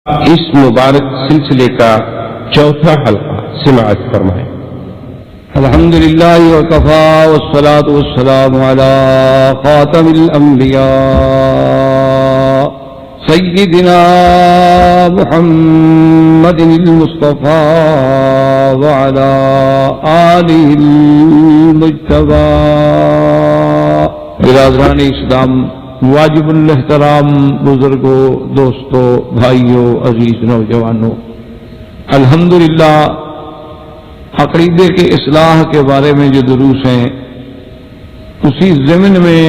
اس مبارک سلسلے کا چوتھا حلقہ سماعت فرمائیں۔ الحمدللہ وکفا والصلاة والسلام علی خاتم الانبیاء سیدنا محمد المصطفى وعلى آلہ المجتبى۔ برادران اسلام، واجب الاحترام بزرگوں، دوستوں، بھائیوں، عزیز نوجوانوں، الحمدللہ عقیدے کے اصلاح کے بارے میں جو دروس ہیں، اسی ضمن میں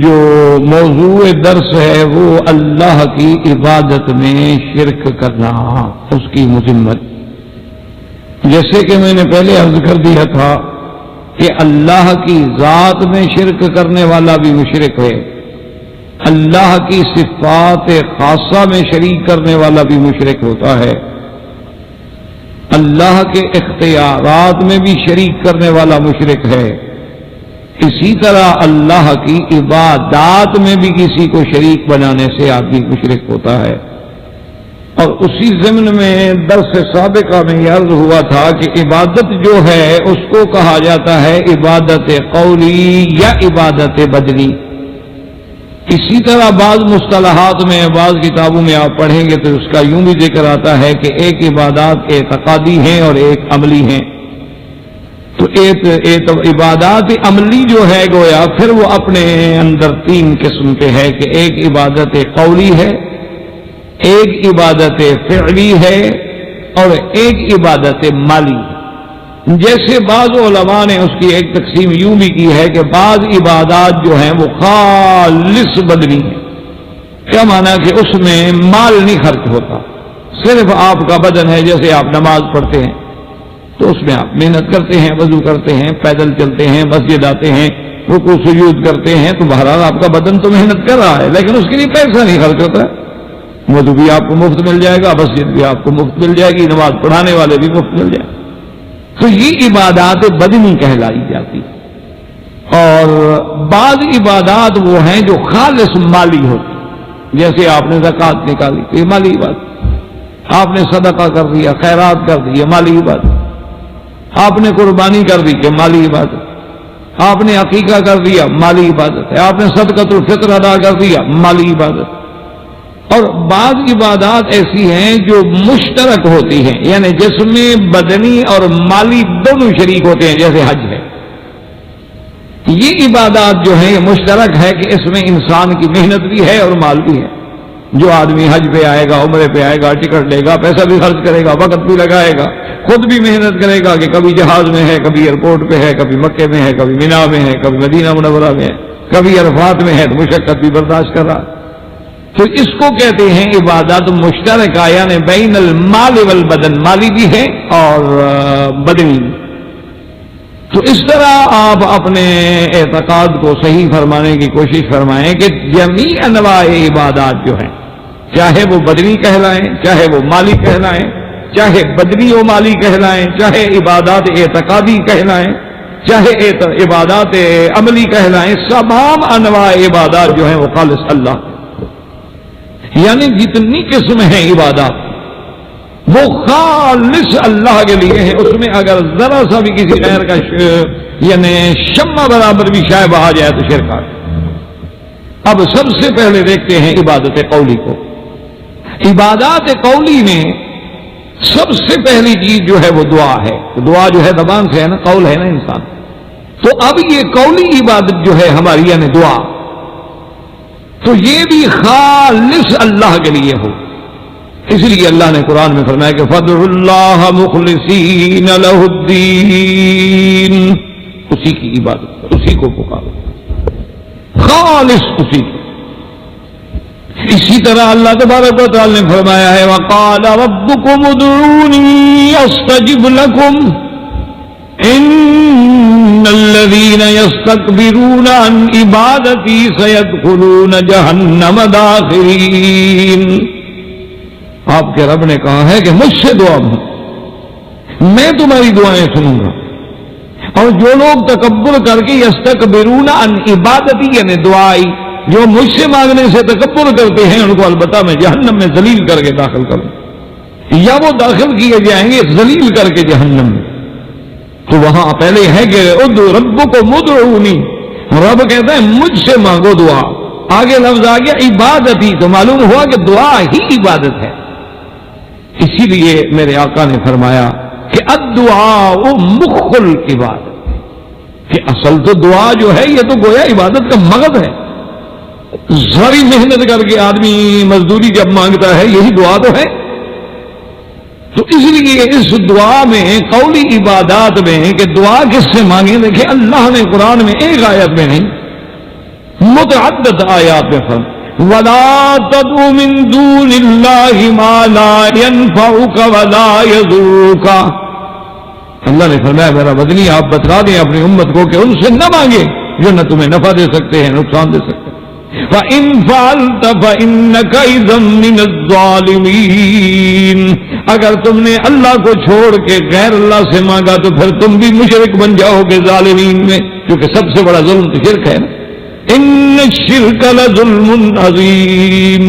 جو موضوع درس ہے وہ اللہ کی عبادت میں شرک کرنا، اس کی مذمت۔ جیسے کہ میں نے پہلے عرض کر دیا تھا کہ اللہ کی ذات میں شرک کرنے والا بھی مشرک ہے، اللہ کی صفات خاصہ میں شریک کرنے والا بھی مشرک ہوتا ہے، اللہ کے اختیارات میں بھی شریک کرنے والا مشرک ہے، اسی طرح اللہ کی عبادات میں بھی کسی کو شریک بنانے سے آدمی مشرک ہوتا ہے۔ اور اسی ضمن میں درس سابقہ میں یہ عرض ہوا تھا کہ عبادت جو ہے اس کو کہا جاتا ہے عبادت قولی یا عبادت بدنی۔ اسی طرح بعض مصطلحات میں، بعض کتابوں میں آپ پڑھیں گے تو اس کا یوں بھی ذکر آتا ہے کہ ایک عبادات اعتقادی ہیں اور ایک عملی ہیں۔ تو عبادات عملی جو ہے گویا پھر وہ اپنے اندر تین قسم کے ہے کہ ایک عبادت قولی ہے، ایک عبادت فعلی ہے اور ایک عبادت مالی۔ جیسے بعض علماء نے اس کی ایک تقسیم یوں بھی کی ہے کہ بعض عبادات جو ہیں وہ خالص بدنی ہیں۔ کیا معنی کہ اس میں مال نہیں خرچ ہوتا، صرف آپ کا بدن ہے۔ جیسے آپ نماز پڑھتے ہیں تو اس میں آپ محنت کرتے ہیں، وضو کرتے ہیں، پیدل چلتے ہیں، مسجد آتے ہیں، رکوع سجود کرتے ہیں، تو بہرحال آپ کا بدن تو محنت کر رہا ہے، لیکن اس کے لیے پیسہ نہیں خرچ ہوتا ہے۔ وضو بھی آپ کو مفت مل جائے گا، مسجد بھی آپ کو مفت مل جائے گی، نماز پڑھانے والے بھی مفت مل جائے گا۔ تو یہ عبادات بدنی کہلائی جاتی۔ اور بعض عبادات وہ ہیں جو خالص مالی ہوتی، جیسے آپ نے زکوٰۃ نکالی تو یہ مالی عبادت، آپ نے صدقہ کر دیا، خیرات کر دی، یہ مالی عبادت، آپ نے قربانی کر دی کہ مالی عبادت، آپ نے عقیقہ کر دیا مالی عبادت ہے، آپ نے صدقۃ الفطر ادا کر دیا مالی عبادت۔ اور بعض عبادات ایسی ہیں جو مشترک ہوتی ہیں، یعنی جس میں بدنی اور مالی دونوں شریک ہوتے ہیں، جیسے حج ہے۔ یہ عبادات جو ہیں یہ مشترک ہے کہ اس میں انسان کی محنت بھی ہے اور مال بھی ہے۔ جو آدمی حج پہ آئے گا، عمرے پہ آئے گا، ٹکٹ لے گا، پیسہ بھی خرچ کرے گا، وقت بھی لگائے گا، خود بھی محنت کرے گا کہ کبھی جہاز میں ہے، کبھی ایئرپورٹ پہ ہے، کبھی مکے میں ہے، کبھی مینا میں ہے، کبھی مدینہ منورہ میں ہے، کبھی عرفات میں ہے، تو مشقت بھی برداشت کر رہا ہے۔ تو اس کو کہتے ہیں عبادات مشترکہ، یعنی بین المال والبدن، مالی بھی ہے اور بدنی بھی۔ تو اس طرح آپ اپنے اعتقاد کو صحیح فرمانے کی کوشش فرمائیں کہ جمیع انواع عبادات جو ہیں، چاہے وہ بدنی کہلائیں، چاہے وہ مالی کہلائیں، چاہے بدنی و مالی کہلائیں، چاہے عبادات اعتقادی کہلائیں، چاہے عبادات عملی کہلائیں، تمام انواع عبادات جو ہیں وہ خالص اللہ، یعنی جتنی قسم ہیں عبادات وہ خالص اللہ کے لیے ہے۔ اس میں اگر ذرا سا بھی کسی غیر کا یعنی شمع برابر بھی شائبہ آ جائے تو شرک آ جائے۔ اب سب سے پہلے دیکھتے ہیں عبادت قولی کو۔ عبادات قولی میں سب سے پہلی چیز جو ہے وہ دعا ہے۔ دعا جو ہے زبان سے ہے نا، قول ہے نا انسان۔ تو اب یہ قولی عبادت جو ہے ہماری یعنی دعا، تو یہ بھی خالص اللہ کے لیے ہو۔ اس لیے اللہ نے قرآن میں فرمایا کہ فَادْعُوا اللَّهَ مُخْلِصِينَ لَهُ الدِّينَ، اسی کی عبادت کرو، اسی کو پکارو، خالص اسی کو۔ اسی طرح اللہ تبارک و تعالی نے فرمایا ہے وَقَالَ رَبُّكُمُ ادْعُونِي أَسْتَجِبْ لَكُمْ إِنَّ الَّذِينَ يَسْتَكْبِرُونَ عَنْ عِبَادَتِي سَيَدْخُلُونَ جَهَنَّمَ دَاخِرِينَ۔ آپ کے رب نے کہا ہے کہ مجھ سے دعا مانگو، میں تمہاری دعائیں سنوں گا، اور جو لوگ تکبر کر کے یستکبرون عن عبادتی یعنی دعائی جو مجھ سے مانگنے سے تکبر کرتے ہیں ان کو البتہ میں جہنم میں ذلیل کر کے داخل کروں، یا وہ داخل کیے جائیں گے ذلیل کر کے جہنم میں۔ تو وہاں پہلے ہے کہ ادعو ربکم ادعونی، رب کہتا ہے مجھ سے مانگو دعا، آگے لفظ آ گیا عبادتی، تو معلوم ہوا کہ دعا ہی عبادت ہے۔ اسی لیے میرے آقا نے فرمایا کہ الدعاء مخ العبادت، کہ اصل تو دعا جو ہے یہ تو گویا عبادت کا مغز ہے۔ ساری محنت کر کے آدمی مزدوری جب مانگتا ہے یہی دعا تو ہے۔ تو اس لیے اس دعا میں قولی عبادات میں کہ دعا کس سے مانگیں، دیکھیں اللہ نے قرآن میں ایک آیت میں نہیں متعدد آیات میں فرمایا وَلَا تَدْعُ مِن دُونِ اللَّهِ مَا لَا يَنفَعُكَ وَلَا يَضُرُّكَ۔ اللہ نے فرمایا میرا بدنی آپ بتلا دیں اپنی امت کو کہ ان سے نہ مانگے جو نہ تمہیں نفع دے سکتے ہیں نقصان دے سکتے ہیں۔ فَإِن فَعَلْتَ فَإِنَّكَ إِذًا مِّنَ الظَّالِمِينَ، اگر تم نے اللہ کو چھوڑ کے غیر اللہ سے مانگا تو پھر تم بھی مشرک بن جاؤ گے ظالمین میں، کیونکہ سب سے بڑا ظلم تو شرک ہے نا۔ ان الشرک لظلم عظیم،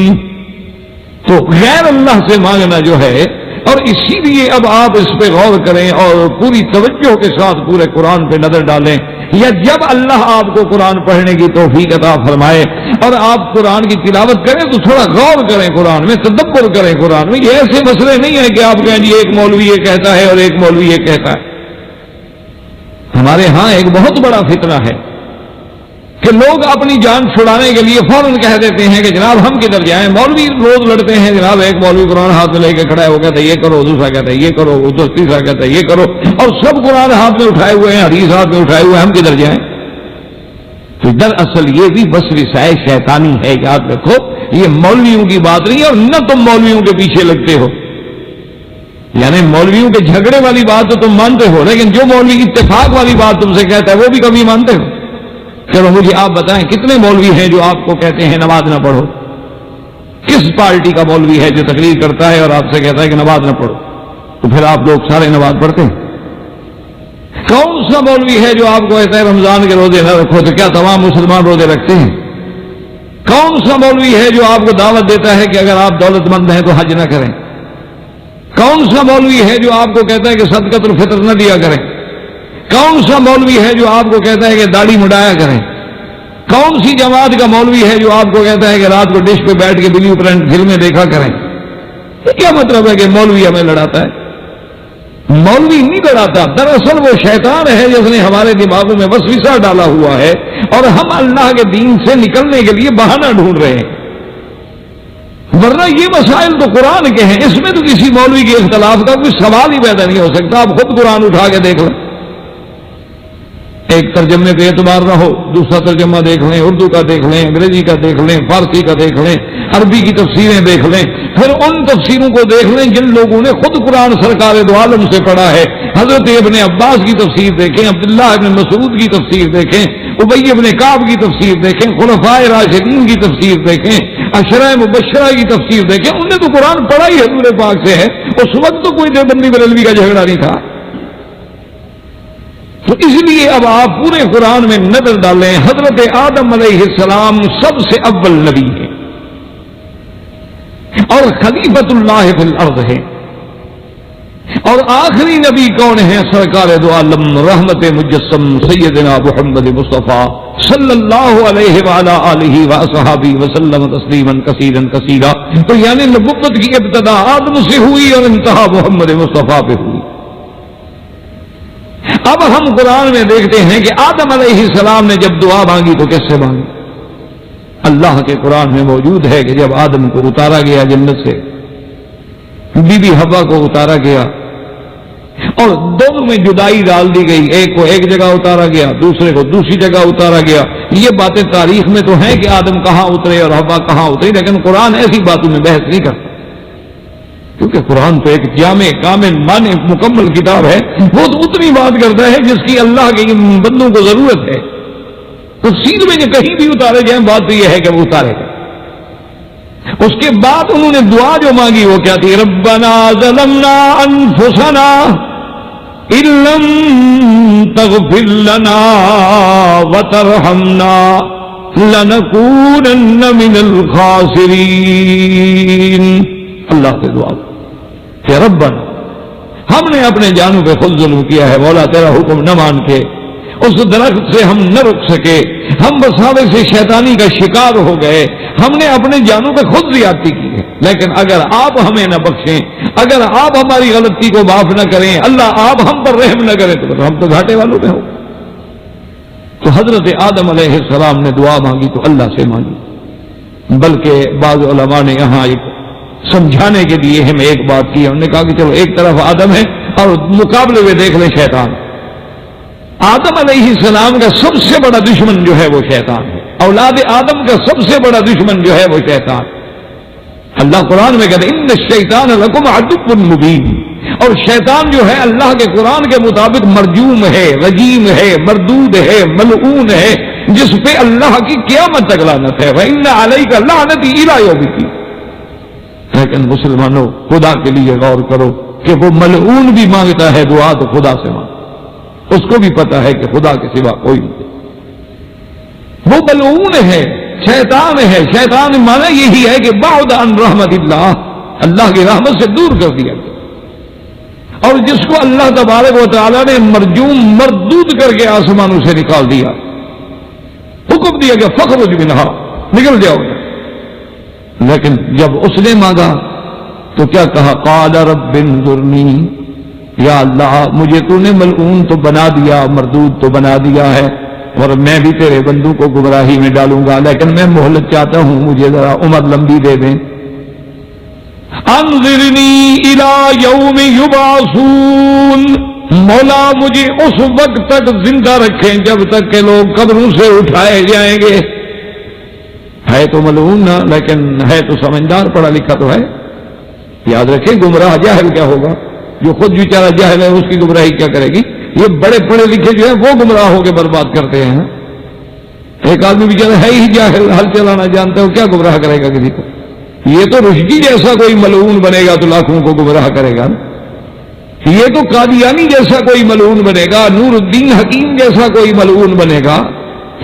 تو غیر اللہ سے مانگنا جو ہے، اور اسی لیے اب آپ اس پہ غور کریں اور پوری توجہ کے ساتھ پورے قرآن پہ نظر ڈالیں، یا جب اللہ آپ کو قرآن پڑھنے کی توفیق عطا فرمائے اور آپ قرآن کی تلاوت کریں تو تھوڑا غور کریں قرآن میں، تدبر کریں قرآن میں۔ یہ ایسے مسئلے نہیں ہیں کہ آپ کہیں جی ایک مولوی یہ کہتا ہے اور ایک مولوی یہ کہتا ہے۔ ہمارے ہاں ایک بہت بڑا فتنہ ہے کہ لوگ اپنی جان چھڑانے کے لیے فوراً کہہ دیتے ہیں کہ جناب ہم کدھر جائیں، مولوی روز لڑتے ہیں جناب، ایک مولوی قرآن ہاتھ میں لے کے کھڑا ہے وہ کہتا ہے یہ کرو، دوسرا کہتا ہے یہ کرو، تیسرا کہتا ہے یہ کرو، اور سب قرآن ہاتھ میں اٹھائے ہوئے ہیں، حدیث ہاتھ میں اٹھائے ہوئے ہیں، ہم کدھر جائیں؟ تو دراصل یہ بھی بس وسائے شیطانی ہے، یاد رکھو یہ مولویوں کی بات نہیں، اور نہ تم مولویوں کے پیچھے لگتے ہو، یعنی مولویوں کے جھگڑے والی بات تو تم مانتے ہو، لیکن جو مولوی اتفاق والی بات تم سے کہتا ہے وہ بھی کبھی مانتے ہو؟ چلو مجھے آپ بتائیں کتنے مولوی ہیں جو آپ کو کہتے ہیں نماز نہ پڑھو؟ کس پارٹی کا مولوی ہے جو تقریر کرتا ہے اور آپ سے کہتا ہے کہ نماز نہ پڑھو؟ تو پھر آپ لوگ سارے نماز پڑھتے ہیں؟ کون سا مولوی ہے جو آپ کو کہتا ہے رمضان کے روزے نہ رکھو؟ تو کیا تمام مسلمان روزے رکھتے ہیں؟ کون سا مولوی ہے جو آپ کو دعوت دیتا ہے کہ اگر آپ دولت مند ہیں تو حج نہ کریں؟ کون سا مولوی ہے جو آپ کو کہتا ہے کہ صدقۃ الفطر نہ دیا کریں؟ کون سا مولوی ہے جو آپ کو کہتا ہے کہ داڑھی مڈایا کریں؟ کون سی جماعت کا مولوی ہے جو آپ کو کہتا ہے کہ رات کو ڈش پہ بیٹھ کے بلیو پرنٹ فلمیں دیکھا کریں؟ یہ کیا مطلب ہے کہ مولوی ہمیں لڑاتا ہے؟ مولوی نہیں لڑاتا، دراصل وہ شیطان ہے جس نے ہمارے دماغوں میں وسوسہ ڈالا ہوا ہے، اور ہم اللہ کے دین سے نکلنے کے لیے بہانہ ڈھونڈ رہے ہیں، ورنہ یہ مسائل تو قرآن کے ہیں، اس میں تو کسی مولوی کے اختلاف کا کوئی سوال ہی پیدا نہیں ہو سکتا۔ آپ خود قرآن اٹھا کے دیکھ لیں، ایک ترجمے پہ اعتبار نہ ہو، دوسرا ترجمہ دیکھ لیں، اردو کا دیکھ لیں، انگریزی کا دیکھ لیں، فارسی کا دیکھ لیں، عربی کی تفسیریں دیکھ لیں، پھر ان تفسیروں کو دیکھ لیں جن لوگوں نے خود قرآن سرکار دو عالم سے پڑھا ہے۔ حضرت ابن عباس کی تفسیر دیکھیں، عبداللہ ابن مسعود کی تفسیر دیکھیں، ابی ابن کعب کی تفسیر دیکھیں، خلفائے راشدین کی تفسیر دیکھیں، عشرہ مبشرہ کی تفسیر دیکھیں، انہوں نے تو قرآن پڑھا ہی حضور پاک سے ہے، اس وقت تو کوئی دیوبندی بریلوی کا جھگڑا نہیں تھا۔ تو اس لیے اب آپ پورے قرآن میں نظر ڈالیں، حضرت آدم علیہ السلام سب سے اول نبی ہے اور خلیفۃ اللہ فی الارض ہے، اور آخری نبی کون ہے؟ سرکار دو عالم رحمت مجسم سیدنا محمد مصطفیٰ صلی اللہ علیہ وعلی آلہ وصحبہ وسلم تسلیما کثیرا کثیرا۔ تو یعنی نبوت کی ابتدا آدم سے ہوئی اور انتہا محمد مصطفیٰ پہ ہوئی۔ اب ہم قرآن میں دیکھتے ہیں کہ آدم علیہ السلام نے جب دعا مانگی تو کس سے مانگی؟ اللہ کے قرآن میں موجود ہے کہ جب آدم کو اتارا گیا جنت سے، بی بی حوا کو اتارا گیا اور دونوں میں جدائی ڈال دی گئی، ایک کو ایک جگہ اتارا گیا، دوسرے کو دوسری جگہ اتارا گیا۔ یہ باتیں تاریخ میں تو ہیں کہ آدم کہاں اترے اور حوا کہاں اتری، لیکن قرآن ایسی باتوں میں بحث نہیں کرتا، کیونکہ قرآن تو ایک جامع کامل معنی مکمل کتاب ہے، وہ تو اتنی بات کرتا ہے جس کی اللہ کے بندوں کو ضرورت ہے۔ تو سیدھ میں کہیں بھی اتارے جائیں، بات تو یہ ہے کہ وہ اتارے گئے۔ اس کے بعد انہوں نے دعا جو مانگی وہ کیا تھی؟ ربنا ظلمنا انفسنا ان لم تغفر لنا وترحمنا لنکونن من الخاسرین. اللہ سے دعا کہ ربنا، ہم نے اپنے جانوں پہ خود ظلم کیا ہے مولا، تیرا حکم نہ مان کے اس درخت سے ہم نہ رک سکے، ہم وساوس سے شیطانی کا شکار ہو گئے، ہم نے اپنے جانوں پہ خود زیادتی کی ہے. لیکن اگر آپ ہمیں نہ بخشیں، اگر آپ ہماری غلطی کو معاف نہ کریں، اللہ آپ ہم پر رحم نہ کریں، تو ہم تو گھاٹے والوں میں ہو. تو حضرت آدم علیہ السلام نے دعا مانگی تو اللہ سے مانگی. بلکہ بعض علماء نے یہاں ایک سمجھانے کے لیے ہمیں ایک بات کی، انہوں نے کہا کہ چلو ایک طرف آدم ہے اور مقابلے میں دیکھ لیں شیطان. آدم علیہ السلام کا سب سے بڑا دشمن جو ہے وہ شیطان ہے. اولاد آدم کا سب سے بڑا دشمن جو ہے وہ شیطان. اللہ قرآن میں کہتے ہیں ان الشیطان لکم عدو مبین. اور شیطان جو ہے اللہ کے قرآن کے مطابق مرجوم ہے، رجیم ہے، مردود ہے، ملعون ہے، جس پہ اللہ کی قیامت تک لعنت ہے. وَإِنَّ عَلَيْكَ لَعْنَتِي إِلَىٰ يَوْمِ الدِّينِ. لیکن مسلمانوں خدا کے لیے غور کرو کہ وہ ملعون بھی مانگتا ہے دعا تو خدا سے مانگ، اس کو بھی پتا ہے کہ خدا کے سوا کوئی نہیں. وہ ملعون ہے، شیطان ہے. شیطان مانا یہی ہے کہ بعد عن رحمت اللہ، اللہ کی رحمت سے دور کر دیا گیا. اور جس کو اللہ تبارک و تعالیٰ نے مرجوم مردود کر کے آسمانوں سے نکال دیا، حکم دیا کہ فخرج منہا، نکل جاؤ. لیکن جب اس نے مانگا تو کیا کہا؟ قال رب انظرنی، یا اللہ مجھے تو نے ملعون تو بنا دیا، مردود تو بنا دیا ہے، اور میں بھی تیرے بندوں کو گمراہی میں ڈالوں گا، لیکن میں مہلت چاہتا ہوں، مجھے ذرا عمر لمبی دے دیں. انظرنی الی یوم یبعثون، مولا مجھے اس وقت تک زندہ رکھیں جب تک کہ لوگ قبروں سے اٹھائے جائیں گے. ہے تو ملعون نہ، لیکن ہے تو سمجھدار، پڑھا لکھا تو ہے. یاد رکھیں گمراہ جاہل کیا ہوگا؟ جو خود بیچارہ جاہل ہے اس کی گمراہی کیا کرے گی؟ یہ بڑے پڑھے لکھے جو ہیں وہ گمراہ ہو کے برباد کرتے ہیں. ایک آدمی بیچارہ ہے ہی جاہل، ہل چلانا جانتا ہے، وہ کیا گمراہ کرے گا کسی کو؟ یہ تو رشدی جیسا کوئی ملعون بنے گا تو لاکھوں کو گمراہ کرے گا. یہ تو قادیانی جیسا کوئی ملعون بنے گا، نور الدین حکیم جیسا کوئی ملعون بنے گا.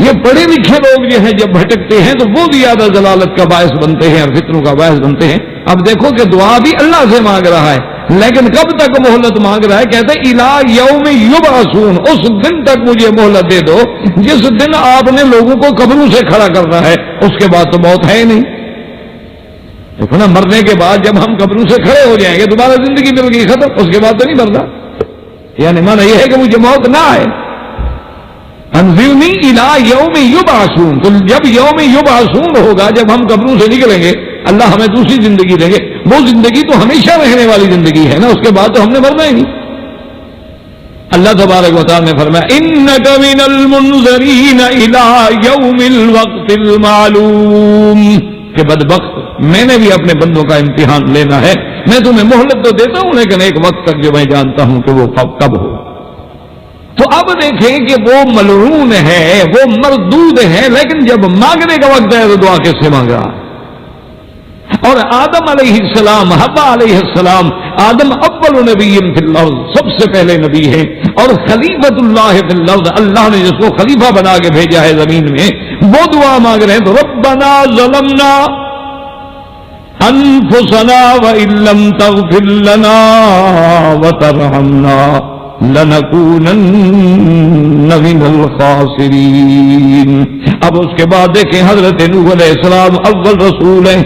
یہ پڑھے لکھے لوگ جو ہیں جب بھٹکتے ہیں تو وہ زیادہ ضلالت کا باعث بنتے ہیں اور فتنوں کا باعث بنتے ہیں. اب دیکھو کہ دعا بھی اللہ سے مانگ رہا ہے، لیکن کب تک مہلت مانگ رہا ہے؟ کہتے ہیں الی یوم یبعثون، اس دن تک مجھے مہلت دے دو جس دن آپ نے لوگوں کو قبروں سے کھڑا کرنا ہے. اس کے بعد تو موت ہے ہی نہیں. دیکھو نا، مرنے کے بعد جب ہم قبروں سے کھڑے ہو جائیں گے دوبارہ زندگی مل گئی، ختم، اس کے بعد تو نہیں مرنا. یعنی مانا یہ ہے کہ مجھے موت نہ آئے. انظرنی الی یوم یبعثون، تو جب یوم یبعثون ہوگا، جب ہم قبروں سے نکلیں گے اللہ ہمیں دوسری زندگی دیں گے. وہ زندگی تو ہمیشہ رہنے والی زندگی ہے نا، اس کے بعد تو ہم نے مرنا ہی نہیں. اللہ تبارک و تعالی نے فرمایا انک من المنذرین الی یوم الوقت المعلوم، کہ بدبخت میں نے بھی اپنے بندوں کا امتحان لینا ہے. میں تمہیں مہلت تو دیتا ہوں لیکن ایک وقت تک جو میں جانتا ہوں کہ وہ کب ہو. تو اب دیکھیں کہ وہ ملعون ہے، وہ مردود ہے، لیکن جب مانگنے کا وقت ہے تو دعا کس سے مانگ رہا ہے؟ اور آدم علیہ السلام، حوا علیہ السلام، آدم اول نبی فی الارض، سب سے پہلے نبی ہے، اور خلیفۃ اللہ فی الارض، اللہ نے جس کو خلیفہ بنا کے بھیجا ہے زمین میں، وہ دعا مانگ رہے ہیں. تو ربنا ظلمنا انفسنا وان لم تغفر لنا وترحمنا لنکونن من الخاسرین. اب اس کے بعد دیکھیں حضرت نوح علیہ السلام اول رسول ہیں،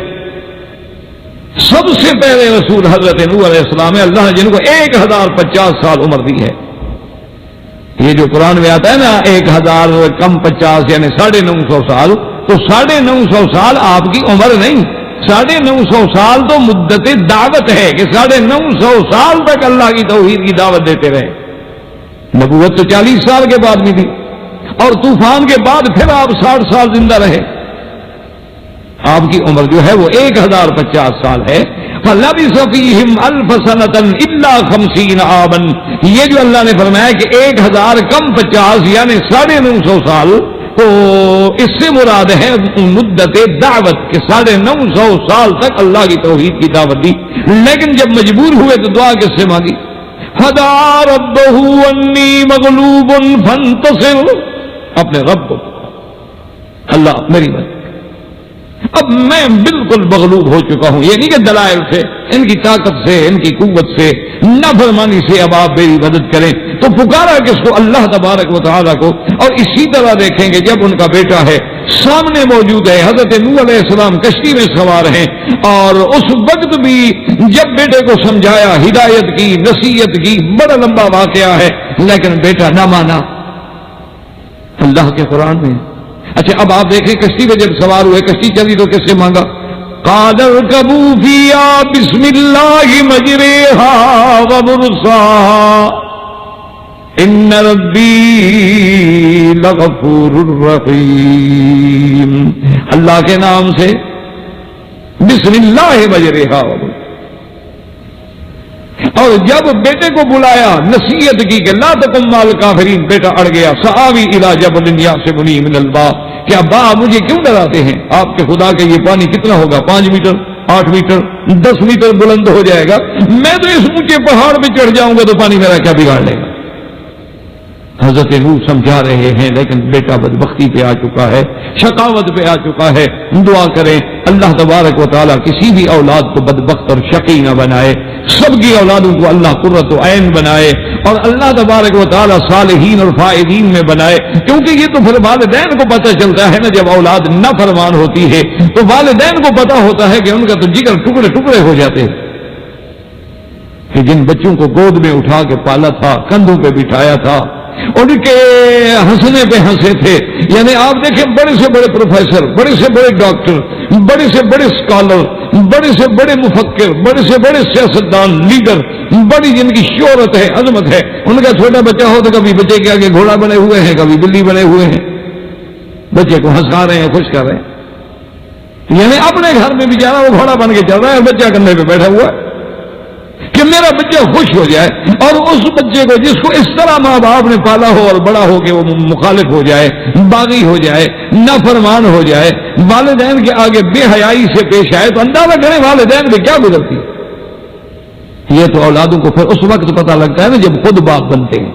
سب سے پہلے رسول حضرت نوح علیہ السلام ہے. اللہ نے جن کو 1050 سال عمر دی ہے. یہ جو قرآن میں آتا ہے نا 1000 کم 50 یعنی 950 سال، تو 950 سال آپ کی عمر نہیں، 950 سال تو مدت دعوت ہے کہ 950 سال تک اللہ کی توحید کی دعوت دیتے رہے. نبوت تو 40 سال کے بعد بھی تھی، اور طوفان کے بعد پھر آپ 60 سال زندہ رہے. آپ کی عمر جو ہے وہ 1050 سال ہے. فَلَبِثَ فِيهِمْ أَلْفَ سَنَةً إِلَّا 50 عَامًا، یہ جو اللہ نے فرمایا کہ 1000 کم 50 یعنی 950 سال، تو اس سے مراد ہے مدت دعوت کہ 950 سال تک اللہ کی توحید کی دعوت دی. لیکن جب مجبور ہوئے تو دعا کس سے مانگی؟ فَدَعَا رَبَّهُ أَنِّي مَغْلُوبٌ فَانتَصِرْ، اپنے رب کو اللہ میری مدد۔ اب میں بالکل مغلوب ہو چکا ہوں، یہ نہیں کہ دلائل سے، ان کی طاقت سے، ان کی قوت سے، نافرمانی سے اب آپ میری مدد کریں، تو پکارا کس کو؟ اللہ تبارک و تعالیٰ کو۔ اور اسی طرح دیکھیں گے جب ان کا بیٹا ہے سامنے موجود ہے، حضرت نوح علیہ السلام کشتی میں سوار ہیں، اور اس وقت بھی جب بیٹے کو سمجھایا، ہدایت کی، نصیحت کی، بڑا لمبا واقعہ ہے، لیکن بیٹا نہ مانا اللہ کے قرآن میں۔ اچھا اب آپ دیکھیں کشتی میں جب سوار ہوئے، کشتی چلی تو کس سے مانگا؟ قَالَ ارْكَبُوا فِيهَا بِسْمِ اللَّهِ مَجْرَاهَا وَمُرْسَاهَا إِنَّ رَبِّي لَغَفُورٌ رَحِيمٌ۔ اللہ کے نام سے، بسم اللہ مجرہا ومرساہا۔ اور جب بیٹے کو بلایا، نصیحت کی کہ لا تکن مع الکافرین، بیٹا اڑ گیا، سآوی الی جبل یعصمنی من الماء، کہ ابا مجھے کیوں ڈراتے ہیں؟ آپ کے خدا کے یہ پانی کتنا ہوگا؟ 5 میٹر، 8 میٹر، 10 میٹر بلند ہو جائے گا، میں تو اس اونچے پہاڑ پہ چڑھ جاؤں گا تو پانی میرا کیا بگاڑ لے گا؟ حضرت نوح سمجھا رہے ہیں، لیکن بیٹا بدبختی پہ آ چکا ہے، شقاوت پہ آ چکا ہے۔ دعا کریں اللہ تبارک و تعالیٰ کسی بھی اولاد کو بدبخت اور شقی نہ بنائے، سب کی اولادوں کو اللہ قرۃ عین بنائے، اور اللہ تبارک و تعالیٰ صالحین اور فائزین میں بنائے، کیونکہ یہ تو پھر والدین کو پتہ چلتا ہے نا، جب اولاد نافرمان ہوتی ہے تو والدین کو پتہ ہوتا ہے کہ ان کا تو جگر ٹکڑے ٹکڑے ہو جاتے ہیں، کہ جن بچوں کو گود میں اٹھا کے پالا تھا، کندھوں پہ بٹھایا تھا، ان کے ہنسنے پہ ہنسے تھے۔ یعنی آپ دیکھیں بڑے سے بڑے پروفیسر، بڑے سے بڑے ڈاکٹر، بڑے سے بڑے اسکالر، بڑے سے بڑے مفکر، بڑے سے بڑے سیاستدان، لیڈر، بڑی جن کی شہرت ہے، عظمت ہے، ان کا چھوٹا بچہ ہو تو کبھی بچے کے آگے گھوڑا بنے ہوئے ہیں، کبھی بلی بنے ہوئے ہیں، بچے کو ہنسا رہے ہیں، خوش کر رہے ہیں۔ یعنی اپنے گھر میں بیچارہ وہ گھوڑا بن کے چل رہا ہے، بچہ کندھے پہ بیٹھا ہوا ہے کہ میرا بچہ خوش ہو جائے، اور اس بچے کو جس کو اس طرح ماں باپ نے پالا ہو اور بڑا ہو کے وہ مخالف ہو جائے، باغی ہو جائے، نافرمان ہو جائے، والدین کے آگے بے حیائی سے پیش آئے، تو اندازہ کریں والدین پہ کیا گزرتی ہے۔ یہ تو اولادوں کو پھر اس وقت پتہ لگتا ہے نا جب خود باپ بنتے ہیں،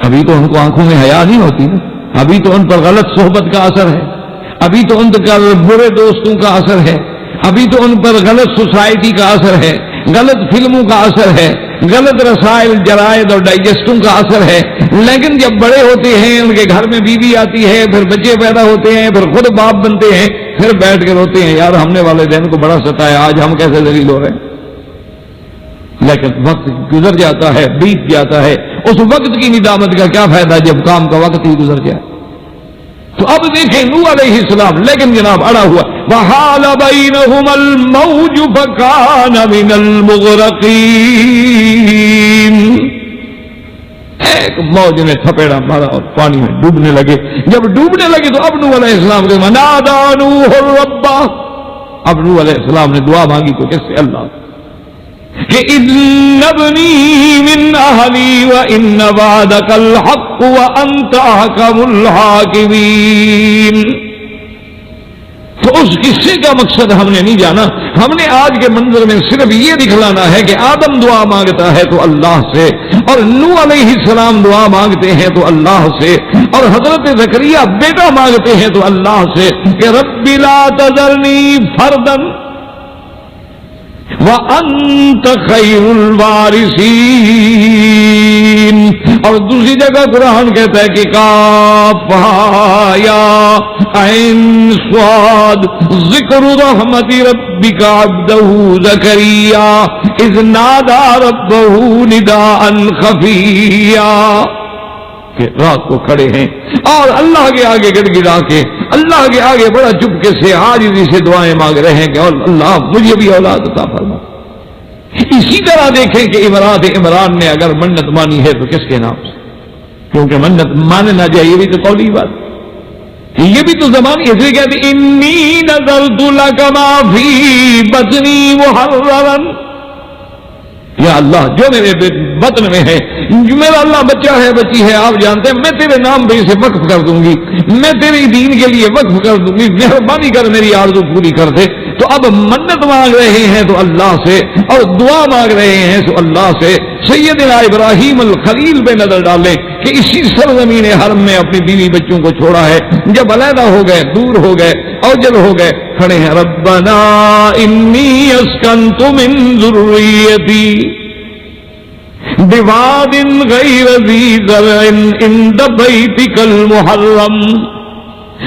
ابھی تو ان کو آنکھوں میں حیا نہیں ہوتی نا، ابھی تو ان پر غلط صحبت کا اثر ہے، ابھی تو ان پر برے دوستوں کا اثر ہے، ابھی تو ان پر غلط سوسائٹی کا اثر ہے، غلط فلموں کا اثر ہے، غلط رسائل، جرائد اور ڈائجسٹوں کا اثر ہے۔ لیکن جب بڑے ہوتے ہیں، ان کے گھر میں بیوی آتی ہے، پھر بچے پیدا ہوتے ہیں، پھر خود باپ بنتے ہیں، پھر بیٹھ کے روتے ہیں، یار ہم نے والدین کو بڑا ستایا، آج ہم کیسے ذلیل ہو رہے ہیں۔ لیکن وقت گزر جاتا ہے، بیت جاتا ہے، اس وقت کی ندامت کا کیا فائدہ جب کام کا وقت ہی گزر جائے۔ تو اب دیکھیں نوح علیہ السلام، لیکن جناب اڑا ہوا، وَحَالَ بَيْنَهُمَا الْمَوْجُ فَكَانَ مِنَ الْمُغْرَقِينَ، ایک موج نے تھپیڑا مارا اور پانی میں ڈوبنے لگے۔ جب ڈوبنے لگے تو اب نوح علیہ السلام کے وَنَادَى نُوحٌ رَبَّهُ، اب نوح علیہ السلام نے دعا مانگی تو کس سے؟ اللہ کہ إِنَّ ابْنِي مِنْ أَهْلِي وَإِنَّ وَعْدَكَ الْحَقُّ وَأَنْتَ أَحْكَمُ الْحَاكِمِينَ۔ تو اس قصے کا مقصد ہم نے نہیں جانا، ہم نے آج کے منظر میں صرف یہ دکھلانا ہے کہ آدم دعا مانگتا ہے تو اللہ سے، اور نوح علیہ السلام دعا مانگتے ہیں تو اللہ سے، اور حضرت زکریا بیٹا مانگتے ہیں تو اللہ سے کہ رب لا تذرنی فردا وَأَنْتَ خَيْرُ الْوَارِثِينَ۔ اور دوسری جگہ قرآن کہتا ہے کہ کاف ہا یا عین صاد ذکر رحمت ربک عبدہ زکریا اذ نادى ربہ نداء خفیا، کہ رات کو کھڑے ہیں اور اللہ کے آگے گڑ گڑا کے، اللہ کے آگے بڑا چپکے سے عاجزی سے دعائیں مانگ رہے ہیں کہ اللہ مجھے بھی اولاد عطا فرما۔ اسی طرح دیکھیں کہ عمران نے اگر منت مانی ہے تو کس کے نام سے؟ کیونکہ منت ماننا چاہیے، یہ بھی تو قولی بات، یہ بھی تو زبانی، اس لیے کہتے انی نذرت لک ما فی بطنی محررا، یا اللہ جو میرے بطن میں ہے، میرا اللہ بچہ ہے بچی ہے آپ جانتے ہیں، میں تیرے نام پہ اسے وقف کر دوں گی، میں تیرے دین کے لیے وقف کر دوں گی، مہربانی کر میری آرزو پوری کر دے۔ تو اب منت مانگ رہے ہیں تو اللہ سے، اور دعا مانگ رہے ہیں تو اللہ سے۔ سیدنا ابراہیم الخلیل پہ نظر ڈالیں کہ اسی سرزمین حرم میں اپنی بیوی بچوں کو چھوڑا ہے، جب علیحدہ ہو گئے، دور ہو گئے، اوجل ہو گئے، کھڑے ہیں ربنا انی اسکنت من ذریتی بواد غیر ذی زرع عند بیتک المحرم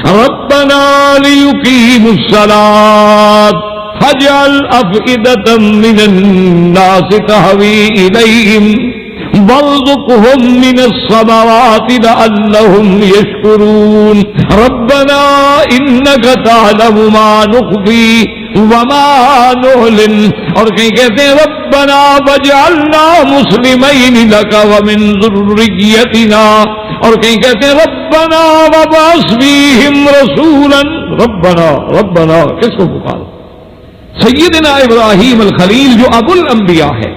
ربنا لیقیموا الصلاة فاجعل أفئدة من الناس تهوي إليهم وارزقهم من الثمرات لعلهم يشكرون ربنا إنك تعلم ما نخفي وما نعلن، اور کہیں کہتے ہیں ربنا واجعلنا مسلمین لک ومن ذریتنا، اور کہیں کہتے ہیں ربنا وابعث فیہم رسولا، ربنا کس کو پکارو؟ سیدنا ابراہیم الخلیل جو ابو الانبیاء ہے،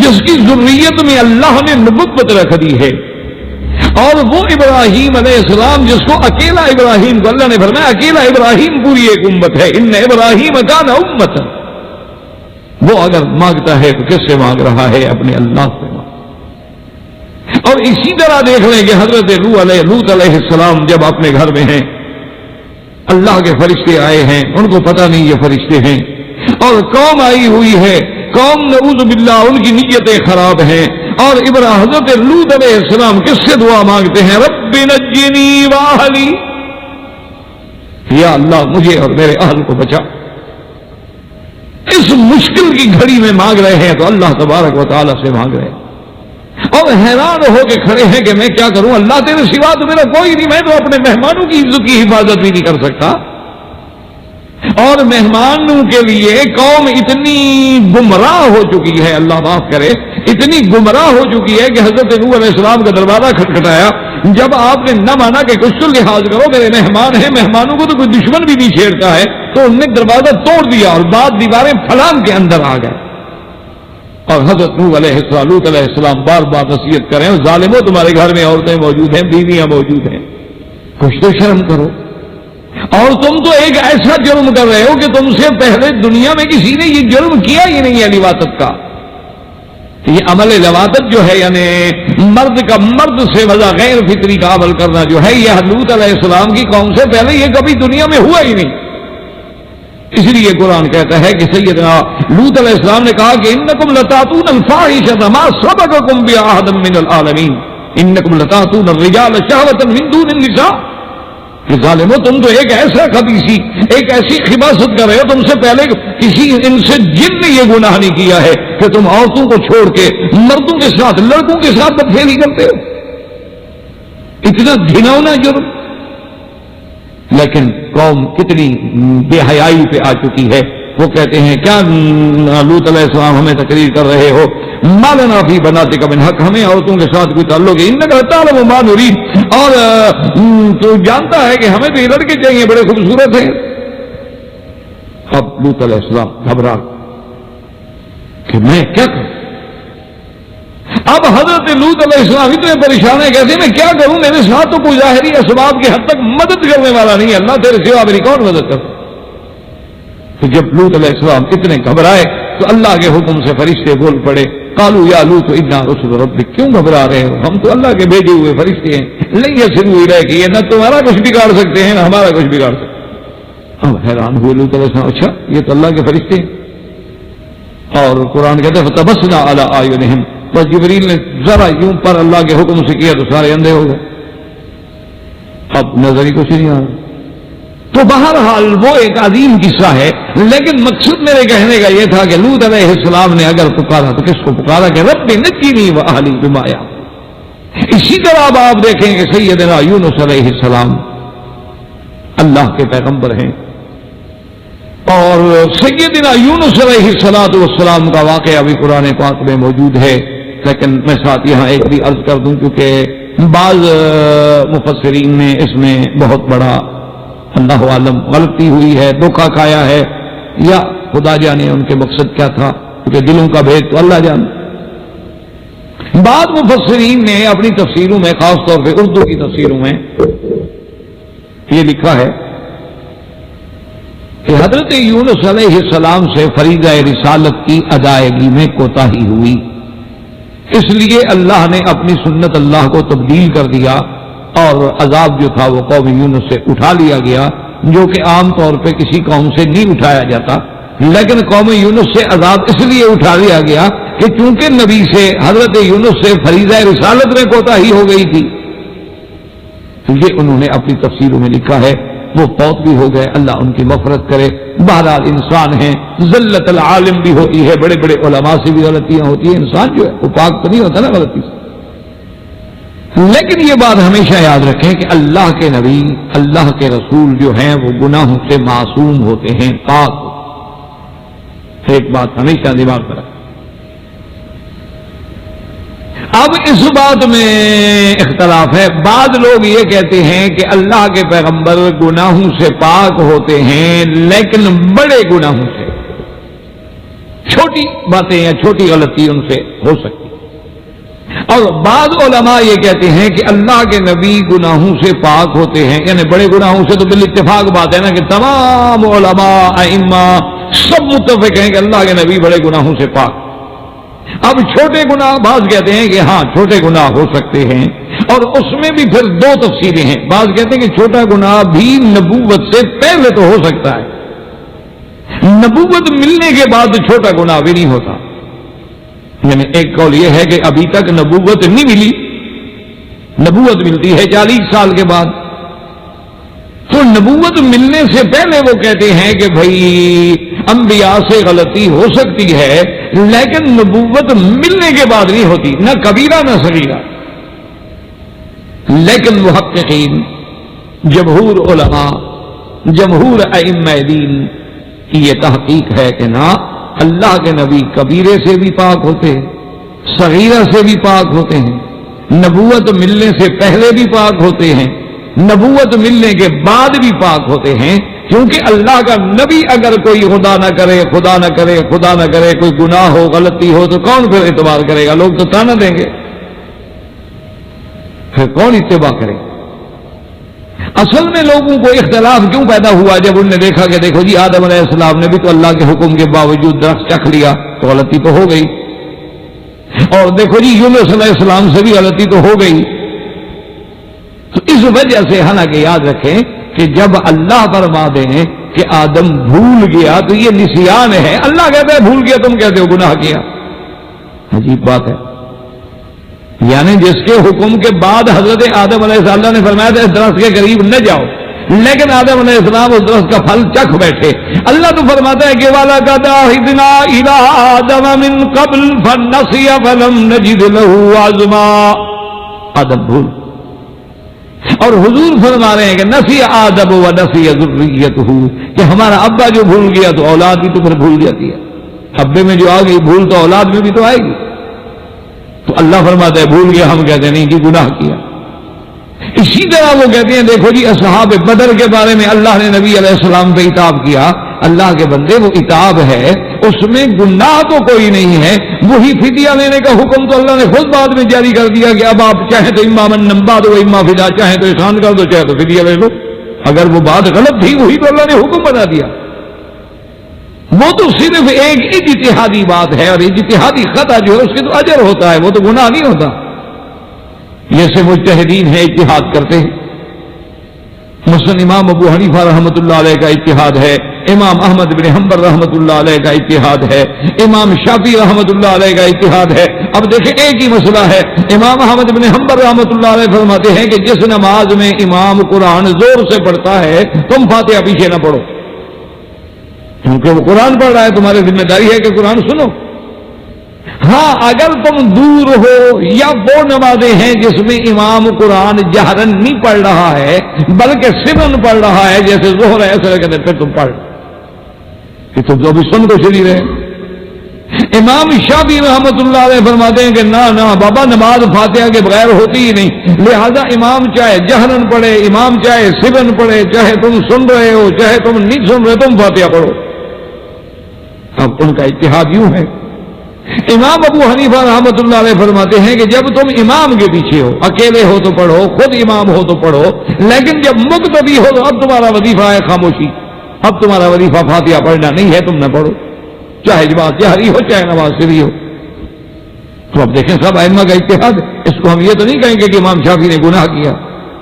جس کی ذریت میں اللہ نے نبوت رکھ دی ہے، اور وہ ابراہیم علیہ السلام جس کو اکیلا ابراہیم کو اللہ نے فرمایا اکیلا ابراہیم پوری ایک امت ہے، ان ابراہیم کان امت، وہ اگر مانگتا ہے تو کس سے مانگ رہا ہے؟ اپنے اللہ سے مانگ۔ اور اسی طرح دیکھ لیں کہ حضرت لوط علیہ السلام جب اپنے گھر میں ہیں، اللہ کے فرشتے آئے ہیں، ان کو پتہ نہیں یہ فرشتے ہیں، اور قوم آئی ہوئی ہے، قوم نعوذ باللہ ان کی نیتیں خراب ہیں، اور حضرت لوط علیہ السلام کس سے دعا مانگتے ہیں؟ رب نجنی واہلی، یا اللہ مجھے اور میرے اہل کو بچا۔ اس مشکل کی گھڑی میں مانگ رہے ہیں تو اللہ تبارک و تعالی سے مانگ رہے ہیں، اور حیران ہو کے کھڑے ہیں کہ میں کیا کروں، اللہ تیرے سوا تو میرا کوئی نہیں، میں تو اپنے مہمانوں کی عزت کی حفاظت بھی نہیں کر سکتا۔ اور مہمانوں کے لیے قوم اتنی گمراہ ہو چکی ہے، اللہ معاف کرے، اتنی گمراہ ہو چکی ہے کہ حضرت نوح علیہ السلام کا دروازہ کھٹکھٹایا، جب آپ نے نہ مانا کہ کچھ تو لحاظ کرو، میرے مہمان ہیں، مہمانوں کو تو کوئی دشمن بھی نہیں چھیڑتا ہے، تو انہوں نے دروازہ توڑ دیا اور بعد دیواریں پھلانگ کے اندر آ گئے۔ اور حضرت نوح علیہ السلام بار بار نصیحت کریں، ظالموں تمہارے گھر میں عورتیں موجود ہیں، بیویاں موجود ہیں، کچھ تو شرم کرو، اور تم تو ایک ایسا جرم کر رہے ہو کہ تم سے پہلے دنیا میں کسی نے یہ جرم کیا ہی نہیں ہے لواطت کا۔ یہ عمل لواطت جو ہے، یعنی مرد کا مرد سے وجہ غیر فطری کا عمل کرنا جو ہے، یہ لوط علیہ السلام کی قوم سے پہلے یہ کبھی دنیا میں ہوا ہی نہیں۔ اس لیے قرآن کہتا ہے کہ سیدنا لوط علیہ السلام نے کہا کہ انکم لتاتون الفاحشۃ ما سبقکم بها احد من العالمین انکم لتاتون الرجال شہوۃ من دون النساء، کہ ظالمو تم تو ایک ایسا خبیثی، ایک ایسی خباثت کر رہے ہو، تم سے پہلے کسی ان سے جن نے یہ گناہ نہیں کیا ہے کہ تم عورتوں کو چھوڑ کے مردوں کے ساتھ، لڑکوں کے ساتھ بدفعلی کرتے ہو، اتنا گھناؤنا جرم۔ لیکن قوم کتنی بے حیائی پہ آ چکی ہے، وہ کہتے ہیں کیا لوط علیہ السلام ہمیں تقریر کر رہے ہو، ما لنا فی بناتک من حق، ہمیں عورتوں کے ساتھ کوئی تعلق ہے، انک تعلم ما نرید، اور تو جانتا ہے کہ ہمیں تو یہ لڑکے چاہیے، بڑے خوبصورت ہیں۔ اب لوط علیہ السلام گھبرا کہ میں کیا کروں، اب حضرت لوط علیہ السلام اتنے پریشان ہیں، کہتے ہیں میں کیا کروں، میرے ساتھ تو کوئی ظاہری اسباب کی حد تک مدد کرنے والا نہیں ہے، اللہ تیرے سوا میری کون مدد کرتا۔ تو جب لوط علیہ السلام اتنے گھبرائے تو اللہ کے حکم سے فرشتے بول پڑے، قالوا یا لوط انا رسل ربک، کیوں گھبرا رہے ہو، ہم تو اللہ کے بھیجے ہوئے فرشتے ہیں، لن یصلوا الیک، یہ نہ تمہارا کچھ بگاڑ سکتے ہیں نہ ہمارا کچھ بگاڑ سکتے ہیں۔ اب حیران ہوئے لوط علیہ السلام، اچھا یہ تو اللہ کے فرشتے ہیں۔ اور قرآن کہتے ہیں فتبسنا علی اعینہم، بس جبریل نے ذرا یوں پر اللہ کے حکم سے کیا تو سارے اندھے ہو گئے، اب نظر ہی کچھ نہیں آ رہا۔ تو بہرحال وہ ایک عظیم قصہ ہے، لیکن مقصد میرے کہنے کا یہ تھا کہ لوط علیہ السلام نے اگر پکارا تو کس کو پکارا کہ رب نجنی واہلی بما یعملون۔ اسی طرح اب آپ دیکھیں کہ سیدنا یونس علیہ السلام اللہ کے پیغمبر ہیں، اور سیدنا یونس علیہ السلام کا واقعہ بھی قرآن پاک میں موجود ہے، لیکن میں ساتھ یہاں ایک بھی عرض کر دوں کیونکہ بعض مفسرین نے اس میں بہت بڑا اللہ عالم غلطی ہوئی ہے، دھوکہ کھایا ہے، یا خدا جانے ان کے مقصد کیا تھا، کیونکہ دلوں کا بھید تو اللہ جانے۔ بعض مفسرین نے اپنی تفسیروں میں، خاص طور پہ اردو کی تفسیروں میں یہ لکھا ہے کہ حضرت یونس علیہ السلام سے فریضہ رسالت کی ادائیگی میں کوتاہی ہوئی، اس لیے اللہ نے اپنی سنت اللہ کو تبدیل کر دیا اور عذاب جو تھا وہ قوم یونس سے اٹھا لیا گیا، جو کہ عام طور پہ کسی قوم سے نہیں اٹھایا جاتا، لیکن قوم یونس سے عذاب اس لیے اٹھا لیا گیا کہ چونکہ نبی سے، حضرت یونس سے فریضہ رسالت میں کوتاہی ہو گئی تھی، تو یہ انہوں نے اپنی تفسیروں میں لکھا ہے۔ وہ فوت بھی ہو گئے، اللہ ان کی مغفرت کرے۔ بہرحال انسان ہیں، ذلت العالم بھی ہوتی ہے، بڑے بڑے علماء سے بھی غلطیاں ہوتی ہیں، انسان جو ہے وہ پاک تو نہیں ہوتا نا غلطی سے۔ لیکن یہ بات ہمیشہ یاد رکھیں کہ اللہ کے نبی، اللہ کے رسول جو ہیں وہ گناہوں سے معصوم ہوتے ہیں، پاک۔ ایک بات ہمیشہ دماغ میں رکھیں۔ اب اس بات میں اختلاف ہے، بعض لوگ یہ کہتے ہیں کہ اللہ کے پیغمبر گناہوں سے پاک ہوتے ہیں، لیکن بڑے گناہوں سے، چھوٹی باتیں یا چھوٹی غلطی ان سے ہو سکتی۔ اور بعض علماء یہ کہتے ہیں کہ اللہ کے نبی گناہوں سے پاک ہوتے ہیں، یعنی بڑے گناہوں سے تو بالاتفاق بات ہے نا کہ تمام علماء ائمہ سب متفق ہیں کہ اللہ کے نبی بڑے گناہوں سے پاک۔ اب چھوٹے گناہ، بعض کہتے ہیں کہ ہاں چھوٹے گناہ ہو سکتے ہیں، اور اس میں بھی پھر دو تفسیریں ہیں۔ بعض کہتے ہیں کہ چھوٹا گناہ بھی نبوت سے پہلے تو ہو سکتا ہے، نبوت ملنے کے بعد چھوٹا گناہ بھی نہیں ہوتا۔ یعنی ایک قول یہ ہے کہ ابھی تک نبوت نہیں ملی، نبوت ملتی ہے 40 سال کے بعد، تو نبوت ملنے سے پہلے وہ کہتے ہیں کہ بھائی انبیاء سے غلطی ہو سکتی ہے، لیکن نبوت ملنے کے بعد نہیں ہوتی، نہ کبیرہ نہ صغیرہ۔ لیکن محققین، جمہور علماء، جمہور ائمہ دین کی یہ تحقیق ہے کہ نہ، اللہ کے نبی کبیرے سے بھی پاک ہوتے ہیں، صغیرہ سے بھی پاک ہوتے ہیں، نبوت ملنے سے پہلے بھی پاک ہوتے ہیں، نبوت ملنے کے بعد بھی پاک ہوتے ہیں، کیونکہ اللہ کا نبی اگر کوئی خدا نہ کرے، خدا نہ کرے، خدا نہ کرے کوئی گناہ ہو، غلطی ہو، تو کون پھر اعتبار کرے گا؟ لوگ تو تانا دیں گے، پھر کون اتباع کرے گا؟ اصل میں لوگوں کو اختلاف کیوں پیدا ہوا؟ جب انہوں نے دیکھا کہ دیکھو جی آدم علیہ السلام نے بھی تو اللہ کے حکم کے باوجود درخت چکھ لیا، تو غلطی تو ہو گئی، اور دیکھو جی یونس علیہ السلام سے بھی غلطی تو ہو گئی۔ تو اس وجہ سے حالانکہ یاد رکھیں کہ جب اللہ فرما دیں کہ آدم بھول گیا تو یہ نسیان ہے، اللہ کہتا ہے بھول گیا، تم کہتے ہو گناہ کیا۔ عجیب بات ہے، یعنی جس کے حکم کے بعد حضرت آدم علیہ السلام نے فرمایا تھا اس درخت کے قریب نہ جاؤ، لیکن آدم علیہ السلام اس درخت کا پھل چکھ بیٹھے۔ اللہ تو فرماتا ہے کہ وَلَقَدْ عَهِدْنَا إِلَىٰ آدَمَ مِن قَبْلُ فَنَسِيَ فَلَمْ نَجِدْ لَهُ عَزْمًا۔ آدم بھول، اور حضور فرما رہے ہیں کہ نسی آدم و نسی ذریتہ، کہ ہمارا ابا جو بھول گیا تو اولاد بھی تو پھر بھول جاتی ہے، ابے میں جو آ گئی بھول تو اولاد میں بھی تو آئے گی۔ تو اللہ فرماتا ہے بھول گیا، ہم کہتے ہیں نہیں جی گناہ کیا۔ اسی طرح وہ کہتے ہیں دیکھو جی اصحاب بدر کے بارے میں اللہ نے نبی علیہ السلام پہ عتاب کیا، اللہ کے بندے وہ عتاب ہے، اس میں گناہ تو کوئی نہیں ہے، وہی فدیہ لینے کا حکم تو اللہ نے خود بعد میں جاری کر دیا کہ اب آپ چاہیں تو اما من بعد و اما فدا، چاہیں تو احسان کر دو چاہے تو فدیہ لے لو۔ اگر وہ بات غلط تھی وہی تو اللہ نے حکم بنا دیا، وہ تو صرف ایک اجتہادی بات ہے، اور اجتہادی خطا جو ہے اس کے تو اجر ہوتا ہے، وہ تو گناہ نہیں ہوتا۔ جیسے مجتہدین ہیں اجتہاد کرتے ہیں، مثلا امام ابو حنیفہ رحمۃ اللہ علیہ کا اجتہاد ہے، امام احمد بن حنبل رحمۃ اللہ علیہ کا اجتہاد ہے، امام شافعی رحمۃ اللہ علیہ کا اجتہاد ہے۔ اب دیکھیں ایک ہی مسئلہ ہے، امام احمد بن حنبل رحمۃ اللہ علیہ فرماتے ہیں کہ جس نماز میں امام قرآن زور سے پڑھتا ہے تم فاتحہ پیچھے نہ پڑھو، کیونکہ وہ قرآن پڑھ رہا ہے، تمہاری ذمہ داری ہے کہ قرآن سنو۔ ہاں اگر تم دور ہو یا وہ نمازیں ہیں جس میں امام قرآن جہرن نہیں پڑھ رہا ہے بلکہ سرن پڑھ رہا ہے، جیسے ظہر ہے ایسے کہتے پھر تم پڑھ کہ تم جو بھی سن کو چلی رہے۔ امام شافعی رحمۃ اللہ علیہ فرماتے ہیں کہ نہ بابا نماز فاتحہ کے بغیر ہوتی ہی نہیں، لہذا امام چاہے جہرن پڑھے، امام چاہے سرن پڑھے، چاہے تم سن رہے ہو چاہے تم نہیں سن رہے، تم فاتحہ پڑھو۔ اب ان کا اجتہاد یوں ہے امام ابو حنیفہ رحمۃ اللہ علیہ فرماتے ہیں کہ جب تم امام کے پیچھے ہو، اکیلے ہو تو پڑھو، خود امام ہو تو پڑھو، لیکن جب مقتدی ہو تو اب تمہارا وظیفہ ہے خاموشی، اب تمہارا وظیفہ فاتحہ پڑھنا نہیں ہے، تم نہ پڑھو، چاہے جماعت جہری ہو چاہے نماز سری ہو۔ تو اب دیکھیں سب ائمہ کا اجتہاد، اس کو ہم یہ تو نہیں کہیں گے کہ امام شافعی نے گناہ کیا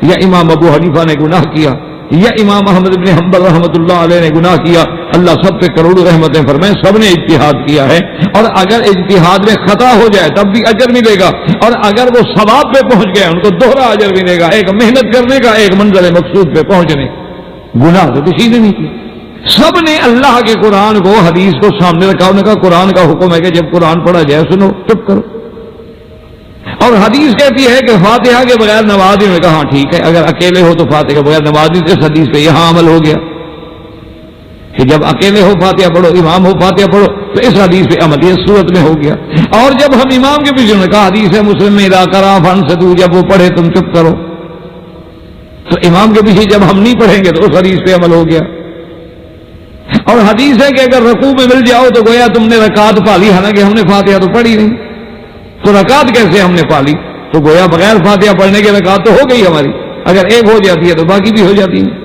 یا امام ابو حنیفہ نے گناہ کیا یا امام احمد بن حنبل رحمۃ اللہ علیہ نے گناہ کیا۔ اللہ سب پہ کروڑوں رحمتیں فرمائے، سب نے اجتہاد کیا ہے، اور اگر اجتہاد میں خطا ہو جائے تب بھی اجر ملے گا، اور اگر وہ ثواب پہ پہنچ گئے ان کو دوہرا اجر ملے گا، ایک محنت کرنے کا، ایک منزل مقصود پہ پہنچنے۔ گناہ تو کسی نے نہیں کیا، سب نے اللہ کے قرآن کو، حدیث کو سامنے رکھا، انہوں نے کہا قرآن کا حکم ہے کہ جب قرآن پڑھا جائے سنو، چپ کرو، اور حدیث کہتی ہے کہ فاتحہ کے بغیر نماز نہیں۔ کہا ہاں ٹھیک ہے، اگر اکیلے ہو تو فاتحہ کے بغیر نماز نہیں، اس حدیث پہ یہاں عمل ہو گیا کہ جب اکیلے ہو فاتحہ پڑھو، امام ہو فاتحہ پڑھو، تو اس حدیث پہ عمل یہ صورت میں ہو گیا۔ اور جب ہم امام کے پیچھے، کہا حدیث ہے مسلم میں اذا قرأ فانصتوا، جب وہ پڑھے تم چپ کرو، تو امام کے پیچھے جب ہم نہیں پڑھیں گے تو اس حدیث پہ عمل ہو گیا۔ اور حدیث ہے کہ اگر رکوع میں مل جاؤ تو گویا تم نے رکعت پا لی، حالانکہ ہم نے فاتحہ تو پڑھی نہیں، تو رکعت کیسے ہم نے پا لی؟ تو گویا بغیر فاتحہ پڑھنے کے رکعت تو ہو گئی ہماری، اگر ایک ہو جاتی ہے تو باقی بھی ہو جاتی ہے۔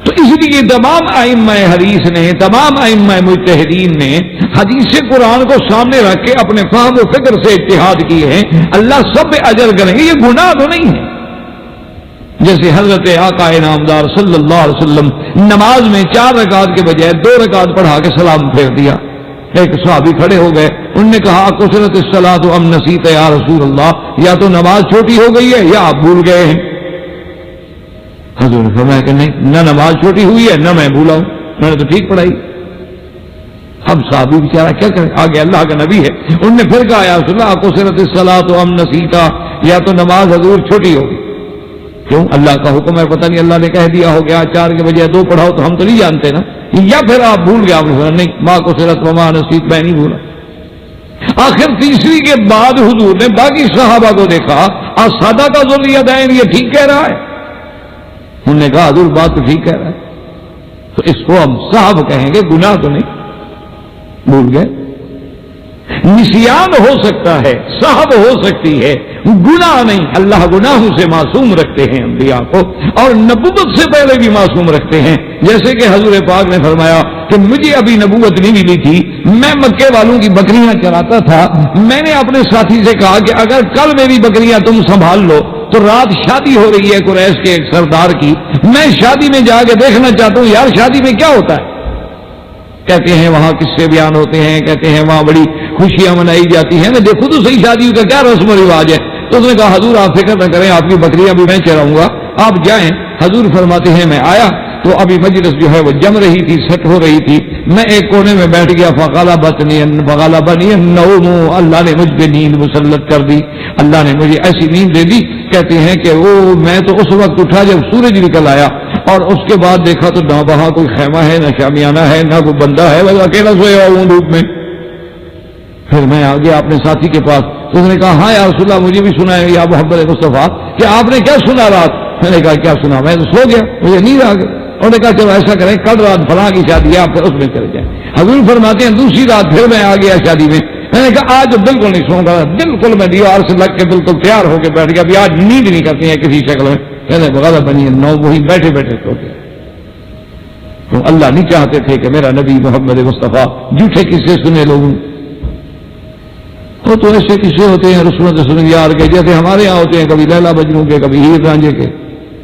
تو اس لیے تمام ائمہ حدیث نے، تمام ائمہ مجتہدین نے حدیث قرآن کو سامنے رکھ کے اپنے فہم و فکر سے اجتہاد کیے ہیں، اللہ سب پہ اجر کریں گے، یہ گناہ تو نہیں ہے۔ جیسے حضرت آقا نامدار صلی اللہ علیہ وسلم نماز میں 4 رکعت کے بجائے 2 رکعت پڑھا کے سلام پھیر دیا۔ ایک صحابی کھڑے ہو گئے، انہوں نے کہا کثرت الصلاۃ ام نسیت یا رسول اللہ، یا تو نماز چھوٹی ہو گئی ہے یا آپ بھول گئے ہیں۔ حضور نے فرمایا کہ نہیں، نہ نماز چھوٹی ہوئی ہے نہ میں بھولا ہوں، میں نے تو ٹھیک پڑھائی۔ اب صحابی بیچارہ کیا کرے، آگے اللہ کا نبی ہے، انہوں نے پھر کہا یا رسول اللہ کثرت الصلاۃ ام نسیت، یا تو نماز حضور چھوٹی ہوگی۔ کیوں؟ اللہ کا حکم ہے، پتہ نہیں اللہ نے کہہ دیا ہو گیا 4 کے بجائے 2 پڑھاؤ، تو ہم تو نہیں جانتے نا، یا پھر آپ بھول گئے، آپ نے کہا نہیں ماں کو سرت وما نسیت، میں نہیں بھولا۔ آخر تیسری کے بعد حضور نے باقی صحابہ کو دیکھا، اسادہ کا ذریعہ یہ ٹھیک کہہ رہا ہے، انہوں نے کہا حضور بات تو ٹھیک کہہ رہا ہے، تو اس کو ہم صاحب کہیں گے، گناہ تو نہیں، بھول گئے۔ نسیان ہو سکتا ہے، صاحب ہو سکتی ہے، گناہ نہیں۔ اللہ گناہوں سے معصوم رکھتے ہیں انبیاء کو، اور نبوت سے پہلے بھی معصوم رکھتے ہیں، جیسے کہ حضور پاک نے فرمایا کہ مجھے ابھی نبوت نہیں ملی تھی، میں مکے والوں کی بکریاں چراتا تھا، میں نے اپنے ساتھی سے کہا کہ اگر کل میری بکریاں تم سنبھال لو تو رات شادی ہو رہی ہے قریش کے ایک سردار کی، میں شادی میں جا کے دیکھنا چاہتا ہوں یار شادی میں کیا ہوتا ہے۔ کہتے ہیں وہاں قصے بیان ہوتے ہیں، کہتے ہیں وہاں بڑی خوشیاں منائی جاتی ہیں، میں دیکھوں تو صحیح شادی کا کیا رسم و رواج ہے۔ تو اس نے کہا حضور آپ فکر نہ کریں، آپ کی بکریاں بھی میں چراؤں گا، آپ جائیں۔ حضور فرماتے ہیں میں آیا تو ابھی مجلس جو ہے وہ جم رہی تھی، سیٹ ہو رہی تھی، میں ایک کونے میں بیٹھ گیا، فغلبنی النوم، اللہ نے مجھ پہ نیند مسلط کر دی، اللہ نے مجھے ایسی نیند دے دی۔ کہتے ہیں کہ وہ میں تو اس وقت اٹھا جب سورج نکل آیا، اور اس کے بعد دیکھا تو نہ وہاں کوئی خیمہ ہے، نہ شامیانہ ہے، نہ کوئی بندہ ہے، بس اکیلا سویا ہوں دھوپ میں۔ پھر میں آ گیا اپنے ساتھی کے پاس، تو اس نے کہا ہاں یا رسول اللہ مجھے بھی سنا ہے یا محمد مصطفیٰ کہ آپ نے کیا سنا رات؟ میں نے کہا کیا سنا، میں تو سو گیا، مجھے نیند آ گئی۔ انہوں نے کہا چلو ایسا کریں کل رات فلاں کی شادی ہے، آپ پھر اس میں چلے جائیں۔ حضور فرماتے ہیں دوسری رات پھر میں آ گیا شادی میں، میں نے کہا آج بالکل نہیں سوں گا، بالکل میں دیوار سے لگ کے بالکل تیار ہو کے بیٹھ گیا، ابھی آج نیند نہیں کرتی ہے کسی شکل میں۔ کہنے بغیر بنی نو وہی بیٹھے بیٹھے سو گیا۔ تو اللہ نہیں چاہتے تھے کہ میرا نبی محمد مصطفیٰ جھوٹے قصے سنے لوگوں، تو ایسے قصے ہوتے ہیں رسول سن یار کے، جیسے ہمارے یہاں ہوتے ہیں کبھی لیلا مجنوں کے، کبھی ہیر رانجھے کے،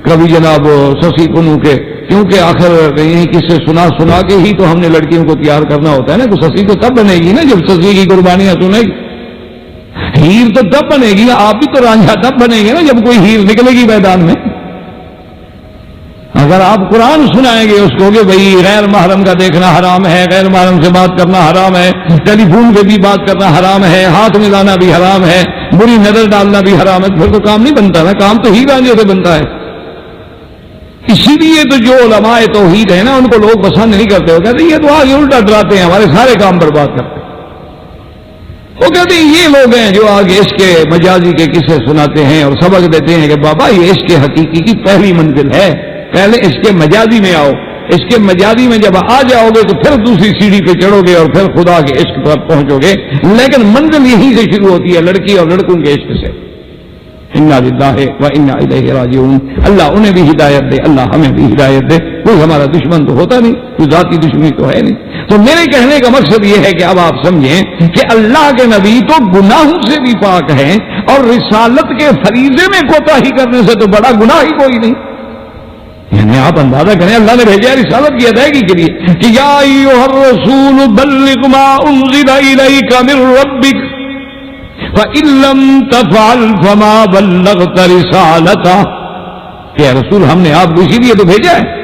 کبھی جناب سسی پنو کے، کیونکہ آخر یہی قصے سنا سنا کے ہی تو ہم نے لڑکیوں کو تیار کرنا ہوتا ہے نا۔ تو سسی تو تب بنے گی نا جب سسی کی قربانیاں سنے گی، ہیر تو تب بنے گی، آپ بھی تو رانجھا تب بنے گے نا جب کوئی ہیر نکلے گی میدان میں۔ اگر آپ قرآن سنائیں گے اس کو کہ بھئی غیر محرم کا دیکھنا حرام ہے، غیر محرم سے بات کرنا حرام ہے، ٹیلی فون پہ بھی بات کرنا حرام ہے، ہاتھ ملانا بھی حرام ہے، بری نظر ڈالنا بھی حرام ہے، پھر تو کام نہیں بنتا نا، کام تو ہی رانجھے سے بنتا ہے۔ اسی لیے تو جو علماء توحید ہیں نا ان کو لوگ پسند نہیں کرتے، وہ کہتے ہیں یہ تو آگے الٹا ڈراتے ہیں، ہمارے سارے کام برباد کرتے ہیں۔ وہ کہتے ہیں یہ لوگ ہیں جو آگے عشق کے مجازی کے قصے سناتے ہیں اور سبق دیتے ہیں کہ بابا یہ عشق حقیقی کی پہلی منزل ہے، پہلے عشق مجازی میں آؤ، اس کے مجازی میں جب آ جاؤ گے تو پھر دوسری سیڑھی پہ چڑھو گے اور پھر خدا کے عشق پر پہنچو گے، لیکن منزل یہیں سے شروع ہوتی ہے، لڑکی اور لڑکوں کے عشق سے۔ انا للہ و انا الیہ راجعون۔ اللہ انہیں بھی ہدایت دے، اللہ ہمیں بھی ہدایت دے۔ کوئی ہمارا دشمن تو ہوتا نہیں، کوئی ذاتی دشمنی تو ہے نہیں۔ تو میرے کہنے کا مقصد یہ ہے کہ اب آپ سمجھیں کہ اللہ کے نبی تو گناہوں سے بھی پاک ہیں، اور رسالت کے فریضے میں کوتاہی کرنے سے تو بڑا گناہ ہی کوئی نہیں۔ یعنی آپ اندازہ کریں، اللہ نے بھیجا رسالت کی ادائیگی کے لیے کہ یا ایھا الرسول بلغ ما انزل الیک من ربک فإن لم تفعل فما بلغت رسالتہ، کہ رسول ہم نے آپ کو اسی لیے تو بھیجا ہے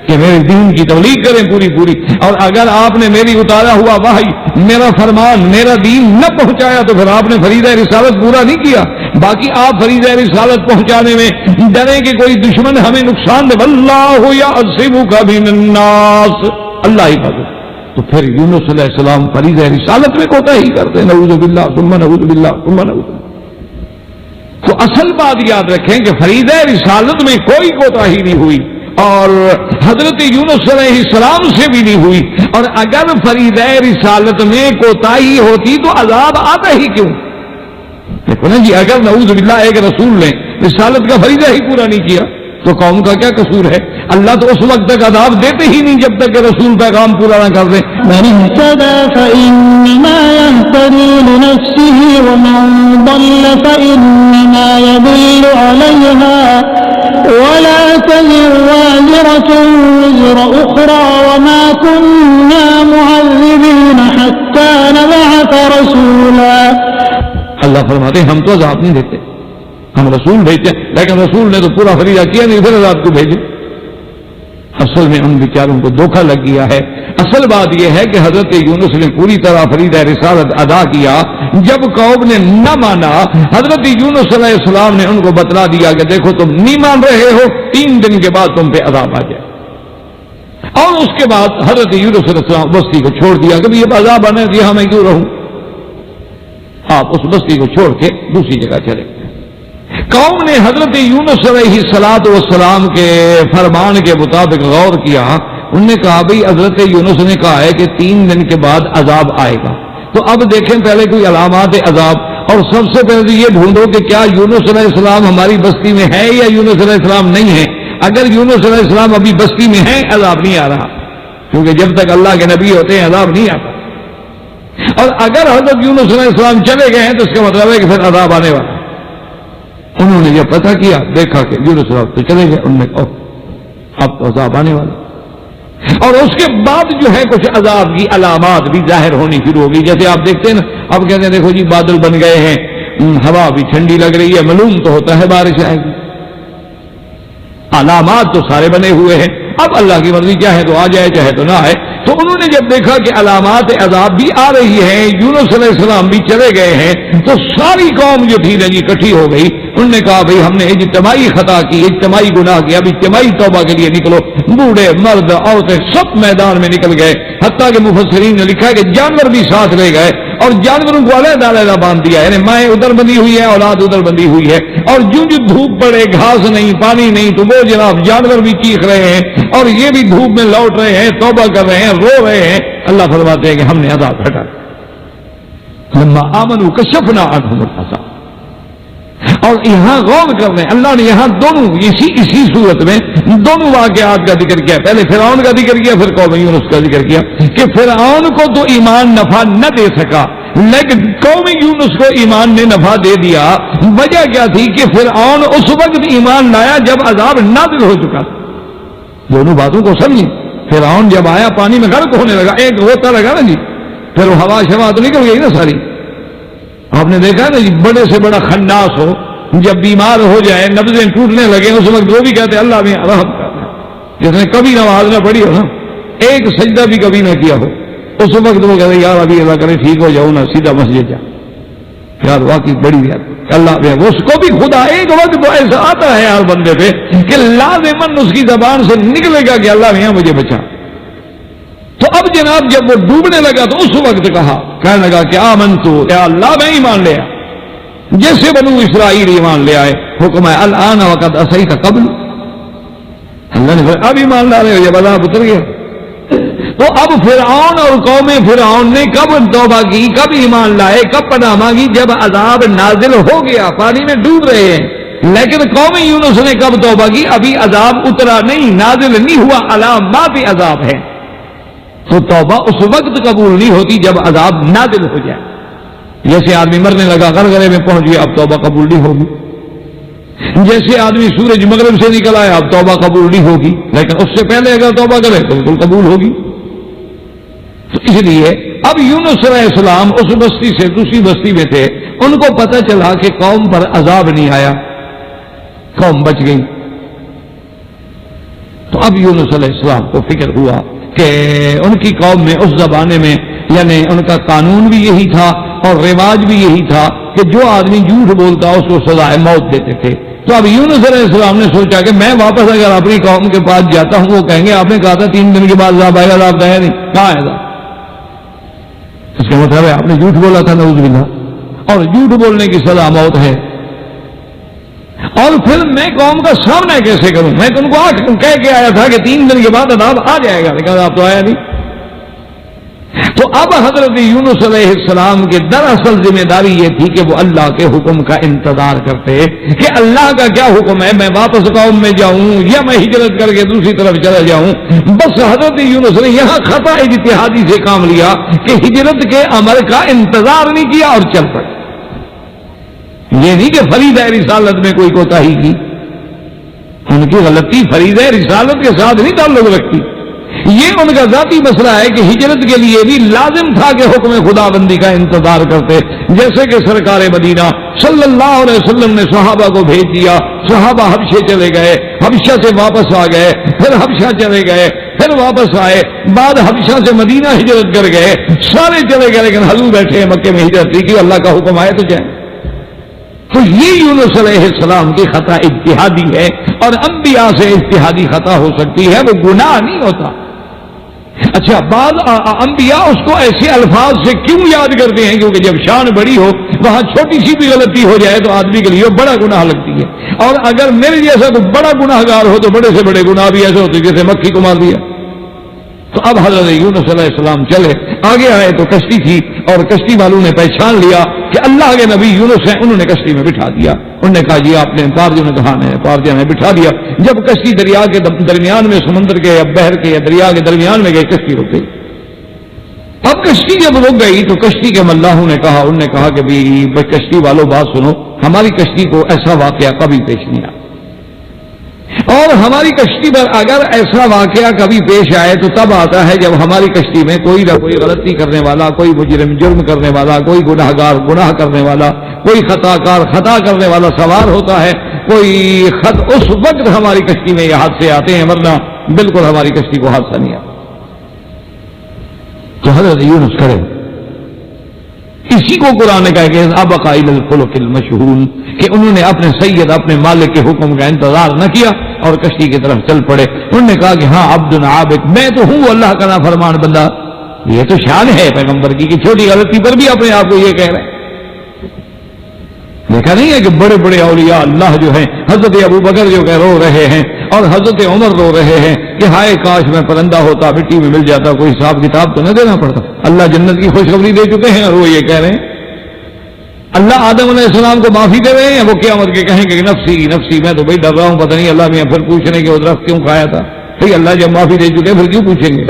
کہ میرے دین کی تبلیغ کریں پوری پوری، اور اگر آپ نے میری اتارا ہوا وحی، میرا فرمان، میرا دین نہ پہنچایا تو پھر آپ نے فریضہ رسالت پورا نہیں کیا۔ باقی آپ فریضہ رسالت پہنچانے میں ڈریں کہ کوئی دشمن ہمیں نقصان دے، واللہ یعصمک من الناس، اللہ ہی حفاظت، تو پھر یونس علیہ السلام فریضہ رسالت میں کوتاہی کرتے، نعوذ باللہ ثم نعوذ باللہ ثم نعوذ باللہ۔ تو اصل بات یاد رکھیں کہ فریضہ رسالت میں کوئی کوتاہی نہیں ہوئی، اور حضرت یونس علیہ السلام سے بھی نہیں ہوئی، اور اگر فریضہ رسالت میں کوتاہی ہوتی تو عذاب آتا ہی کیوں؟ دیکھو نا جی، اگر نعوذ باللہ ایک رسول نے رسالت کا فریضہ ہی پورا نہیں کیا تو قوم کا کیا قصور ہے؟ اللہ تو اس وقت تک عذاب دیتے ہی نہیں جب تک کہ رسول پیغام پورا نہ کر دیں۔ من اهتدى فإنما يهتدي لنفسه ومن ضل فإنما يضل عليها ولا تزر وازرة وزر أخرى وما كنا معذبين حتى نبعث رسولا۔ اللہ فرماتے ہیں ہم تو عذاب نہیں دیتے، ہم رسول بھیجتے ہیں، لیکن رسول نے تو پورا فریضہ کیا نہیں، پھر عذاب کو بھیجے۔ اصل میں ان بیچاروں کو دھوکہ لگ گیا ہے۔ اصل بات یہ ہے کہ حضرت یونس نے پوری طرح فریضہ رسالت ادا کیا، جب قوم نے نہ مانا حضرت یونس علیہ السلام نے ان کو بتلا دیا کہ دیکھو تم نہیں مان رہے ہو، 3 دن کے بعد تم پہ عذاب آ جائے، اور اس کے بعد حضرت یونس علیہ السلام بستی کو چھوڑ دیا کہ یہ عذاب آنے دیا، میں کیوں رہوں، آپ اس بستی کو چھوڑ کے دوسری جگہ چلے گئے۔ قوم نے حضرت یونس علیہ السلام کے فرمان کے مطابق غور کیا، انہوں نے کہا بھئی حضرت یونس نے کہا ہے کہ 3 دن کے بعد عذاب آئے گا، تو اب دیکھیں پہلے کوئی علامات عذاب، اور سب سے پہلے یہ ڈھونڈو کہ کیا یونس علیہ السلام ہماری بستی میں ہے یا یونس علیہ السلام نہیں ہے۔ اگر یونس علیہ السلام ابھی بستی میں ہے عذاب نہیں آ رہا، کیونکہ جب تک اللہ کے نبی ہوتے ہیں عذاب نہیں آتا، اور اگر حضرت یونس علیہ السلام چلے گئے ہیں تو اس کا مطلب ہے کہ پھر عذاب آنے والا۔ انہوں نے جب پتہ کیا، دیکھا کہ یونس علیہ السلام تو چلے گئے، ان میں اب تو عذاب آنے والا، اور اس کے بعد جو ہے کچھ عذاب کی علامات بھی ظاہر ہونی شروع ہوگی۔ جیسے آپ دیکھتے ہیں نا، اب کہتے ہیں دیکھو جی بادل بن گئے ہیں، ہوا بھی ٹھنڈی لگ رہی ہے، معلوم تو ہوتا ہے بارش آئے گی، علامات تو سارے بنے ہوئے ہیں، اب اللہ کی مرضی چاہے تو آ جائے چاہے تو نہ آئے۔ تو انہوں نے جب دیکھا کہ علامات عذاب بھی آ رہی ہیں، یونس علیہ السلام بھی چلے گئے ہیں، تو ساری قوم جو تھی نا جی اکٹھی ہو گئی۔ انہوں نے کہا بھئی ہم نے اجتماعی خطا کی، اجتماعی گناہ کیا، اب اجتماعی توبہ کے لیے نکلو۔ بوڑھے مرد عورتیں سب میدان میں نکل گئے، حتیٰ کہ مفسرین نے لکھا ہے کہ جانور بھی ساتھ لے گئے، اور جانوروں کو علیحدہ علیحدہ باندھ دیا، یعنی مائیں ادھر بندھی ہوئی ہے، اولاد ادھر بندھی ہوئی ہے، اور جو دھوپ پڑے، گھاس نہیں، پانی نہیں، تو وہ جناب جانور بھی چیخ رہے ہیں اور یہ بھی دھوپ میں لوٹ رہے ہیں، توبہ کر رہے ہیں، رو رہے ہیں۔ اللہ فرماتے ہیں کہ ہم نے عذاب ہٹا لما آمنوا کشفنا عنہم العذاب۔ اور یہاں غور کر رہے ہیں، اللہ نے یہاں دونوں اسی صورت میں دونوں واقعات کا ذکر کیا، پہلے فرعون کا ذکر کیا، پھر قوم یونس کا ذکر کیا، کہ فرعون کو تو ایمان نفع نہ دے سکا، لیکن قوم یونس کو ایمان نے نفع دے دیا۔ وجہ کیا تھی کہ فرعون اس وقت ایمان لایا جب عذاب نازل ہو چکا تھا۔ دونوں باتوں کو سمجھیں، فرعون جب آیا پانی میں غرق ہونے لگا، ایک ہوتا لگا نا جی، پھر وہ ہوا شوا تو نکل گئی نا ساری۔ آپ نے دیکھا نا جی، بڑے سے بڑا خناس ہو، جب بیمار ہو جائے، نبضیں ٹوٹنے لگے، اس وقت وہ بھی کہتے اللہ میں رحم کرنا، جس نے کبھی نماز نہ پڑھی ہو نا، ایک سجدہ بھی کبھی نہ کیا ہو، اس وقت وہ کہتے یار ابھی اللہ کرے ٹھیک ہو جاؤ نا، سیدھا مسجد جا، یار واقعی بڑی بات اللہ میں، اس کو بھی خدا ایک وقت تو ایسا آتا ہے ہر بندے پہ کہ لازماً اس کی زبان سے نکلے گا کہ اللہ میاں مجھے بچا۔ تو اب جناب جب وہ ڈوبنے لگا تو اس وقت کہنے لگا کہ آمنتو، یا اللہ میں ایمان لیا، جیسے بنو اسرائیل ایمان لے آئے۔ حکم ہے الآن وقد عصیت قبل، اللہ نے اب ایمان لا رہے ہو جب عذاب اتر گیا. تو اب فرعون اور قوم فرعون نے کب توبہ کی, کب ایمان لائے, کب پناہ مانگی؟ جب عذاب نازل ہو گیا, پانی میں ڈوب رہے ہیں. لیکن قوم یونس نے کب توبہ کی؟ ابھی عذاب اترا نہیں, نازل نہیں ہوا, علامات عذاب ہے. تو توبہ اس وقت قبول نہیں ہوتی جب عذاب نازل ہو جائے. جیسے آدمی مرنے لگا, غرغرے میں پہنچ گیا, اب توبہ قبول نہیں ہوگی. جیسے آدمی سورج مغرب سے نکل آیا, اب توبہ قبول نہیں ہوگی. لیکن اس سے پہلے اگر توبہ کرے تو بالکل قبول ہوگی. تو اس لیے اب یونس علیہ السلام اس بستی سے دوسری بستی میں تھے, ان کو پتہ چلا کہ قوم پر عذاب نہیں آیا, قوم بچ گئی. تو اب یونس علیہ السلام کو فکر ہوا کہ ان کی قوم میں اس زمانے میں یعنی ان کا قانون بھی یہی تھا اور رواج بھی یہی تھا کہ جو آدمی جھوٹ بولتا اس کو سزائے موت دیتے تھے. تو اب یونس علیہ السلام نے سوچا کہ میں واپس اگر اپنی قوم کے پاس جاتا ہوں, وہ کہیں گے آپ نے کہا تھا 3 دن کے بعد عذاب آئے گا, عذاب گیا نہیں, کہاں آئے گا؟ اس کا مطلب ہے آپ نے جھوٹ بولا تھا, نعوذ باللہ, اور جھوٹ بولنے کی سزا موت ہے. اور پھر میں قوم کا سامنا کیسے کروں؟ میں تم کو کہہ کے آیا تھا کہ 3 دن کے بعد عذاب آ جائے گا, لیکن عذاب تو آیا نہیں. تو اب حضرت یونس علیہ السلام کے دراصل ذمہ داری یہ تھی کہ وہ اللہ کے حکم کا انتظار کرتے کہ اللہ کا کیا حکم ہے, میں واپس قوم میں جاؤں یا میں ہجرت کر کے دوسری طرف چلا جاؤں. بس حضرت یونس نے یہاں خطا اجتہادی سے کام لیا کہ ہجرت کے عمل کا انتظار نہیں کیا اور چل پڑے. یہ نہیں کہ فریضہ رسالت میں کوئی کوتاہی کی, ان کی غلطی فریضہ رسالت کے ساتھ نہیں تعلق رکھتی. یہ ان کا ذاتی مسئلہ ہے کہ ہجرت کے لیے بھی لازم تھا کہ حکم خدا بندی کا انتظار کرتے. جیسے کہ سرکار مدینہ صلی اللہ علیہ وسلم نے صحابہ کو بھیج دیا, صحابہ حبشے چلے گئے, حبشہ سے واپس آ گئے, پھر حبشہ چلے گئے, پھر واپس آئے, بعد حبشہ سے مدینہ ہجرت کر گئے, سارے چلے گئے, لیکن حضور بیٹھے ہیں مکے میں ہجرت کی, اللہ کا حکم آئے تو جائیں. تو یہ یونس علیہ السلام کی خطا اجتہادی ہے, اور انبیاء سے اجتہادی خطا ہو سکتی ہے, وہ گناہ نہیں ہوتا. اچھا, بعض انبیاء اس کو ایسے الفاظ سے کیوں یاد کرتے ہیں؟ کیونکہ جب شان بڑی ہو وہاں چھوٹی سی بھی غلطی ہو جائے تو آدمی کے لیے بڑا گناہ لگتی ہے. اور اگر میرے جیسا کوئی بڑا گناہ گار ہو تو بڑے سے بڑے گناہ بھی ایسے ہوتے جیسے مکھی کو مار دیا. تو اب حضرت یونس علیہ السلام چلے, آگے آئے تو کشتی تھی, اور کشتی والوں نے پہچان لیا کہ اللہ کے نبی یونس ہیں, انہوں نے کشتی میں بٹھا دیا. انہوں نے کہا جی آپ نے پارجیوں نے کہا ہے, پارجیوں نے بٹھا دیا. جب کشتی دریا کے درمیان میں, سمندر کے یا بحر کے یا دریا کے درمیان میں گئی, کشتی رک گئی. اب کشتی جب رک گئی تو کشتی کے ملاحوں نے کہا, انہوں نے کہا کہ بھائی کشتی والوں بات سنو, ہماری کشتی کو ایسا واقعہ کبھی پیش نہیں آیا, اور ہماری کشتی پر اگر ایسا واقعہ کبھی پیش آئے تو تب آتا ہے جب ہماری کشتی میں کوئی نہ کوئی غلطی کرنے والا, کوئی مجرم جرم کرنے والا, کوئی گناہ گار گناہ کرنے والا, کوئی خطا کار خطا کرنے والا سوار ہوتا ہے, کوئی اس وقت ہماری کشتی میں یہ حادثے آتے ہیں, ورنہ بالکل ہماری کشتی کو حادثہ نہیں آتا. تو حضرت یونس کرے, اسی کو قرآن نے کہا کہ ابقا الی الفلک المشحون, کہ انہوں نے اپنے سید اپنے مالک کے حکم کا انتظار نہ کیا اور کشتی کی طرف چل پڑے. انہوں نے کہا کہ ہاں عبد عابد, میں تو ہوں اللہ کا نافرمان بندہ. یہ تو شان ہے پیغمبر کی کہ چھوٹی غلطی پر بھی اپنے آپ کو یہ کہہ رہے ہیں. دیکھا نہیں ہے کہ بڑے بڑے اولیاء اللہ جو ہیں, حضرت ابو بکر جو کہ رو رہے ہیں اور حضرت عمر رو رہے ہیں کہ ہائے کاش میں پرندہ ہوتا, مٹی میں مل جاتا, کوئی حساب کتاب تو نہ دینا پڑتا. اللہ جنت کی خوشخبری دے چکے ہیں اور وہ یہ کہہ رہے ہیں. اللہ آدم علیہ السلام کو معافی دے رہے ہیں, وہ قیامت کے کہیں کہ نفسی نفسی, میں تو بھائی ڈر رہا ہوں, پتہ نہیں اللہ میاں پھر پوچھنے کہ وہ درخت کیوں کھایا تھا. بھائی اللہ جب معافی دے چکے پھر کیوں پوچھیں گے؟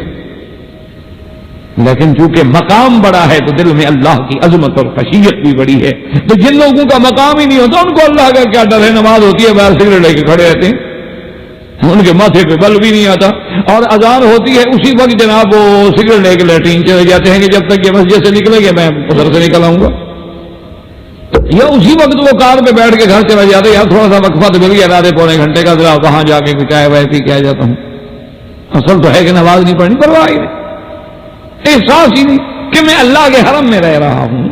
لیکن چونکہ مقام بڑا ہے تو دل میں اللہ کی عظمت اور خشیت بھی بڑی ہے. تو جن لوگوں کا مقام ہی نہیں ہوتا ان کو اللہ کا کیا ڈر ہے؟ نماز ہوتی ہے باہر سگریٹ لے کے کھڑے رہتے ہیں, ان کے ماتھے پہ بل بھی نہیں آتا, اور اذان ہوتی ہے اسی وقت جناب وہ سگریٹ لے کے لیٹرین چلے جاتے ہیں کہ جب تک یہ مسجد سے نکلیں گے میں ادھر سے نکل آؤں گا, یا اسی وقت وہ کار پہ بیٹھ کے گھر چلا جاتے ہیں, یا تھوڑا سا وقفہ تو مل گیا آدھے پونے گھنٹے کا, ذرا وہاں جا کے چائے وائے پی کے آ جاتا ہوں. اصل تو ہے کہ نماز نہیں پڑھنی, پرواہ ہی نہیں, احساس ہی نہیں کہ میں اللہ کے حرم میں رہ رہا ہوں,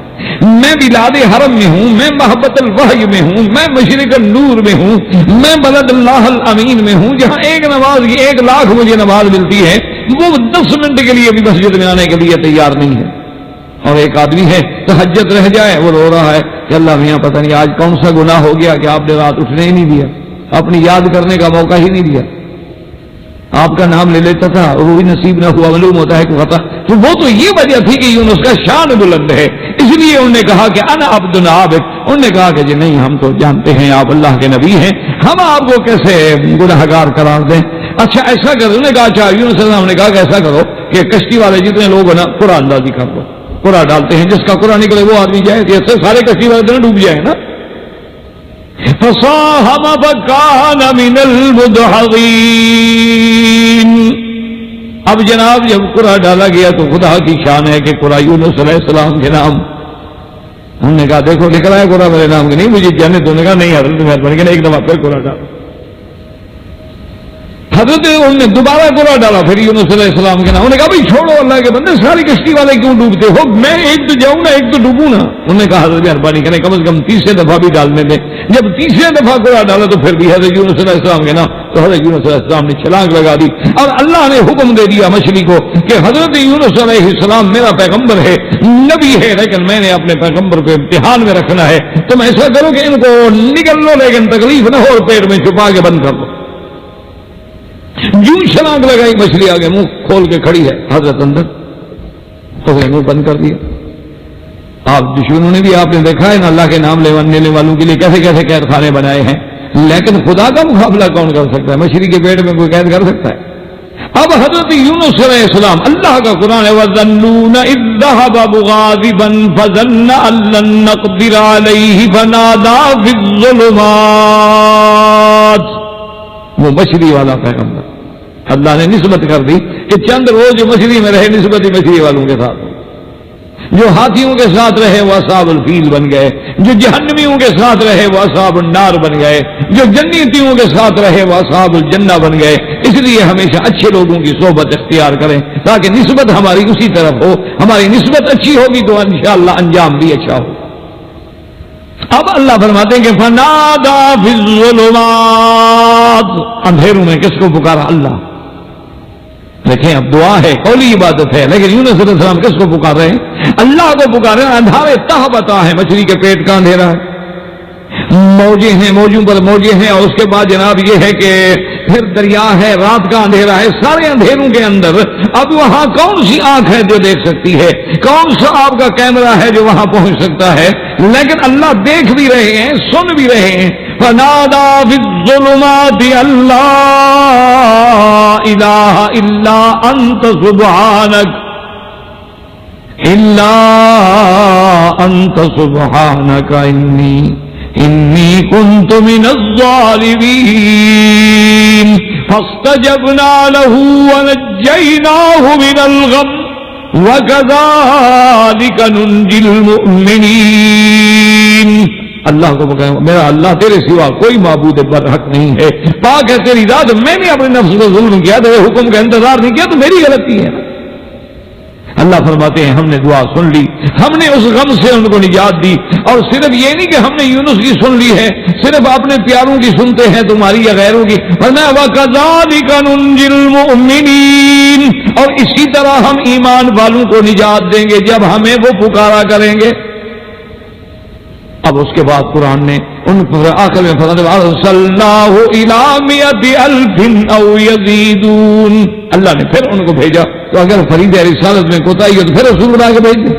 میں بلاد حرم میں ہوں, میں محبت الوحی میں ہوں, میں مشرق النور میں ہوں, میں بلد اللہ الامین میں ہوں, جہاں ایک نماز کی 1 لاکھ مجھے نماز ملتی ہے, وہ 10 منٹ کے لیے بھی مسجد میں آنے کے لیے تیار نہیں ہے. اور ایک آدمی ہے تہجد رہ جائے, وہ رو رہا ہے کہ اللہ میاں پتہ نہیں آج کون سا گناہ ہو گیا کہ آپ نے رات اٹھنے ہی نہیں دیا, اپنی یاد کرنے کا موقع ہی نہیں دیا. آپ کا نام لے لیتا تھا اور وہی نصیب نہ ہوا، معلوم ہوتا ہے کہ خطا. تو وہ تو یہ وجہ تھی کہ یونس کا شان بلند ہے، اس لیے انہوں نے کہا کہ انا عبد عابد. انہوں نے کہا کہ جی نہیں، ہم تو جانتے ہیں آپ اللہ کے نبی ہیں، ہم آپ کو کیسے گناہگار قرار دیں. اچھا ایسا کرو. انہوں نے کہا اچھا. یونس علیہ السلام نے کہا کہ ایسا کرو کہ کشتی والے جتنے لوگ ہیں نا قرآن اندازی کر دو، قرآن ڈالتے ہیں، جس کا قرآن نکلے وہ آدمی جائے. جیسے سارے کشتی والے تو ڈوب جائیں نا. فَصَاحَمَ فَكَانَ مِنَ الْمُدْحَضِينَ. اب جناب جب قرآن ڈالا گیا تو خدا کی شان ہے کہ قرآن یونس علیہ السلام کے نام. ہم نے کہا دیکھو لکھ رہا ہے قرآن میرے نام کے، نہیں مجھے جانے دو. نے کہا نہیں حضرت مہربانی کریں ایک دفعہ پھر قرآن ڈالا. حضرت انہوں نے دوبارہ قرآن ڈالا پھر یونس علیہ السلام کے نام. انہوں نے کہا بھائی چھوڑو اللہ کے بندے، ساری کشتی والے کیوں ڈوبتے ہو؟ میں ایک تو جاؤں نا، ایک تو ڈوبوں نا. انہوں نے کہا حضرت مہربانی کریں کم از کم تیسرے دفعہ بھی ڈالنے دیں. جب تیسرے دفعہ قرآن ڈالا تو پھر بھی حضرت یونس علیہ السلام کے نام. تو حضرت یونس علیہ السلام نے چھلانگ لگا دی اور اللہ نے حکم دے دیا مچھلی کو کہ حضرت یونس علیہ السلام میرا پیغمبر ہے، نبی ہے، لیکن میں نے اپنے پیغمبر کو امتحان میں رکھنا ہے. تم ایسا کرو کہ ان کو نگل لو لیکن تکلیف نہ ہو، پیٹ میں چھپا کے بند کر دو. یوں چھلانگ لگائی، مچھلی آگے منہ کھول کے کھڑی ہے، حضرت اندر تو منہ بند کر دیا. آپ دشمنوں نے بھی آپ نے دیکھا ہے نا اللہ کے نام لینے والوں کے لیے کیسے کیسے قید خانے بنائے ہیں، لیکن خدا کا مقابلہ کون کر سکتا ہے؟ مچھلی کے پیٹ میں کوئی قید کر سکتا ہے؟ اب حضرت یونس علیہ السلام، اللہ کا قرآن ہے وَظَنُّونَ إِذْ ذَهَبَ مُغَاضِبًا فَظَنَّ أَن لَّن نَّقْدِرَ عَلَيْهِ فَنَادَىٰ فِي الظُّلُمَاتِ. وہ مچھلی والا پیغمبر اللہ نے نسبت کر دی کہ چند روز جو مچھلی میں رہے نسبت ہی مچھلی والوں کے ساتھ. جو ہاتھیوں کے ساتھ رہے وہ اصحاب الفیل بن گئے، جو جہنمیوں کے ساتھ رہے وہ اصحاب النار بن گئے، جو جنتیوں کے ساتھ رہے وہ اصحاب الجنہ بن گئے. اس لیے ہمیشہ اچھے لوگوں کی صحبت اختیار کریں تاکہ نسبت ہماری اسی طرف ہو. ہماری نسبت اچھی ہوگی تو انشاءاللہ انجام بھی اچھا ہو. اب اللہ فرماتے ہیں کہ فنادا فی الظلمات، اندھیروں میں کس کو پکارا؟ اللہ. دیکھیں اب دعا ہے، قولی عبادت ہے، لیکن یونس علیہ السلام کس کو پکار رہے ہیں؟ اللہ کو پکار رہے ہیں. اندھارے تہ بتا ہے، مچھلی کے پیٹ کا اندھیرا ہے، موجیں ہیں، موجوں پر موجیں ہیں، اور اس کے بعد جناب یہ ہے کہ پھر دریا ہے، رات کا اندھیرا ہے، سارے اندھیروں کے اندر اب وہاں کون سی آنکھ ہے جو دیکھ سکتی ہے؟ کون سا آپ کا کیمرہ ہے جو وہاں پہنچ سکتا ہے؟ لیکن اللہ دیکھ بھی رہے ہیں، سن بھی رہے ہیں. فنادا فی الظلمات اللہ الہ الا انت سبحانک انی کنت من الظالمین فاستجبنا له ونجیناہ من الغم وَكَذَلِكَ نُنْجِي الْمُؤْمِنِينَ. اللہ کو بکائیں میرا اللہ تیرے سوا کوئی معبود برحق نہیں ہے، پاک ہے تیری ذات. میں نے اپنے نفس کو ظلم کیا، تیرے حکم کا انتظار نہیں کیا تو میری غلطی ہے. اللہ فرماتے ہیں ہم نے دعا سن لی، ہم نے اس غم سے ان کو نجات دی. اور صرف یہ نہیں کہ ہم نے یونس کی سن لی ہے، صرف اپنے پیاروں کی سنتے ہیں تمہاری یا غیروں کی. وَكَذَلِكَ نُنْجِي الْمُؤْمِنِينَ. اور اسی طرح ہم ایمان والوں کو نجات دیں گے جب ہمیں وہ پکارا کریں گے. اب اس کے بعد قرآن نے ان پر آخر میں فرمایا ارسلناہ الی مئۃ الف او یزیدون. اللہ نے پھر ان کو بھیجا. تو اگر فرید رسالت میں کوتاہی ہے تو پھر رسول بنا کے بھیج دیں.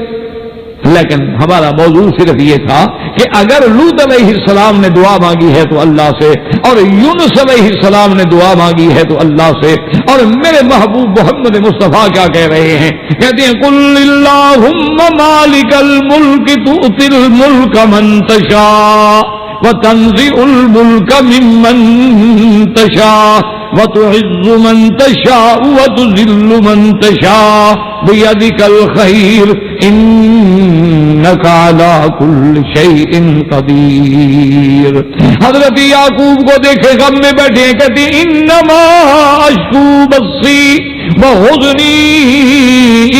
لیکن ہمارا موضوع صرف یہ تھا کہ اگر لوط علیہ السلام نے دعا مانگی ہے تو اللہ سے، اور یونس علیہ السلام نے دعا مانگی ہے تو اللہ سے. اور میرے محبوب محمد مصطفیٰ کیا کہہ رہے ہیں؟ کہتے ہیں قل اللہم مالک الملک تؤتی الملک من تشاء وتنزع الملک ممن تشاء وتعز من تشاء وتذل من تشاء بيدك الخير انك على كل شيء قدير. حضرت یعقوب کو دیکھے غم میں بیٹھے ہیں، کہتے ہیں انما اشکو بثی وحزنی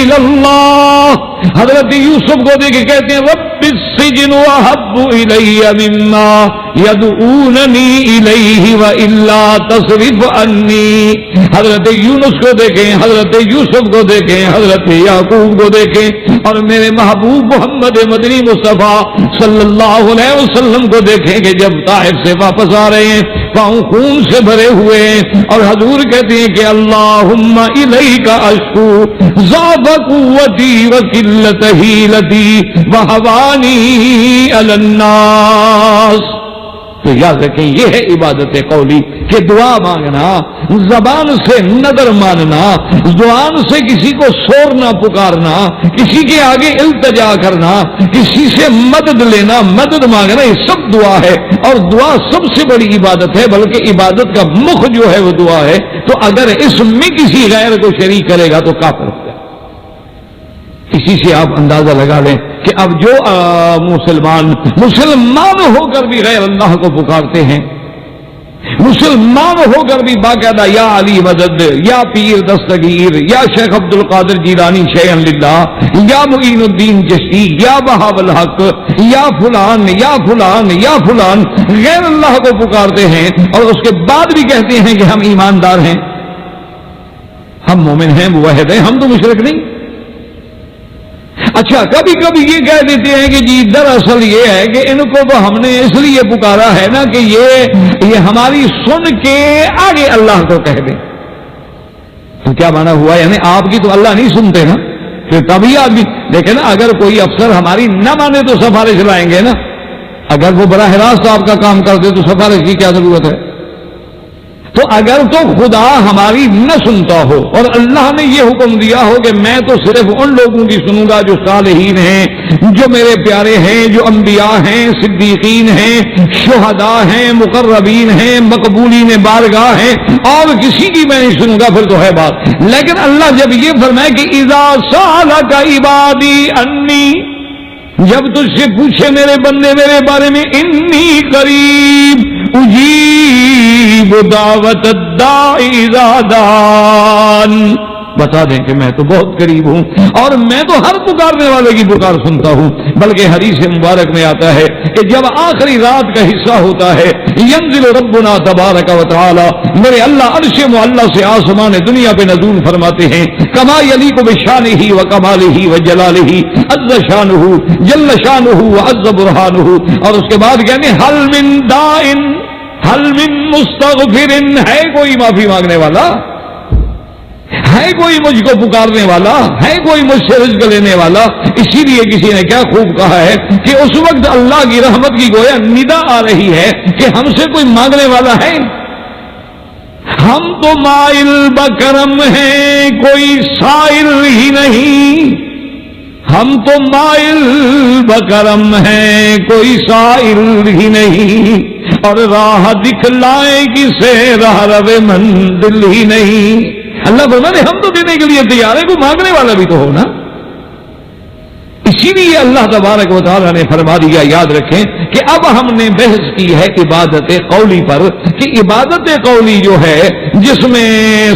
الى اللہ. حضرت یوسف کو دیکھے کہتے ہیں رب السجن احب الی مما یدعوننی الیہ والا تصرف عنی. حضرت یونس کو دیکھیں، حضرت یوسف کو دیکھیں، حضرت یعقوب کو دیکھیں، اور میرے محبوب محمد مدنی مصطفیٰ صلی اللہ علیہ وسلم کو دیکھیں کہ جب طائف سے واپس آ رہے ہیں پاؤں خون سے بھرے ہوئے ہیں، اور حضور کہتے ہیں کہ اللہم الیک اشکو ضعف قوتی وقلت حیلتی وہوانی علی الناس۔ تو یاد رکھیں یہ ہے عبادت قولی کہ دعا مانگنا، زبان سے نظر ماننا، زبان سے کسی کو سورنا پکارنا، کسی کے آگے التجا کرنا، کسی سے مدد لینا، مدد مانگنا، یہ سب دعا ہے، اور دعا سب سے بڑی عبادت ہے، بلکہ عبادت کا مخ جو ہے وہ دعا ہے۔ تو اگر اس میں کسی غیر کو شریک کرے گا تو کافر ہو گا۔ اسی سے آپ اندازہ لگا لیں کہ اب جو مسلمان ہو کر بھی غیر اللہ کو پکارتے ہیں، مسلمان ہو کر بھی باقاعدہ یا علی مدد، یا پیر دستگیر، یا شیخ عبد القادر جیلانی شیئا للہ، یا معین الدین چشتی، یا وہاب الحق، یا فلان یا فلان یا فلان، غیر اللہ کو پکارتے ہیں اور اس کے بعد بھی کہتے ہیں کہ ہم ایماندار ہیں، ہم مومن ہیں، موحد ہیں، ہم تو مشرک نہیں۔ اچھا، کبھی کبھی یہ کہہ دیتے ہیں کہ جی دراصل یہ ہے کہ ان کو تو ہم نے اس لیے پکارا ہے نا کہ یہ ہماری سن کے آگے اللہ کو کہہ دیں۔ تو کیا مانا ہوا؟ یعنی آپ کی تو اللہ نہیں سنتے نا، پھر تبھی آدمی دیکھیں نا، اگر کوئی افسر ہماری نہ مانے تو سفارش لائیں گے نا، اگر وہ براہ راست آپ کا کام کر دے تو سفارش کی کیا ضرورت ہے؟ تو اگر تو خدا ہماری نہ سنتا ہو اور اللہ نے یہ حکم دیا ہو کہ میں تو صرف ان لوگوں کی سنوں گا جو صالحین ہیں، جو میرے پیارے ہیں، جو انبیاء ہیں، صدیقین ہیں، شہداء ہیں، مقربین ہیں، مقبولین بارگاہ ہیں، اور کسی کی میں نہیں سنوں گا، پھر تو ہے بات۔ لیکن اللہ جب یہ فرمائے کہ اذا سألک عبادی انی، جب تجھ سے پوچھے میرے بندے میرے بارے میں، انی قریب اجیب دعوت الداعی اذا دعان، بتا دیں کہ میں تو بہت قریب ہوں اور میں تو ہر پکارنے والے کی پکار سنتا ہوں۔ بلکہ حدیث مبارک میں آتا ہے کہ جب آخری رات کا حصہ ہوتا ہے، ینزل ربنا تبارک و تعالی، میرے اللہ عرش معلی سے آسمان دنیا پہ نزول فرماتے ہیں، کما یلیق بشانہ و کمالہ و جلالہ، عز شانہ جل شانہ و عز برہانہ، اور اس کے بعد کہتے ہیں حل من داعٍ حل من مستغفر، ہے کوئی معافی مانگنے والا، ہے کوئی مجھ کو پکارنے والا، ہے کوئی مجھ سے رزق لینے والا۔ اسی لیے کسی نے کیا خوب کہا ہے کہ اس وقت اللہ کی رحمت کی گویا ندا آ رہی ہے کہ ہم سے کوئی مانگنے والا ہے۔ ہم تو مائل بکرم ہیں، کوئی سائل ہی نہیں، ہم تو مائل بکرم ہیں، کوئی سائل ہی نہیں، اور راہ دکھلائے کسے راہ رو منزل ہی نہیں۔ اللہ فرماتے ہم تو دینے کے لیے تیار ہے، کوئی مانگنے والا بھی تو ہو نا۔ اسی لیے اللہ تبارک و تعالیٰ نے فرما دیا، یاد رکھیں کہ اب ہم نے بحث کی ہے عبادت قولی پر، کہ عبادت قولی جو ہے جس میں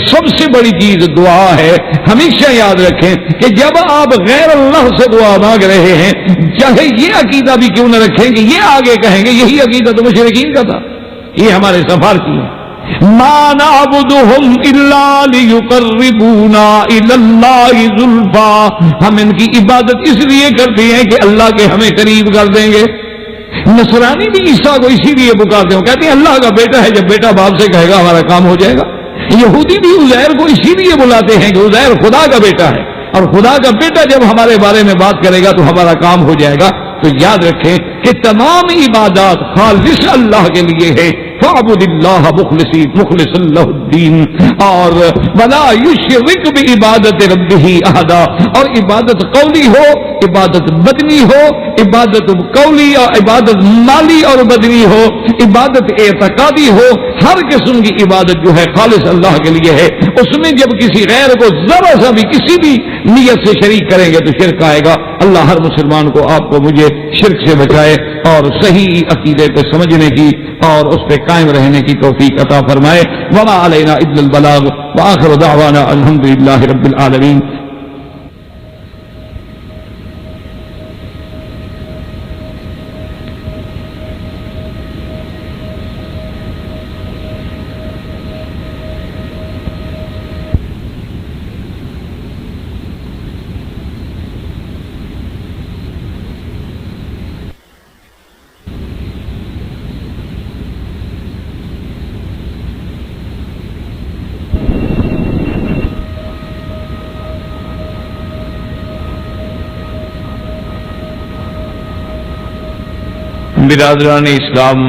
سب سے بڑی چیز دعا ہے۔ ہمیشہ یاد رکھیں کہ جب آپ غیر اللہ سے دعا مانگ رہے ہیں، چاہے یہ عقیدہ بھی کیوں نہ رکھیں کہ یہ آگے کہیں گے یہی عقیدہ تو مشرکین کا تھا، یہ ہمارے سفارشی ہیں، ما نعبدهم الا ليقربونا الى الله زلفى، ہم ان کی عبادت اس لیے کرتے ہیں کہ اللہ کے ہمیں قریب کر دیں گے۔ نصرانی بھی عیسیٰ کو اسی لیے پکارتے ہیں، کہتے ہیں اللہ کا بیٹا ہے، جب بیٹا باپ سے کہے گا ہمارا کام ہو جائے گا۔ یہودی بھی عزیر کو اسی لیے بلاتے ہیں کہ عزیر خدا کا بیٹا ہے، اور خدا کا بیٹا جب ہمارے بارے میں بات کرے گا تو ہمارا کام ہو جائے گا۔ تو یاد رکھیں کہ تمام عبادات خالص اللہ کے لیے ہے، فاعبد اللہ مخلص اللہ الدین، اور ولا یشرک بعبادت ربہ احدا، اور عبادت قولی ہو، عبادت بدنی ہو، عبادت قولی اور عبادت مالی اور بدنی ہو، عبادت اعتقادی ہو، ہر قسم کی عبادت جو ہے خالص اللہ کے لیے ہے۔ اس میں جب کسی غیر کو ذرا سا بھی کسی بھی نیت سے شریک کریں گے تو شرک آئے گا۔ اللہ ہر مسلمان کو، آپ کو، مجھے شرک سے بچائے اور صحیح عقیدے پہ سمجھنے کی اور اس پہ قائم رہنے کی توفیق عطا فرمائے۔ وما علینا الا البلاغ، وآخر دعوانا الحمد للہ رب العالمین۔ برادران اسلام،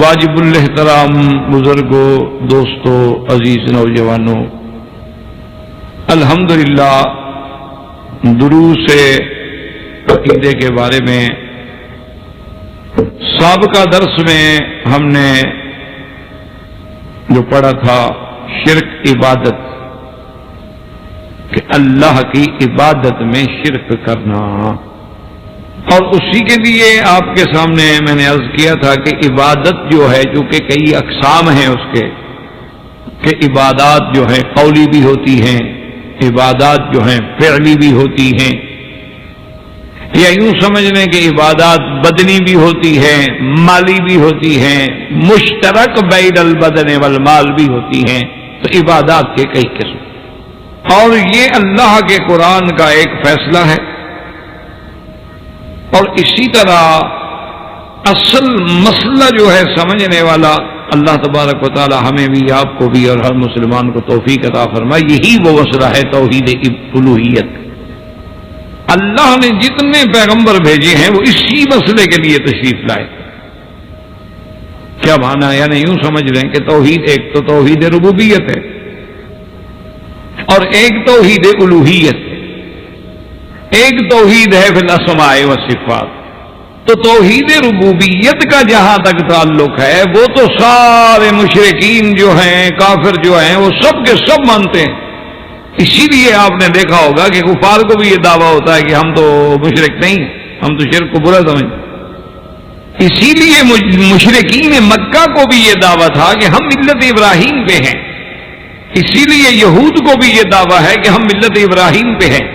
واجب الاحترام بزرگوں، دوستوں، عزیز نوجوانوں، الحمدللہ دروس عقیدے کے بارے میں سابقہ درس میں ہم نے جو پڑھا تھا شرک عبادت، کہ اللہ کی عبادت میں شرک کرنا، اور اسی کے لیے آپ کے سامنے میں نے عرض کیا تھا کہ عبادت جو ہے چونکہ کئی اقسام ہیں اس کے، کہ عبادات جو ہیں قولی بھی ہوتی ہیں، عبادات جو ہیں فعلی بھی ہوتی ہیں، یا یوں سمجھ لیں کہ عبادات بدنی بھی ہوتی ہیں، مالی بھی ہوتی ہیں، مشترک بین البدن والمال بھی ہوتی ہیں، تو عبادات کے کئی قسم، اور یہ اللہ کے قرآن کا ایک فیصلہ ہے، اور اسی طرح اصل مسئلہ جو ہے سمجھنے والا اللہ تبارک و تعالی ہمیں بھی، آپ کو بھی، اور ہر مسلمان کو توفیق عطا فرمائے، یہی وہ مسئلہ ہے توحید الوہیت۔ اللہ نے جتنے پیغمبر بھیجے ہیں وہ اسی مسئلے کے لیے تشریف لائے۔ کیا معنی؟ یعنی یوں سمجھ لیں کہ توحید ایک تو توحید ربوبیت ہے اور ایک توحید الوہیت ہے، ایک توحید ہے فی الاسماء والصفات۔ تو توحید ربوبیت کا جہاں تک تعلق ہے وہ تو سارے مشرکین جو ہیں، کافر جو ہیں، وہ سب کے سب مانتے ہیں۔ اسی لیے آپ نے دیکھا ہوگا کہ کفار کو بھی یہ دعویٰ ہوتا ہے کہ ہم تو مشرک نہیں، ہم تو شرک کو برا سمجھتے۔ اسی لیے مشرکین مکہ کو بھی یہ دعویٰ تھا کہ ہم ملت ابراہیم پہ ہیں، اسی لیے یہود کو بھی یہ دعویٰ ہے کہ ہم ملت ابراہیم پہ ہیں،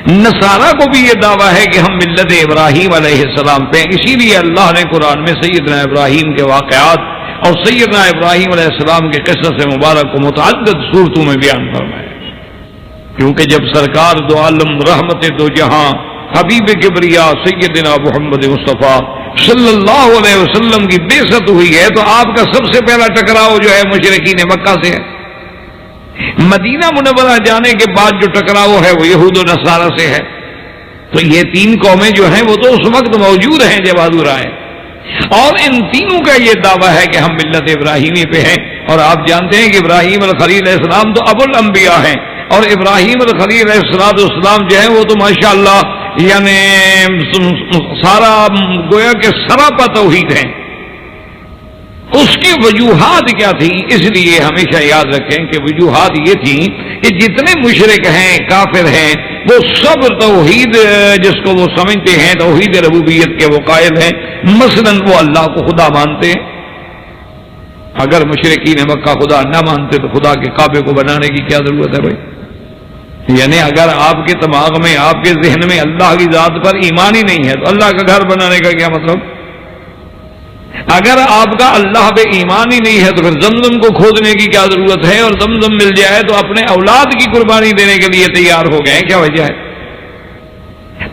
نصارہ کو بھی یہ دعویٰ ہے کہ ہم ملت ابراہیم علیہ السلام پہ ہیں۔ اسی لیے اللہ نے قرآن میں سیدنا ابراہیم کے واقعات اور سیدنا ابراہیم علیہ السلام کے قصص مبارک کو متعدد صورتوں میں بیان فرمایا، کیونکہ جب سرکار دو عالم رحمت دو جہاں حبیب کبریا سیدنا محمد مصطفیٰ صلی اللہ علیہ وسلم کی بعثت ہوئی ہے تو آپ کا سب سے پہلا ٹکراؤ جو ہے مشرکین مکہ سے ہے۔ مدینہ منورہ جانے کے بعد جو ٹکراؤ ہے وہ یہود و نصارہ سے ہے۔ تو یہ تین قومیں جو ہیں وہ تو اس وقت موجود ہیں جب حضور آئے، اور ان تینوں کا یہ دعویٰ ہے کہ ہم ملت ابراہیمی پہ ہیں۔ اور آپ جانتے ہیں کہ ابراہیم الخلیل علیہ السلام تو ابو الانبیاء ہیں، اور ابراہیم الخلیل علیہ السلام جو ہیں وہ تو ماشاءاللہ یعنی سارا گویا کہ سراپا توحید ہیں۔ اس کی وجوہات کیا تھی؟ اس لیے ہمیشہ یاد رکھیں کہ وجوہات یہ تھیں کہ جتنے مشرک ہیں، کافر ہیں، وہ سب توحید جس کو وہ سمجھتے ہیں توحید ربوبیت کے وہ قائل ہیں۔ مثلا وہ اللہ کو خدا مانتے ہیں، اگر مشرکین مکہ خدا نہ مانتے تو خدا کے کعبے کو بنانے کی کیا ضرورت ہے بھائی؟ یعنی اگر آپ کے دماغ میں، آپ کے ذہن میں اللہ کی ذات پر ایمان ہی نہیں ہے تو اللہ کا گھر بنانے کا کیا مطلب؟ اگر آپ کا اللہ پہ ایمان ہی نہیں ہے تو پھر زمزم کو کھودنے کی کیا ضرورت ہے؟ اور زمزم مل جائے تو اپنے اولاد کی قربانی دینے کے لیے تیار ہو گئے، کیا وجہ ہے؟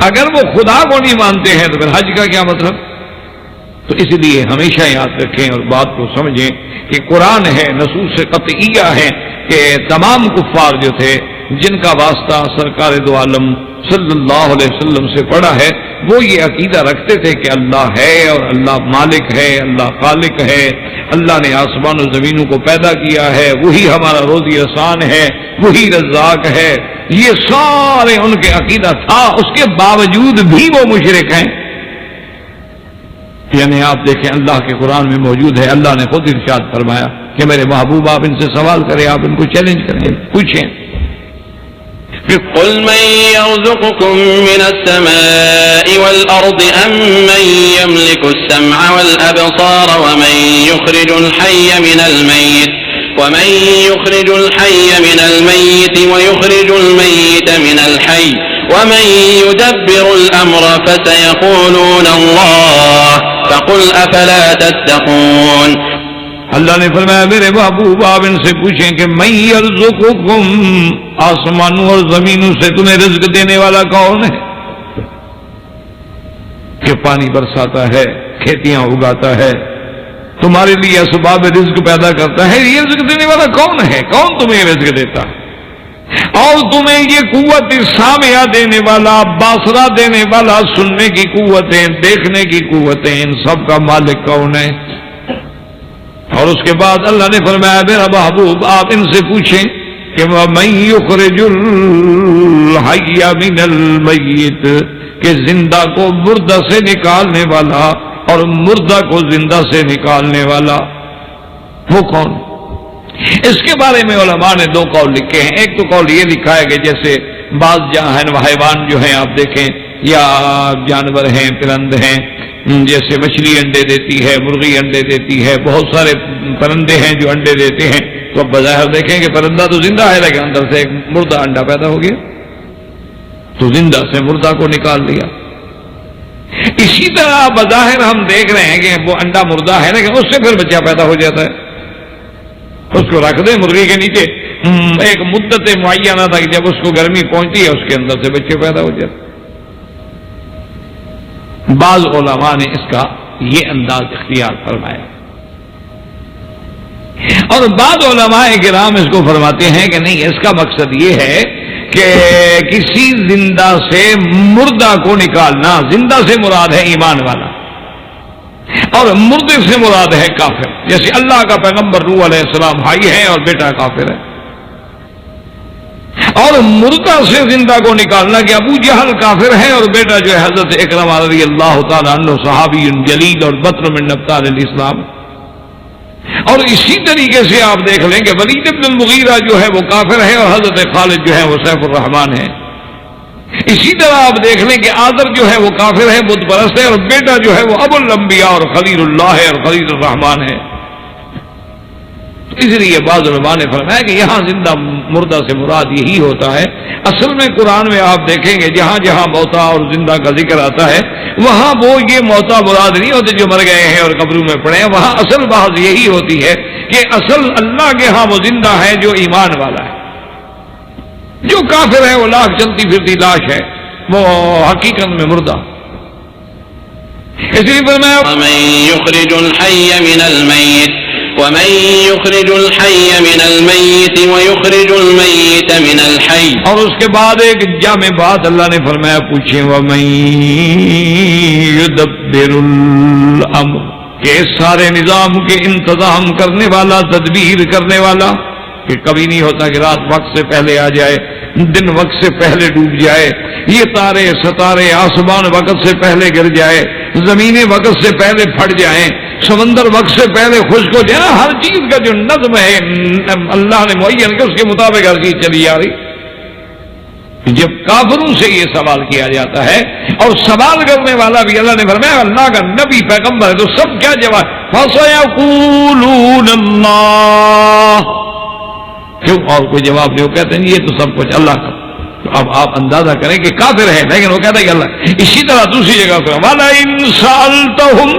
اگر وہ خدا کو نہیں مانتے ہیں تو پھر حج کا کیا مطلب؟ تو اس لیے ہمیشہ یاد رکھیں اور بات کو سمجھیں کہ قرآن ہے، نصوص قطعیہ ہے کہ تمام کفار جو تھے جن کا واسطہ سرکار دو عالم صلی اللہ علیہ وسلم سے پڑا ہے وہ یہ عقیدہ رکھتے تھے کہ اللہ ہے اور اللہ مالک ہے، اللہ خالق ہے، اللہ نے آسمان و زمینوں کو پیدا کیا ہے، وہی ہمارا روزی رسان ہے، وہی رزاق ہے، یہ سارے ان کے عقیدہ تھا۔ اس کے باوجود بھی وہ مشرک ہیں۔ یعنی آپ دیکھیں اللہ کے قرآن میں موجود ہے، اللہ نے خود ارشاد فرمایا کہ میرے محبوب آپ ان سے سوال کریں، آپ ان کو چیلنج کریں، پوچھیں۔ قل من يرزقكم من السماء والأرض أم من يملك السمع والأبصار ومن يخرج الحي من الميت ويخرج الميت من الحي ومن يدبر الأمر فسيقولون الله فقل أفلا تتقون۔ اللہ نے فرمایا میرے محبوب آپ ان سے پوچھیں کہ من یرزقکم، آسمانوں اور زمینوں سے تمہیں رزق دینے والا کون ہے؟ کہ پانی برساتا ہے، کھیتیاں اگاتا ہے، تمہارے لیے اسباب رزق پیدا کرتا ہے، یہ رزق دینے والا کون ہے؟ کون تمہیں رزق دیتا ہے؟ اور تمہیں یہ قوت سامعہ دینے والا، باصرہ دینے والا، سننے کی قوتیں، دیکھنے کی قوتیں، ان سب کا مالک کون ہے؟ اور اس کے بعد اللہ نے فرمایا میرا محبوب آپ ان سے پوچھیں کہ وَمَن يُخْرِجُ الْحَيَّ مِنَ الْمَيِّتِ، کہ زندہ کو مردہ سے نکالنے والا اور مردہ کو زندہ سے نکالنے والا وہ کون؟ اس کے بارے میں علماء نے دو قول لکھے ہیں. ایک تو قول یہ لکھا ہے کہ جیسے بعض حیوان جو ہیں آپ دیکھیں یا جانور ہیں، پرند ہیں، جیسے مچھلی انڈے دیتی ہے، مرغی انڈے دیتی ہے، بہت سارے پرندے ہیں جو انڈے دیتے ہیں، تو اب بظاہر دیکھیں کہ پرندہ تو زندہ ہے لیکن اندر سے ایک مردہ انڈا پیدا ہو گیا، تو زندہ سے مردہ کو نکال دیا. اسی طرح بظاہر ہم دیکھ رہے ہیں کہ وہ انڈا مردہ ہے لیکن اس سے پھر بچہ پیدا ہو جاتا ہے. اس کو رکھ دیں مرغی کے نیچے ایک مدت معینہ تھا کہ جب اس کو گرمی پہنچتی ہے اس کے اندر سے بچے پیدا ہو جاتے. بعض علماء نے اس کا یہ انداز اختیار فرمایا اور بعض علماء کرام اس کو فرماتے ہیں کہ نہیں، اس کا مقصد یہ ہے کہ کسی زندہ سے مردہ کو نکالنا. زندہ سے مراد ہے ایمان والا اور مردے سے مراد ہے کافر. جیسے اللہ کا پیغمبر نوح علیہ السلام بھائی ہے اور بیٹا کافر ہے، اور مردہ سے زندہ کو نکالنا کہ ابو جہل کافر ہے اور بیٹا جو ہے حضرت اکرمہ رضی اللہ تعالیٰ عنہ صحابی جلیل اور بطر من ابطال الاسلام. اور اسی طریقے سے آپ دیکھ لیں کہ ولید بن المغیرہ جو ہے وہ کافر ہے اور حضرت خالد جو ہے وہ سیف الرحمان ہے. اسی طرح آپ دیکھ لیں کہ آدر جو ہے وہ کافر ہے، بت پرست ہے، اور بیٹا جو ہے وہ ابو الانبیاء اور خلیل اللہ ہے اور خلیل الرحمان ہے. اس لیے بعض علماء نے فرمایا کہ یہاں زندہ مردہ سے مراد یہی ہوتا ہے. اصل میں قرآن میں آپ دیکھیں گے جہاں جہاں موتا اور زندہ کا ذکر آتا ہے وہاں وہ یہ موتا مراد نہیں ہوتے جو مر گئے ہیں اور قبروں میں پڑے ہیں. وہاں اصل بات یہی ہوتی ہے کہ اصل اللہ کے ہاں وہ زندہ ہے جو ایمان والا ہے. جو کافر ہے وہ لاکھ چلتی پھرتی لاش ہے، وہ حقیقت میں مردہ. اس لیے فرمایا ومن يخرج الحي من الميت ويخرج الميت من الحي. اور اس کے بعد ایک جامع بات اللہ نے فرمایا پوچھیں ومن يدبر الامر، کہ سارے نظام کے انتظام کرنے والا، تدبیر کرنے والا، کہ کبھی نہیں ہوتا کہ رات وقت سے پہلے آ جائے، دن وقت سے پہلے ڈوب جائے، یہ تارے ستارے آسمان وقت سے پہلے گر جائے، زمینیں وقت سے پہلے پھٹ جائیں، سمندر وقت سے پہلے خشک ہو جائے. ہر چیز کا جو نظم ہے اللہ نے معین کہ اس کے مطابق ہر چیز چلی آ رہی. جب کافروں سے یہ سوال کیا جاتا ہے اور سوال کرنے والا بھی اللہ نے فرمایا اللہ کا نبی پیغمبر ہے، تو سب کیا جواب فَسَيَقُولُونَ اللَّهُ، کیوں اور کوئی جواب نہیں؟ وہ کہتے ہیں یہ تو سب کچھ اللہ کا. تو اب آپ اندازہ کریں کہ کافر ہے لیکن وہ کہتا ہے کہ اللہ. اسی طرح دوسری جگہ پر وَلَئِن سَأَلْتَهُمْ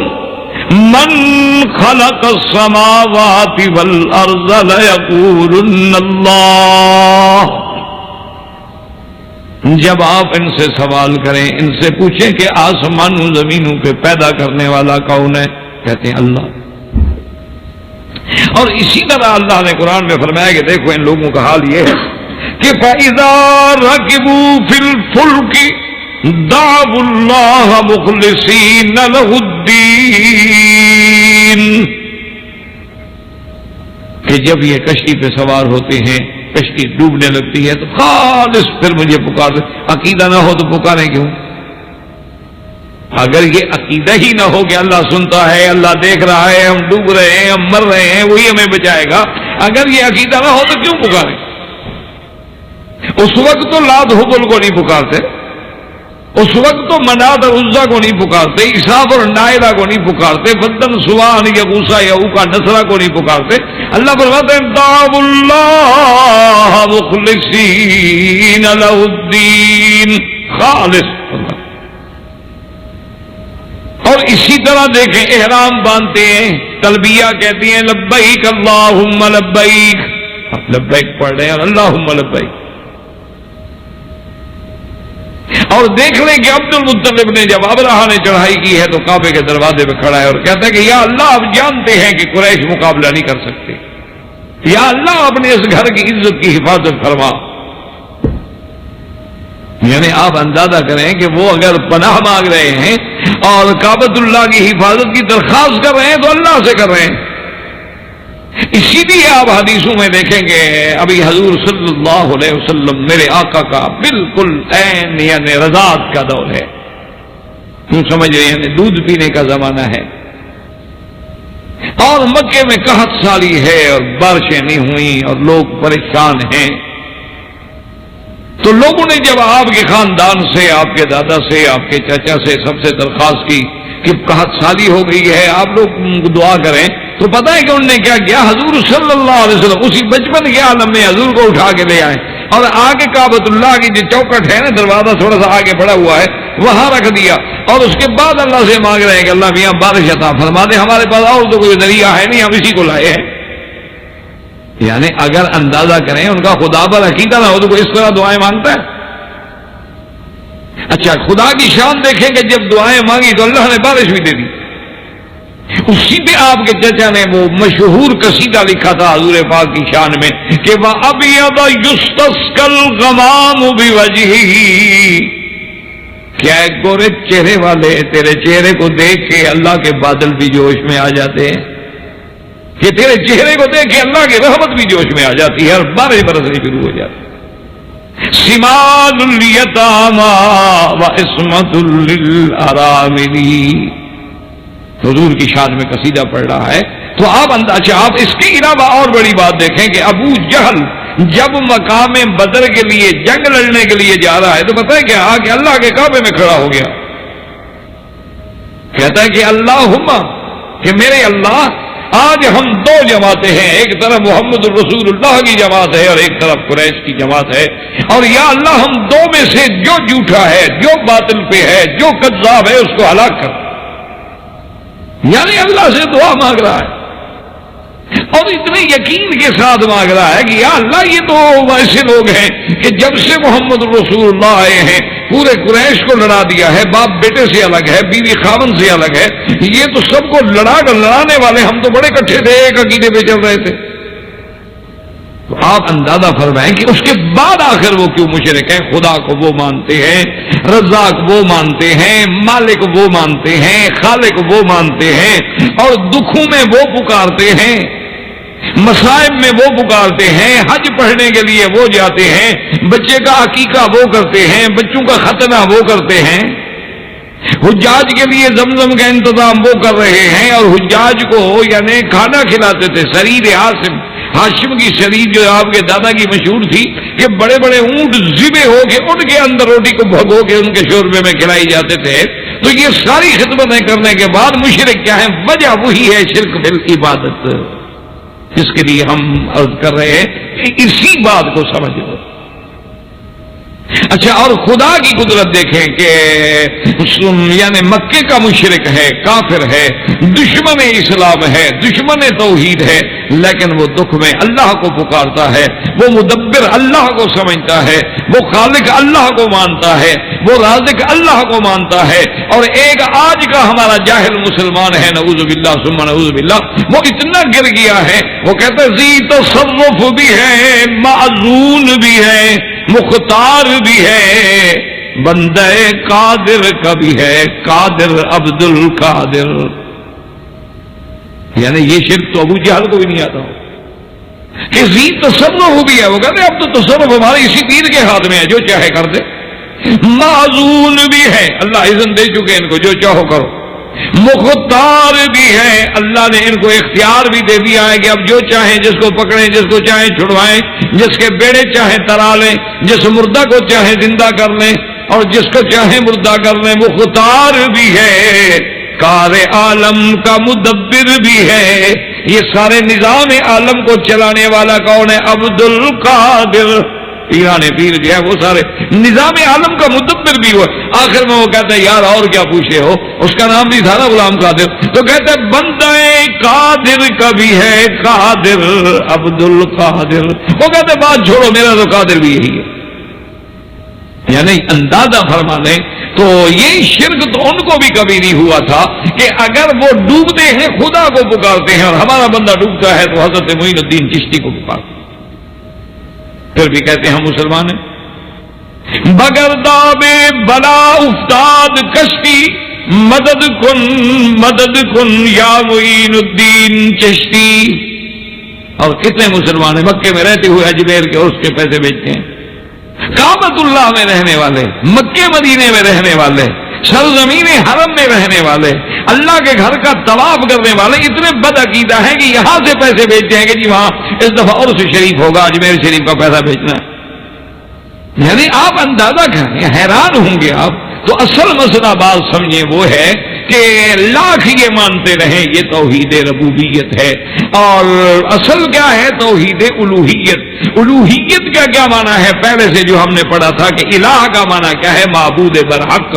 مَنْ خَلَقَ السَّمَاوَاتِ وَالْأَرْضَ لَيَقُولُنَّ اللَّهُ. جب آپ ان سے سوال کریں، ان سے پوچھیں کہ آسمانوں زمینوں کے پیدا کرنے والا کون ہے، کہتے ہیں اللہ. اور اسی طرح اللہ نے قرآن میں فرمایا کہ دیکھو ان لوگوں کا حال یہ ہے کہ فَإِذَا رَكِبُوا فِي الْفُلْكِ دَعَوُا اللَّهَ مُخْلِصِينَ لَهُ الدِّينَ، کہ جب یہ کشتی پہ سوار ہوتے ہیں، کشتی ڈوبنے لگتی ہے تو خالص پھر مجھے پکار دے. عقیدہ نہ ہو تو پکاریں کیوں؟ اگر یہ عقیدہ ہی نہ ہو کہ اللہ سنتا ہے، اللہ دیکھ رہا ہے، ہم ڈوب رہے ہیں، ہم مر رہے ہیں، وہی ہمیں بچائے گا، اگر یہ عقیدہ نہ ہو تو کیوں پکاریں؟ اس وقت تو لات حبل کو نہیں پکارتے، اس وقت تو منات اور عزا کو نہیں پکارتے، اساف اور نائلہ کو نہیں پکارتے، بدن سوان یا غوسا یا اوکا نصرہ کو نہیں پکارتے. اللہ فرماتے ہیں دعوا اللہ مخلصین لہ الدین، خالص. اور اسی طرح دیکھیں احرام باندھتے ہیں، تلبیہ کہتی ہیں لبیک اللہم لبیک، لبیک پڑھ رہے ہیں اور اللہم لبیک. اور دیکھ لیں کہ عبد المطلب نے جب ابرہہ نے چڑھائی کی ہے تو کعبے کے دروازے پہ کھڑا ہے اور کہتا ہے کہ یا اللہ آپ جانتے ہیں کہ قریش مقابلہ نہیں کر سکتے، یا اللہ اپنے اس گھر کی عزت کی حفاظت فرما. یعنی آپ اندازہ کریں کہ وہ اگر پناہ مانگ رہے ہیں اور کعبۃ اللہ کی حفاظت کی درخواست کر رہے ہیں تو اللہ سے کر رہے ہیں۔ اسی لیے آپ حدیثوں میں دیکھیں گے ابھی حضور صلی اللہ علیہ وسلم میرے آقا کا بالکل عین یعنی رضاعت کا دور ہے، کیوں سمجھ رہے ہیں، یعنی دودھ پینے کا زمانہ ہے، اور مکے میں قحط سالی ہے اور بارشیں نہیں ہوئیں اور لوگ پریشان ہیں۔ تو لوگوں نے جب آپ کے خاندان سے، آپ کے دادا سے، آپ کے چچا سے سب سے درخواست کی کہ قحط سالی ہو گئی ہے، آپ لوگ دعا کریں، تو پتہ ہے کہ انہوں نے کیا کیا، حضور صلی اللہ علیہ وسلم اسی بچپن کے عالم میں حضور کو اٹھا کے لے آئے اور آگے کعبۃ اللہ کی جو چوکٹ ہے نا، دروازہ تھوڑا سا آگے بڑھا ہوا ہے، وہاں رکھ دیا، اور اس کے بعد اللہ سے مانگ رہے ہیں کہ اللہ میاں بارش عطا فرما دے، ہمارے پاس اور تو کوئی ذریعہ ہے نہیں، ہم اسی کو لائے ہیں۔ یعنی اگر اندازہ کریں ان کا خدا پر عقیدہ نہ ہو تو کوئی اس طرح دعائیں مانگتا ہے؟ اچھا خدا کی شان دیکھیں کہ جب دعائیں مانگی تو اللہ نے بارش بھی دے دی۔ اسی پہ آپ کے چچا نے وہ مشہور قصیدہ لکھا تھا حضور پاک کی شان میں کہ وَأَبْيَضَ يُسْتَسْقَى الْغَمَامُ بِوَجْهِهِ، کیا ایک گورے چہرے والے تیرے چہرے کو دیکھ کے اللہ کے بادل بھی جوش میں آ جاتے ہیں، کہ تیرے چہرے کو دیکھ کے اللہ کی رحمت بھی جوش میں آ جاتی ہے اور بارش برسنی شروع ہو جاتی ہے۔ سِمَالُ الْيَتَامَى وَعِصْمَةٌ لِلْأَرَامِلِ، حضور کی شان میں قصیدہ پڑھ رہا ہے۔ تو آپ اس کے علاوہ اور بڑی بات دیکھیں کہ ابو جہل جب مقام بدر کے لیے جنگ لڑنے کے لیے جا رہا ہے تو پتہ ہے کہ آ کے اللہ کے کعبے میں کھڑا ہو گیا، کہتا ہے کہ اللہم، کہ میرے اللہ آج ہم دو جماعتیں ہیں، ایک طرف محمد الرسول اللہ کی جماعت ہے اور ایک طرف قریش کی جماعت ہے، اور یا اللہ ہم دو میں سے جو جھوٹا ہے، جو باطل پہ ہے، جو کذاب ہے اس کو ہلاک کر۔ یعنی اللہ سے دعا مانگ رہا ہے اور اتنے یقین کے ساتھ مانگ رہا ہے کہ یا اللہ یہ تو ایسے لوگ ہیں کہ جب سے محمد رسول اللہ آئے ہیں پورے قریش کو لڑا دیا ہے، باپ بیٹے سے الگ ہے، بیوی خاوند سے الگ ہے، یہ تو سب کو لڑا کر لڑانے والے، ہم تو بڑے کٹھے تھے، ایک عقیدے پہ چل رہے تھے۔ تو آپ اندازہ فرمائیں کہ اس کے بعد آخر وہ کیوں مشرک ہیں؟ خدا کو وہ مانتے ہیں، رزاق وہ مانتے ہیں، مالک وہ مانتے ہیں، خالق وہ مانتے ہیں، اور دکھوں میں وہ پکارتے ہیں، مصائب میں وہ پکارتے ہیں، حج پڑھنے کے لیے وہ جاتے ہیں، بچے کا عقیقہ وہ کرتے ہیں، بچوں کا ختنہ وہ کرتے ہیں، حجاج کے لیے زمزم کا انتظام وہ کر رہے ہیں، اور حجاج کو یعنی کھانا کھلاتے تھے۔ سریر ہاشم کی شریر جو آپ کے دادا کی مشہور تھی کہ بڑے بڑے اونٹ ذبح ہو کے ان کے اندر روٹی کو بھگو کے ان کے شوربے میں کھلائی جاتے تھے۔ تو یہ ساری خدمتیں کرنے کے بعد مشرک کیا ہے؟ وجہ وہی ہے شرک بالعبادت، جس کے لیے ہم عرض کر رہے ہیں کہ اسی بات کو سمجھ لو۔ اچھا، اور خدا کی قدرت دیکھیں کہ یعنی مکے کا مشرک ہے، کافر ہے، دشمن اسلام ہے، دشمن توحید ہے، لیکن وہ دکھ میں اللہ کو پکارتا ہے، وہ مدبر اللہ کو سمجھتا ہے، وہ خالق اللہ کو مانتا ہے، وہ رازق اللہ کو مانتا ہے۔ اور ایک آج کا ہمارا جاہل مسلمان ہے، نعوذ باللہ ثم نعوذ باللہ، وہ اتنا گر گیا ہے، وہ کہتا ہے ذی تصرف بھی ہے، معزون بھی ہے، مختار بھی ہے، بندہ قادر کا بھی ہے، قادر عبد القادر۔ یعنی یہ شرک تو ابو جہل کو بھی نہیں آتا ہو کہ ذی تصرف بھی ہے، وہ کہتے ہیں اب تو تصرف ہمارے اسی پیر کے ہاتھ میں ہے، جو چاہے کر دے۔ معزون بھی ہے، اللہ اذن دے چکے ان کو، جو چاہو کرو۔ مختار بھی ہے، اللہ نے ان کو اختیار بھی دے دیا ہے کہ اب جو چاہیں جس کو پکڑیں، جس کو چاہیں چھڑوائیں، جس کے بیڑے چاہیں ترا لیں، جس مردہ کو چاہیں زندہ کر لیں اور جس کو چاہیں مردہ کر لیں۔ مختار بھی ہے، کار عالم کا مدبر بھی ہے، یہ سارے نظام عالم کو چلانے والا کون ہے؟ عبد القادر۔ پیران پیر جو ہے وہ سارے نظام عالم کا مدبر بھی ہوا۔ آخر میں وہ کہتا ہے یار اور کیا پوچھے ہو، اس کا نام بھی تھا نا غلام قادر، تو کہتا ہے بندہ قادر کا بھی ہے، قادر عبد القادر۔ وہ کہتے ہیں بات چھوڑو، میرا تو قادر بھی یہی ہے۔ یعنی اندازہ فرما لیں تو یہ شرک تو ان کو بھی کبھی نہیں ہوا تھا کہ اگر وہ ڈوبتے ہیں خدا کو پکارتے ہیں، اور ہمارا بندہ ڈوبتا ہے تو حضرت معین الدین چشتی کو پکارتے ہیں، پھر بھی کہتے ہیں ہم مسلمان ہیں۔ بگردابے بلا افتاد کشتی، مدد کن یا معین الدین چشتی. اور کتنے مسلمان ہیں مکے میں رہتے ہوئے اجمیر کے اس کے پیسے بیچتے ہیں، کعبۃ اللہ میں رہنے والے، مکے مدینے میں رہنے والے، سرزمین حرم میں رہنے والے، اللہ کے گھر کا طواف کرنے والے اتنے بد عقیدہ ہیں کہ یہاں سے پیسے بیچتے ہیں کہ جی وہاں اس دفعہ عرس شریف ہوگا، اجمیر شریف کا پیسہ بیچنا ہے. یعنی آپ اندازہ کریں، حیران ہوں گے آپ. تو اصل مسئلہ بات سمجھیں وہ ہے کہ لاکھ یہ مانتے رہیں یہ توحید ربوبیت ہے، اور اصل کیا ہے توحید الوہیت. الوہیت کا کیا معنی ہے؟ پہلے سے جو ہم نے پڑھا تھا کہ الہ کا معنی کیا ہے؟ معبود برحق.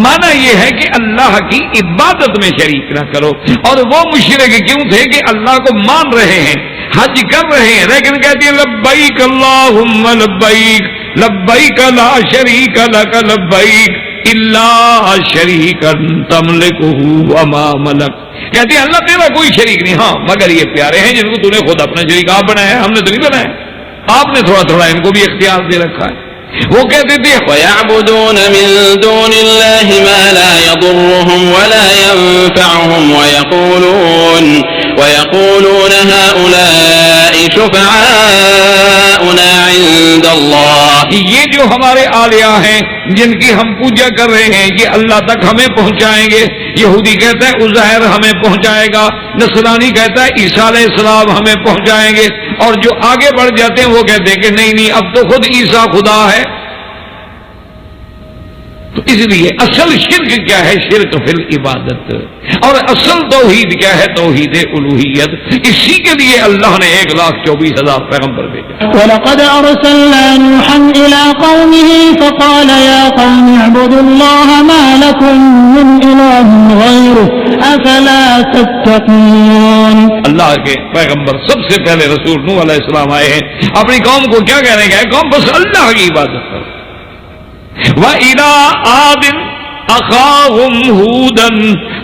معنی یہ ہے کہ اللہ کی عبادت میں شریک نہ کرو. اور وہ مشرک کیوں تھے کہ اللہ کو مان رہے ہیں، حج کر رہے ہیں، لیکن کہتے ہیں لبیک اللہم لبیک، لبیک لا شریک لک لبیک الا شریکا تملکہ وما ملک. کہتے ہیں اللہ تیرا کوئی شریک نہیں، ہاں مگر یہ پیارے ہیں جن کو تو نے خود اپنا شریک آپ بنایا ہے، ہم نے تو نہیں بنایا، آپ نے تھوڑا تھوڑا ان کو بھی اختیار دے رکھا ہے. وہ کہتے تھے وَيَعْبُدُونَ مِن دُونِ اللَّهِ مَا لَا يَضُرُّهُمْ وَلَا يَنفَعُهُمْ وَيَقُولُونَ هَؤُلَاءِ شُفَعَاؤُنَا عِندَ اللَّهِ. یہ جو ہمارے آلیہ ہیں جن کی ہم پوجا کر رہے ہیں یہ اللہ تک ہمیں پہنچائیں گے. یہودی کہتا ہے عزیر ہمیں پہنچائے گا، نصرانی کہتا ہے عیسیٰ علیہ السلام ہمیں پہنچائیں گے، اور جو آگے بڑھ جاتے ہیں وہ کہتے ہیں کہ نہیں اب تو خود عیسیٰ خدا ہے. تو اس لیے اصل شرک کیا ہے؟ شرک فی العبادت. اور اصل توحید کیا ہے؟ توحید الوہیت. اسی کے لیے اللہ نے 1,24,000 پیغمبر بھیجا. وَلَقَدْ أَرْسَلْنَا نُوحًا إِلَىٰ قَوْمِهِ فَقَالَ يَا قَوْمِ اعْبُدُوا اللَّهَ مَا لَكُم مِّنْ إِلَٰهٍ غَيْرُهُ أَفَلَا تَتَّقُونَ. اللہ کے پیغمبر سب سے پہلے رسول نوح علیہ السلام آئے ہیں، اپنی قوم کو کیا کہنے گئے؟ قوم بس اللہ کی عبادت کرو. وَإِلَىٰ عَادٍ أَخَاهُمْ هُودًا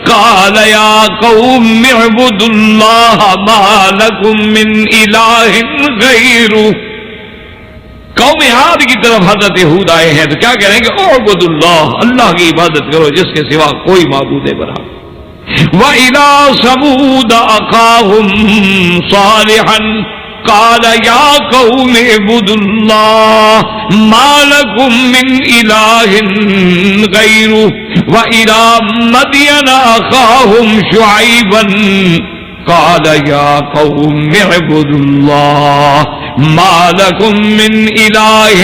قَالَ يَا قَوْمِ اعْبُدُوا اللَّهَ مَا لَكُم مِّنْ إِلَٰهٍ غَيْرُهُ. قوم عاد کی طرف حضرت ہود آئے ہیں تو کیا کہہ رہے ہیں کہ اعبدوا اللہ، اللہ کی عبادت کرو جس کے سوا کوئی معبود برحق. وَإِلَىٰ ثَمُودَ أَخَاهُمْ صَالِحًا قال يا قوم اعبدوا الله ما لكم من إله غيره وإلى مدين أخاهم شعيبا قال يا قوم اعبدوا الله ما لكم من إله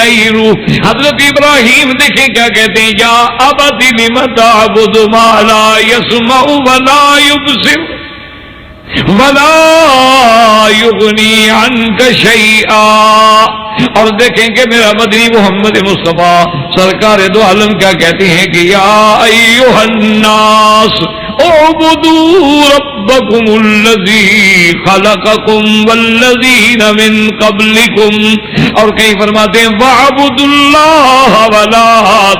غيره. حضرت ابراہیم دیکھیں کیا کہتے ہیں، یا ابت لم تعبد ما لا يسمع ولا يبصر وَلَا يُغْنِي عَنْكَ شَيْئًا. اور دیکھیں کہ میرا مدنی محمد مصطفیٰ سرکار دو عالم کیا کہتے ہیں کہ یا ایھا الناس اعبدوا ربکم الذی خلقکم والذین من قبلکم. اور کہیں فرماتے ہیں وَاعْبُدُوا اللَّهَ وَلَا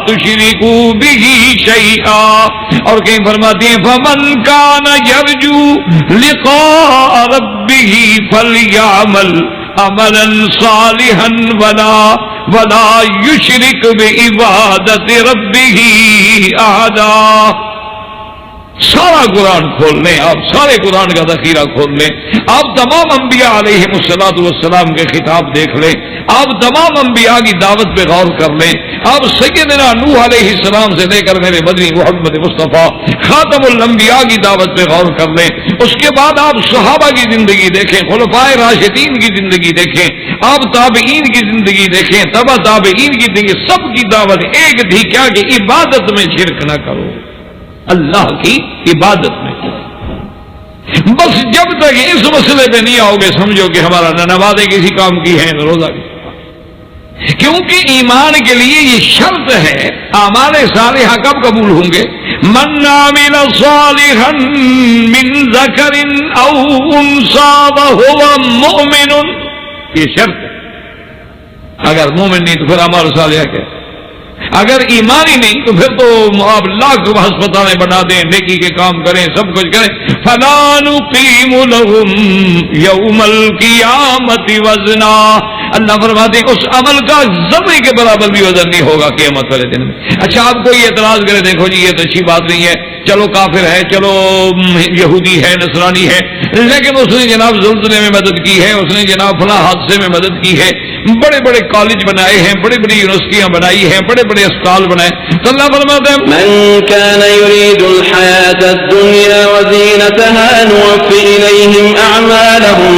تُشْرِكُوا بِهِ شَيْئًا. اور کہیں فرماتے ہیں فَمَنْ كَانَ يَرْجُو لِقَاءَ رَبِّهِ فَلْيَعْمَلْ عَمَلًا صَالِحًا وَلَا يُشْرِكْ بِعِبَادَةِ رَبِّهِ أَحَدًا. سارا قرآن کھول لیں آپ، سارے قرآن کا ذخیرہ کھول لیں آپ، تمام انبیاء علیہ السلام کے خطاب دیکھ لیں آپ، تمام انبیاء کی دعوت پہ غور کر لیں آپ، سیدنا نوح علیہ السلام سے لے کر میرے مدنی محمد مصطفیٰ خاتم الانبیاء کی دعوت پہ غور کر لیں. اس کے بعد آپ صحابہ کی زندگی دیکھیں، خلفائے راشدین کی زندگی دیکھیں آپ، تابعین کی زندگی دیکھیں، تبع تابعین کی زندگی، سب کی دعوت ایک تھی کیا کہ عبادت میں شرک نہ کرو، اللہ کی عبادت میں. بس جب تک اس مسئلے پہ نہیں آؤ گے سمجھو کہ ہمارا نہ نمازیں کسی کام کی ہیں نہ روزہ کی. کیونکہ ایمان کے لیے یہ شرط ہے اعمال صالحہ کب قبول ہوں گے؟ من عمل صالحا من ذکر او انثى وهو مؤمن، یہ شرط ہے. اگر مومن نہیں تو پھر اعمال صالحہ کیا؟ اگر ایمانی نہیں تو پھر تو آپ لاکھ ہسپتالیں بنا دیں، نیکی کے کام کریں، سب کچھ کریں، فَلَا نُقِيمُ لَهُمْ يَوْمَ الْقِيَامَةِ وَزْنًا. اللہ فرماتے ہیں اس عمل کا ذرے کے برابر بھی وزن نہیں ہوگا قیامت والے دن میں۔ اچھا آپ کوئی اعتراض کرے دیکھو جی یہ تو اچھی بات نہیں ہے، چلو کافر ہے، چلو یہودی ہے، نصرانی ہے، لیکن اس نے جناب زلزلے میں مدد کی ہے، اس نے جناب فلاں حادثے میں مدد کی ہے، بڑے بڑے کالج بنائے ہیں، بڑی بڑی یونیورسٹیاں بنائی ہیں، بڑے بڑے اسپتال بنائے، تو اللہ فرماتے ہیں من كان يريد الحياة الدنيا وزينتها نوفي إليهم أعمالهم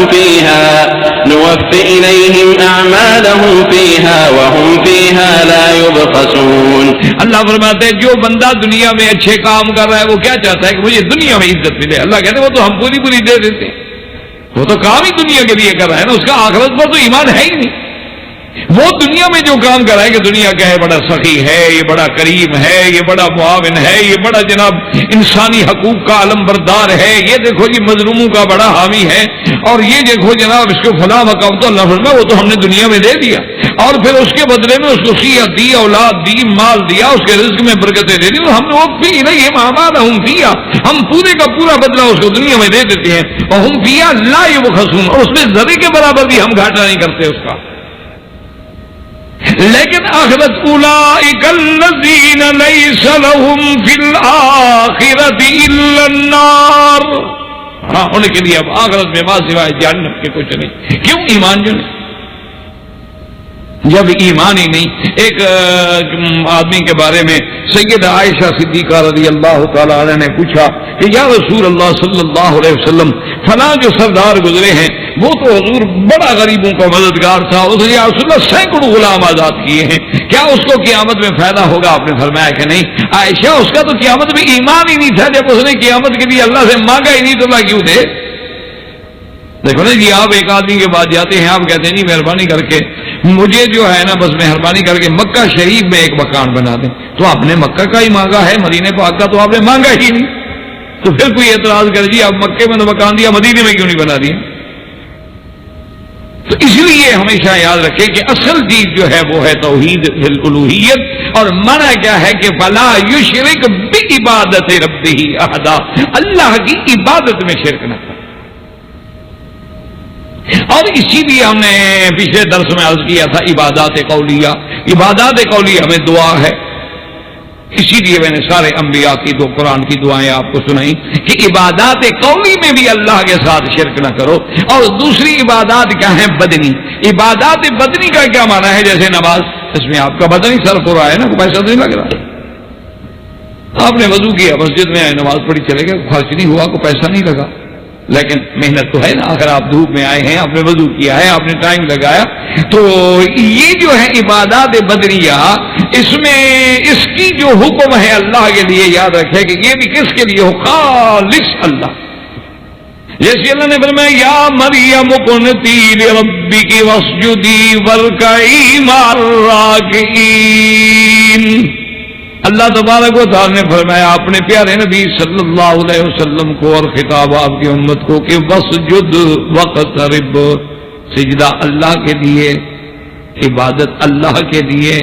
فيها وهم فيها لا يبخسون۔ اللہ فرماتے ہیں جو بندہ دنیا میں اچھے کام کر رہا ہے وہ کیا چاہتا ہے کہ مجھے دنیا میں عزت ملے، اللہ کہتے ہیں وہ تو ہم پوری پوری دے دیتے ہیں، وہ تو کام ہی دنیا کے لیے کر رہا ہے نا، اس کا آخرت پر تو ایمان ہے ہی نہیں۔ وہ دنیا میں جو کام کر رہا ہے کہ دنیا کا ہے بڑا سخی ہے، یہ بڑا کریم ہے، یہ بڑا معاون ہے، یہ بڑا جناب انسانی حقوق کا علم بردار ہے، یہ دیکھو جی مظلوموں کا بڑا حامی ہے، اور یہ دیکھو جناب اس کو فلاں مقام تو اللہ فرمایا وہ تو ہم نے دنیا میں دے دیا، اور پھر اس کے بدلے میں اس کو صحت دی، اولاد دی، مال دیا، اس کے رزق میں برکتیں دے دی، تو ہم نے وہ بھی نہیں اعمالهم فیہا، ہم پورے کا پورا بدلہ اس کو دنیا میں دے دیتے ہیں، اور ہم فیہا لا یبخسون، اور اس میں ذرے کے برابر بھی ہم گھاٹا نہیں کرتے اس کا۔ لیکن آخرت اولئک الذین لیس لہم فی الآخرۃ الا النار، ہاں ان کے لیے اب آخرت میں ماں سوائے جہنم کے کچھ نہیں۔ کیوں؟ ایمان جو نہیں، جب ایمان ہی نہیں۔ ایک آدمی کے بارے میں سیدہ عائشہ صدیقہ رضی اللہ تعالی عنہ نے پوچھا کہ یا رسول اللہ صلی اللہ علیہ وسلم فلاں جو سردار گزرے ہیں وہ تو حضور بڑا غریبوں کا مددگار تھا، اس نے یا رسول اللہ سینکڑوں غلام آزاد کیے ہیں، کیا اس کو قیامت میں فائدہ ہوگا؟ آپ نے فرمایا کہ نہیں عائشہ، اس کا تو قیامت میں ایمان ہی نہیں تھا، جب اس نے قیامت کے لیے اللہ سے مانگا ہی نہیں تو اللہ کیوں دے؟ دیکھو نا جی، آپ ایک آدمی کے پاس جاتے ہیں، آپ کہتے ہیں نہیں مہربانی کر کے مجھے جو ہے نا بس مہربانی کر کے مکہ شریف میں ایک مکان بنا دیں، تو آپ نے مکہ کا ہی مانگا ہے، مدینے پاک کا تو آپ نے مانگا ہی نہیں، تو پھر کوئی اعتراض کرے جی آپ مکے میں تو مکان دیا، مدینے میں کیوں نہیں بنا دیا؟ تو اس لیے ہمیشہ یاد رکھیں کہ اصل چیز جو ہے وہ ہے توحید الالوہیت، اور منع کیا ہے کہ فلا یشرک بعبادت ربہ احدا، اللہ کی عبادت میں شرک نہ کرے۔ اور اسی لیے ہم نے پچھلے درس میں عرض کیا تھا عبادات قولیہ، عبادات قولیہ میں دعا ہے، اسی لیے میں نے سارے انبیاء کی دو قرآن کی دعائیں آپ کو سنائی کہ عبادات قولی میں بھی اللہ کے ساتھ شرک نہ کرو۔ اور دوسری عبادات کیا ہیں؟ بدنی۔ عبادات بدنی کا کیا معنی ہے؟ جیسے نماز، اس میں آپ کا بدن ہی صرف ہو رہا ہے نا، کوئی پیسہ نہیں لگ رہا، آپ نے وضو کیا، مسجد میں آئے، نماز پڑھی، چلے گئے، خرچ نہیں ہوا، کوئی پیسہ نہیں لگا، لیکن محنت تو ہے نا، اگر آپ دھوپ میں آئے ہیں، آپ نے وضو کیا ہے، آپ نے ٹائم لگایا، تو یہ جو ہے عبادات بدنیہ، اس میں اس کی جو حکم ہے اللہ کے لیے، یاد رکھے کہ یہ بھی کس کے لیے ہو؟ خالص اللہ۔ جیسے اللہ نے فرمایا یا مریم اقنتی لربک واسجدی وارکعی مع الراکعین، اللہ تبارک و تعالی نے فرمایا اپنے پیارے نبی صلی اللہ علیہ وسلم کو اور خطاب آپ کی امت کو کہ وسجد وقترب، سجدہ اللہ کے لیے، عبادت اللہ کے لیے،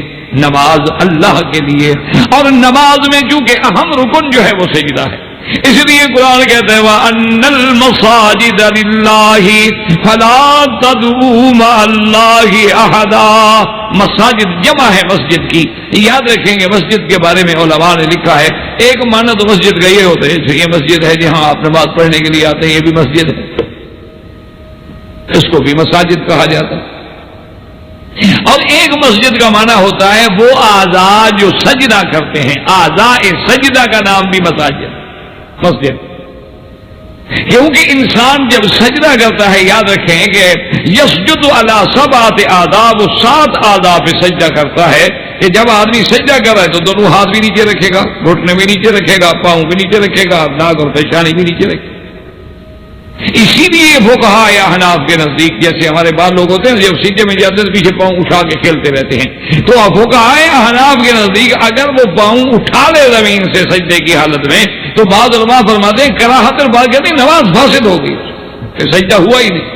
نماز اللہ کے لیے، اور نماز میں چونکہ اہم رکن جو ہے وہ سجدہ ہے، اس لیے قرآن کہتا ہے وَأَنَّ الْمَسَاجِدَ لِلَّهِ فَلَا تَدْعُوا مَعَ اللَّهِ أَحَدًا، مساجد جمع ہے مسجد کی، یاد رکھیں گے مسجد کے بارے میں علماء نے لکھا ہے، ایک معنی تو مسجد کا یہ ہوتا ہے یہ مسجد ہے جہاں آپ نماز پڑھنے کے لیے آتے ہیں، یہ بھی مسجد ہے، اس کو بھی مساجد کہا جاتا ہے۔ اور ایک مسجد کا معنی ہوتا ہے وہ اعضاء جو سجدہ کرتے ہیں، اعضاء سجدہ کا نام بھی مساجد، مسجد، کیونکہ انسان جب سجدہ کرتا ہے، یاد رکھیں کہ یسجد علی سبعۃ اعضاء، وہ 7 اعضاء پہ سجدہ کرتا ہے، کہ جب آدمی سجدہ کر رہا ہے تو دونوں ہاتھ بھی نیچے رکھے گا، گھٹنے بھی نیچے رکھے گا، پاؤں بھی نیچے رکھے گا، ناک اور پیشانی بھی نیچے رکھے گا۔ اسی لیے فقہاء یا احناف کے نزدیک، جیسے ہمارے بعض لوگ ہوتے ہیں جب سجدے میں جاتے ہیں تو پیچھے پاؤں اٹھا کے کھیلتے رہتے ہیں، تو فقہاء یا احناف کے نزدیک اگر وہ پاؤں اٹھا لے زمین سے سجدے کی حالت میں تو بعض علماء فرماتے ہیں کراہت، اور بعض کہتے ہیں نماز فاسد ہو گئی، کہ سجدہ ہوا ہی نہیں۔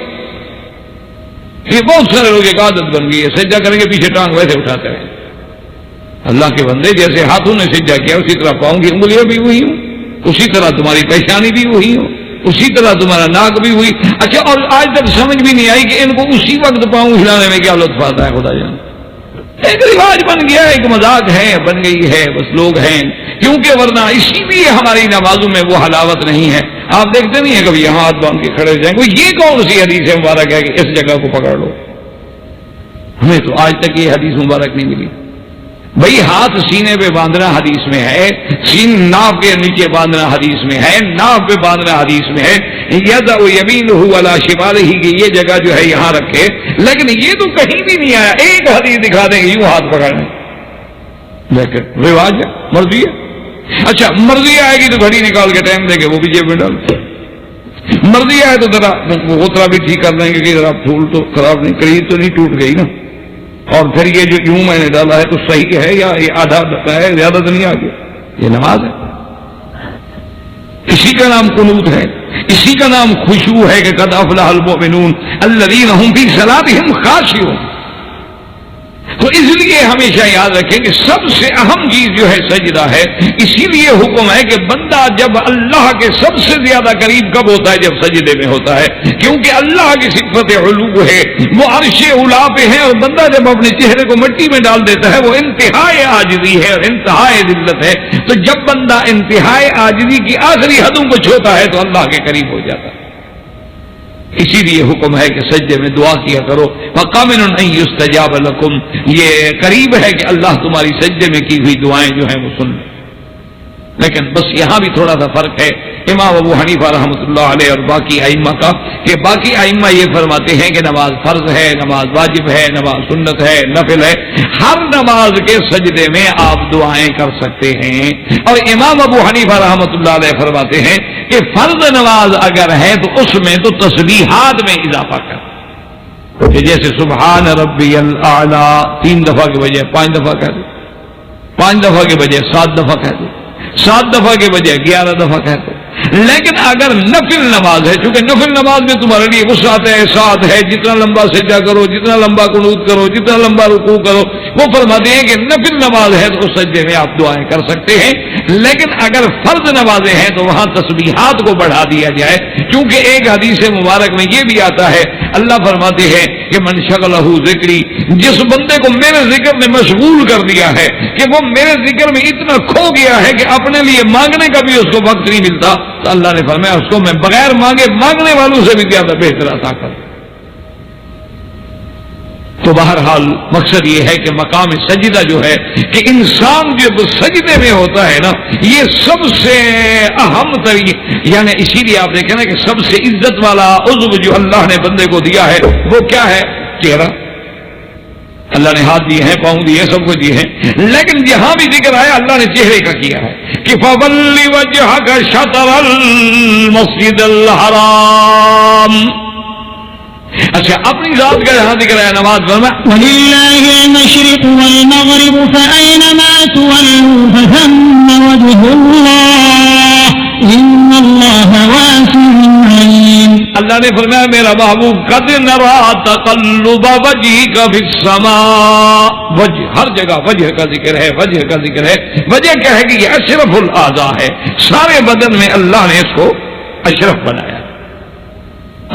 یہ بہت سارے لوگ ایک عادت بن گئی ہے، سجدہ کریں گے پیچھے ٹانگ ویسے اٹھاتے رہے۔ اللہ کے بندے، جیسے ہاتھوں نے سجدہ کیا اسی طرح پاؤں کی انگلیاں بھی وہی ہوں، اسی طرح تمہاری پیشانی بھی وہی ہو، اسی طرح تمہارا ناک بھی ہوئی. اچھا اور آج تک سمجھ بھی نہیں آئی کہ ان کو اسی وقت پاؤں ہلانے میں کیا لطف آتا ہے. خدا جان ایک رواج بن گیا ہے, ایک مذاق ہے, بن گئی ہے, بس لوگ ہیں. کیونکہ ورنہ اسی لیے ہماری نمازوں میں وہ حلاوت نہیں ہے. آپ دیکھتے نہیں ہیں کبھی یہاں ہاتھ باندھ کے کھڑے ہو جائیں گے, یہ کون سی حدیث مبارک ہے کہ اس جگہ کو پکڑ لو. ہمیں تو آج تک یہ حدیث مبارک نہیں ملی. بھئی ہاتھ سینے پہ باندھنا حدیث میں ہے, ناف کے نیچے باندھنا حدیث میں ہے, ناف پہ باندھنا حدیث میں ہے, یدع یمینہ علی شمالہ کی یہ جگہ جو ہے یہاں رکھے. لیکن یہ تو کہیں بھی نہیں آیا. ایک حدیث دکھا دیں گے یوں ہاتھ پکڑنے, لیکن رواج ہے, مرضی ہے. اچھا مرضی آئے گی تو گھڑی نکال کے ٹائم دیں گے, وہ بھی جیب میں ڈال. مرضی آئے تو ذرا غوطرا بھی ٹھیک کر دیں گے کہ ذرا پھول تو خراب نہیں, کریز تو نہیں ٹوٹ گئی نا. اور پھر یہ جو یوں میں نے ڈالا ہے تو صحیح ہے یا یہ آدھا ہے, زیادہ تو نہیں آ گیا. یہ نماز ہے. اسی کا نام قنوت ہے, اسی کا نام خشوع ہے کہ قد افلح المؤمنون الذین هم فی صلاتهم خاشعون. تو اس لیے ہمیشہ یاد رکھیں کہ سب سے اہم چیز جو ہے سجدہ ہے. اسی لیے حکم ہے کہ بندہ جب اللہ کے سب سے زیادہ قریب کب ہوتا ہے, جب سجدے میں ہوتا ہے. کیونکہ اللہ کی صفت علو ہے, وہ عرش اولا پہ ہے, اور بندہ جب اپنے چہرے کو مٹی میں ڈال دیتا ہے وہ انتہائی عاجزی ہے اور انتہائی ذلت ہے. تو جب بندہ انتہائی عاجزی کی آخری حدوں کو چھوتا ہے تو اللہ کے قریب ہو جاتا ہے. اسی لیے حکم ہے کہ سجدے میں دعا کیا کرو. وَقَامِنٌ أَن يُسْتَجَابَ لَكُمْ, یہ قریب ہے کہ اللہ تمہاری سجدے میں کی ہوئی دعائیں جو ہیں وہ سن لیں. لیکن بس یہاں بھی تھوڑا سا فرق ہے امام ابو حنیفہ رحمۃ اللہ علیہ اور باقی ائمہ کا, کہ باقی ائمہ یہ فرماتے ہیں کہ نماز فرض ہے, نماز واجب ہے, نماز سنت ہے, نفل ہے. ہر نماز کے سجدے میں آپ دعائیں کر سکتے ہیں. اور امام ابو حنیفہ رحمۃ اللہ علیہ فرماتے ہیں کہ فرض نماز اگر ہے تو اس میں تو تسبیحات میں اضافہ کر, کہ جیسے سبحان ربی الاعلی 3 دفعہ کے بجائے 5 دفعہ کہہ دو, 5 دفعہ کے بجائے 7 دفعہ کہہ دو, 7 دفعہ کے بجائے 11 دفعہ کہہ دو. لیکن اگر نفل نماز ہے, چونکہ نفل نماز میں تمہارے لیے وسعت ہے, ساتھ ہے, جتنا لمبا سجدہ کرو, جتنا لمبا قنوت کرو, جتنا لمبا رکوع کرو, وہ فرماتے ہیں کہ نفل نماز ہے تو اس سجدے میں آپ دعائیں کر سکتے ہیں. لیکن اگر فرض نمازیں ہیں تو وہاں تسبیحات کو بڑھا دیا جائے, کیونکہ ایک حدیث مبارک میں یہ بھی آتا ہے, اللہ فرماتے ہیں کہ من شغلہ ذکری, جس بندے کو میرے ذکر نے مشغول کر دیا ہے کہ وہ میرے ذکر میں اتنا کھو گیا ہے کہ اپنے لیے مانگنے کا بھی اس کو وقت نہیں ملتا, تو اللہ نے فرمایا اس کو میں بغیر مانگے مانگنے والوں سے بھی زیادہ بہتر عطا کر. تو بہرحال مقصد یہ ہے کہ مقام سجدہ جو ہے کہ انسان جب سجدے میں ہوتا ہے نا, یہ سب سے اہم ترین, یعنی اسی لیے آپ دیکھیں نا کہ سب سے عزت والا عضو جو اللہ نے بندے کو دیا ہے وہ کیا ہے, چہرہ. اللہ نے ہاتھ دیے ہیں, پاؤں دیے, سب کچھ دیے ہیں, لیکن جہاں بھی ذکر آیا اللہ نے چہرے کا کیا ہے کہ فَوَلِّ وَجْهَكَ شَطْرَ الْمَسْجِدِ الْحَرَامِ. اچھا اپنی ذات کا یہاں ذکر آیا, نماز فرما وَلِلَّهِ الْمَشْرِقُ وَالْمَغْرِبُ فَأَيْنَمَا تُوَلُّوا فَثَمَّ وَجْهُ اللَّهِ إِنَّ اللَّهَ وَاسِعٌ عَلِيمٌ. اللہ نے فرمایا میرا محبوب قد نرا تقلب وجهك في السماء. وجہ ہر جگہ وجہ کا ذکر ہے, وجہ کا ذکر ہے. وجہ کیا ہے کہ یہ اشرف الاعضاء ہے, سارے بدن میں اللہ نے اس کو اشرف بنایا.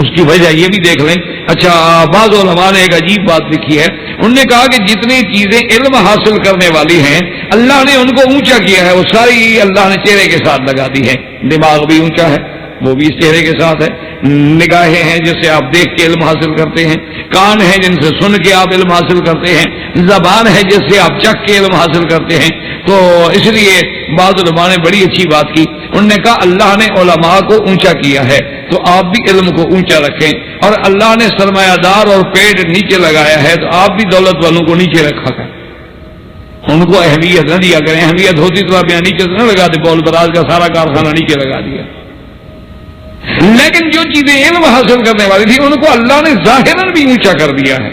اس کی وجہ یہ بھی دیکھ لیں. اچھا بعض علماء نے ایک عجیب بات لکھی ہے, انہوں نے کہا کہ جتنی چیزیں علم حاصل کرنے والی ہیں اللہ نے ان کو اونچا کیا ہے, وہ ساری اللہ نے چہرے کے ساتھ لگا دی ہے. دماغ بھی اونچا ہے, وہ بھی اس چہرے کے ساتھ ہے. نگاہیں ہیں جس سے آپ دیکھ کے علم حاصل کرتے ہیں, کان ہیں جن سے سن کے آپ علم حاصل کرتے ہیں, زبان ہے جس سے آپ چکھ کے علم حاصل کرتے ہیں. تو اس لیے بعض علماء نے بڑی اچھی بات کی, انہوں نے کہا اللہ نے علماء کو اونچا کیا ہے تو آپ بھی علم کو اونچا رکھیں, اور اللہ نے سرمایہ دار اور پیٹ نیچے لگایا ہے تو آپ بھی دولت والوں کو نیچے رکھا کریں, ان کو اہمیت نہ دیا کریں. اہمیت ہوتی تو آپ یہاں نیچے سے نہ لگا دیں, بول براز کا سارا کارخانہ نیچے لگا دیا. لیکن جو چیزیں علم حاصل کرنے والی تھی ان کو اللہ نے ظاہراً بھی اونچا کر دیا ہے.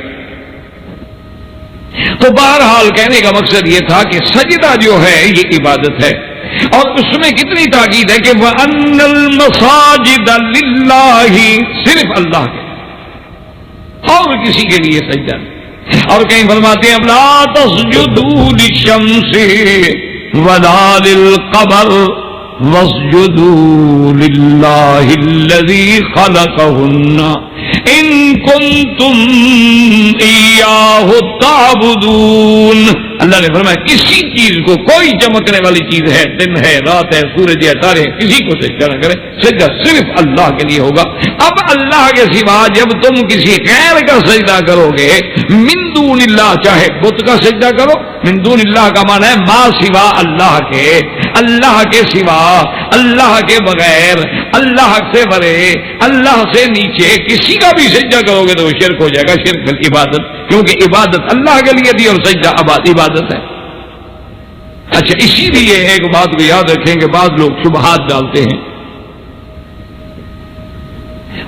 تو بہرحال کہنے کا مقصد یہ تھا کہ سجدہ جو ہے یہ عبادت ہے, اور اس میں کتنی تاکید ہے کہ وَأَنَّ الْمَسَاجِدَ لِلَّهِ, صرف اللہ کے اور کسی کے لیے سجدہ نہیں. اور کہیں فرماتے ہیں لَا تَسْجُدُوا لِلشَّمْسِ وَلَا لِلْقَمَرِ واسجدوا للہ الذی خلقہن ان کنتم ایاہ تعبدون. اللہ نے فرمایا کسی چیز کو، کوئی چمکنے والی چیز ہے، دن ہے، رات ہے، سورج ہے، تارے ہیں، کسی کو سجدہ نہ کرے. سجدہ صرف اللہ کے لیے ہوگا. اب اللہ کے سوا جب تم کسی غیر کا سجدہ کرو گے، من دون اللہ، چاہے بت کا سجدہ کرو، من دون اللہ کا معنی ہے ما سوا اللہ کے، اللہ کے سوا، اللہ کے بغیر، اللہ سے بڑے، اللہ سے نیچے کسی کا بھی سجدہ کرو گے تو وہ شرک ہو جائے گا. شرک بالعبادت، کیونکہ عبادت اللہ کے لیے دی اور سجدہ عبادت ہے. اچھا، اسی لیے ایک بات کو یاد رکھیں کہ بعض لوگ شبہات ڈالتے ہیں.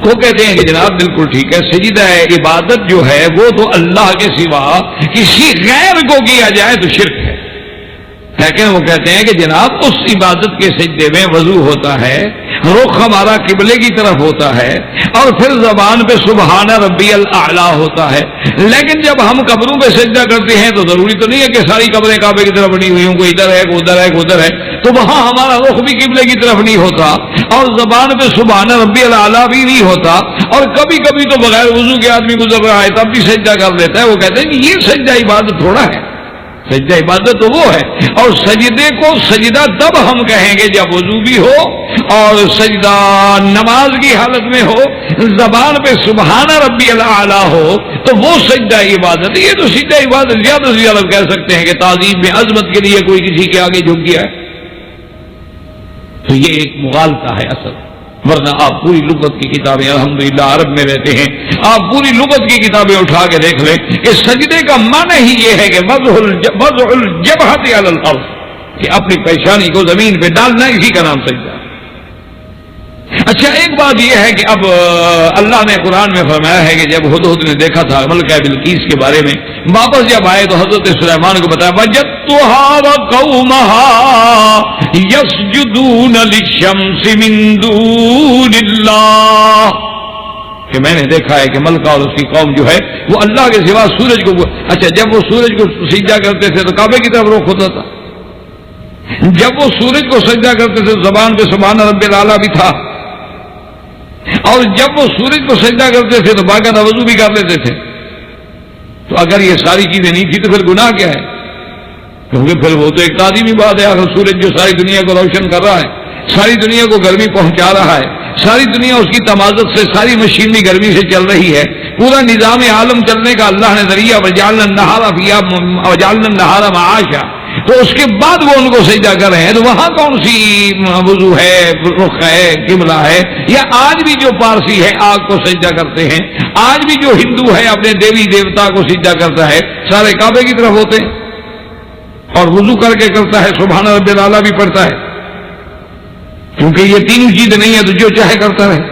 وہ کہتے ہیں کہ جناب بالکل ٹھیک ہے، سجدہ عبادت جو ہے وہ تو اللہ کے سوا کسی غیر کو کیا جائے تو شرک ہے. لیکن وہ کہتے ہیں کہ جناب اس عبادت کے سجدے میں وضو ہوتا ہے، رخ ہمارا قبلے کی طرف ہوتا ہے، اور پھر زبان پہ سبحان ربی الاعلیٰ ہوتا ہے. لیکن جب ہم قبروں پہ سجدہ کرتے ہیں تو ضروری تو نہیں ہے کہ ساری قبریں کعبے کی طرف بنی ہوئی ہوں، کوئی ادھر ہے، کوئی ادھر ہے، کوئی ادھر ہے، تو وہاں ہمارا رخ بھی قبلے کی طرف نہیں ہوتا اور زبان پہ سبحان ربی الاعلیٰ بھی نہیں ہوتا. اور کبھی کبھی تو بغیر وضو کے آدمی گزر رہا ہے تب بھی سجدہ کر لیتا ہے. وہ کہتے ہیں کہ یہ سجدہ عبادت تھوڑا ہے. سجدہ عبادت تو وہ ہے، اور سجدے کو سجدہ تب ہم کہیں گے جب وضو بھی ہو اور سجدہ نماز کی حالت میں ہو، زبان پہ سبحان ربی الاعلیٰ ہو تو وہ سجدہ عبادت. یہ تو سجدہ عبادت زیادہ سے زیادہ کہہ سکتے ہیں کہ تعظیم میں عظمت کے لیے کوئی کسی کے آگے جھک گیا ہے. تو یہ ایک مغالطہ ہے اصل. ورنہ آپ پوری لغت کی کتابیں، الحمدللہ عرب میں رہتے ہیں، آپ پوری لغت کی کتابیں اٹھا کے دیکھ لیں کہ سجدے کا معنی ہی یہ ہے کہ وضع الجبہۃ علی الارض، کہ اپنی پیشانی کو زمین پہ ڈالنا، اسی کا نام سجدہ. اچھا، ایک بات یہ ہے کہ اب اللہ نے قرآن میں فرمایا ہے کہ جب ہدہد نے دیکھا تھا ملکہ بلقیس کے بارے میں، واپس جب آئے تو حضرت سلیمان کو بتایا وجدتها وقومها يسجدون للشمس من دون اللہ، کہ میں نے دیکھا ہے کہ ملکہ اور اس کی قوم جو ہے وہ اللہ کے سوا سورج کو، اچھا جب وہ سورج کو سجدہ کرتے تھے تو کعبے کی طرف رخ ہوتا تھا، جب وہ سورج کو سجدہ کرتے تھے زبان پہ سبحان ربی الاعلیٰ بھی تھا، اور جب وہ سورج کو سجدہ کرتے تھے تو باقاعدہ وضو بھی کر لیتے تھے. تو اگر یہ ساری چیزیں نہیں تھی تو پھر گناہ کیا ہے؟ کیونکہ پھر وہ تو ایک تعظیمی بات ہے. اگر سورج جو ساری دنیا کو روشن کر رہا ہے، ساری دنیا کو گرمی پہنچا رہا ہے، ساری دنیا اس کی تمازت سے، ساری مشینری گرمی سے چل رہی ہے، پورا نظام عالم چلنے کا اللہ نے ذریعہ وجعلنا النہار معاشا، تو اس کے بعد وہ ان کو سجدہ کر رہے ہیں. تو وہاں کون سی وضو ہے، رخ ہے، قبلہ ہے؟ یا آج بھی جو پارسی ہے آگ کو سجدہ کرتے ہیں، آج بھی جو ہندو ہے اپنے دیوی دیوتا کو سجدہ کرتا ہے، سارے کعبے کی طرف ہوتے ہیں اور وضو کر کے کرتا ہے، سبحان ربی الاعلیٰ بھی پڑھتا ہے. کیونکہ یہ تینوں چیزیں نہیں ہے تو جو چاہے کرتا رہے.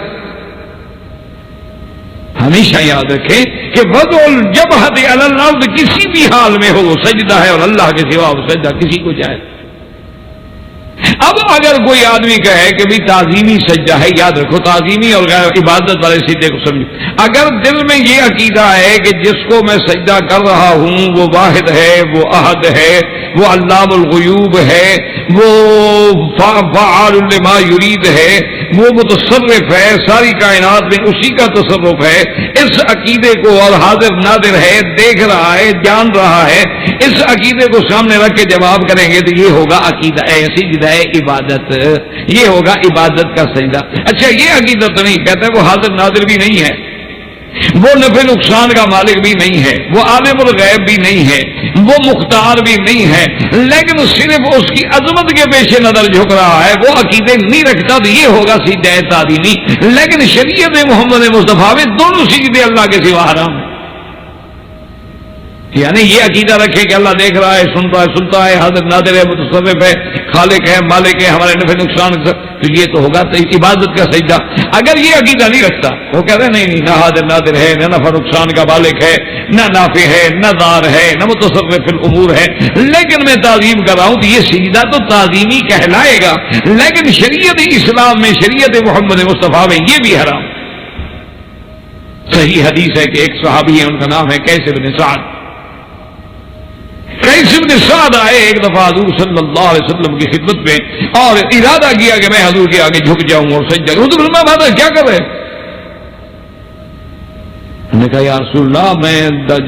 ہمیشہ یاد رکھیں کہ وضع الجبہۃ علی الارض کسی بھی حال میں ہو وہ سجدہ ہے، اور اللہ کے سوا وہ سجدہ کسی کو چاہے. اب اگر کوئی آدمی کہے کہ بھی تعظیمی سجدہ ہے، یاد رکھو تعظیمی اور غیر عبادت والے سجدے کو سمجھو. اگر دل میں یہ عقیدہ ہے کہ جس کو میں سجدہ کر رہا ہوں وہ واحد ہے، وہ احد ہے، وہ علام الغیوب ہے، وہ فعال لما یرید ہے، وہ متصرف ہے، ساری کائنات میں اسی کا تصرف ہے، اس عقیدے کو، اور حاضر ناظر ہے، دیکھ رہا ہے، جان رہا ہے، اس عقیدے کو سامنے رکھ کے جواب کریں گے تو یہ ہوگا عقیدہ سجدہ عبادت، یہ ہوگا عبادت کا سجدہ. اچھا، یہ عقیدہ تو نہیں کہتا ہے وہ حاضر ناظر بھی نہیں ہے، وہ نفع نقصان کا مالک بھی نہیں ہے، وہ عالم الغیب بھی نہیں ہے، وہ مختار بھی نہیں ہے، لیکن صرف اس کی عظمت کے پیش نظر جھک رہا ہے، وہ عقیدے نہیں رکھتا تو یہ ہوگا سجدہ تعظیمی. لیکن شریعت محمد مصطفیٰ میں دونوں سجدے اللہ کے سوا حرام ہیں. یعنی یہ عقیدہ رکھے کہ اللہ دیکھ رہا ہے، سنتا ہے، حاضر ناظر ہے، متصرف ہے، خالق ہے، مالک ہے، ہمارے نفع نقصان، تو یہ تو ہوگا عبادت کا سجدہ. اگر یہ عقیدہ نہیں رکھتا، وہ کہتے ہیں نہیں، نہ حاضر ناظر ہے، نہ نفع نقصان کا مالک ہے، نہ نافع ہے، نہ دار ہے، نہ متصرف فی الامور ہے، لیکن میں تعظیم کر رہا ہوں، تو یہ سجدہ تو تعظیمی کہلائے گا. لیکن شریعت اسلام میں، شریعت محمد مصطفیٰ میں یہ بھی حرام. صحیح حدیث ہے کہ ایک صحابی ہے، ان کا نام ہے قیس بن سعد. قیس بن سعد آئے ایک دفعہ حضور صلی اللہ علیہ وسلم کی خدمت میں اور ارادہ کیا کہ میں حضور کے آگے جھک جاؤں اور سجدہ کروں. تو فرمایا بات کیا کر رہے؟ نے کہا یا رسول اللہ میں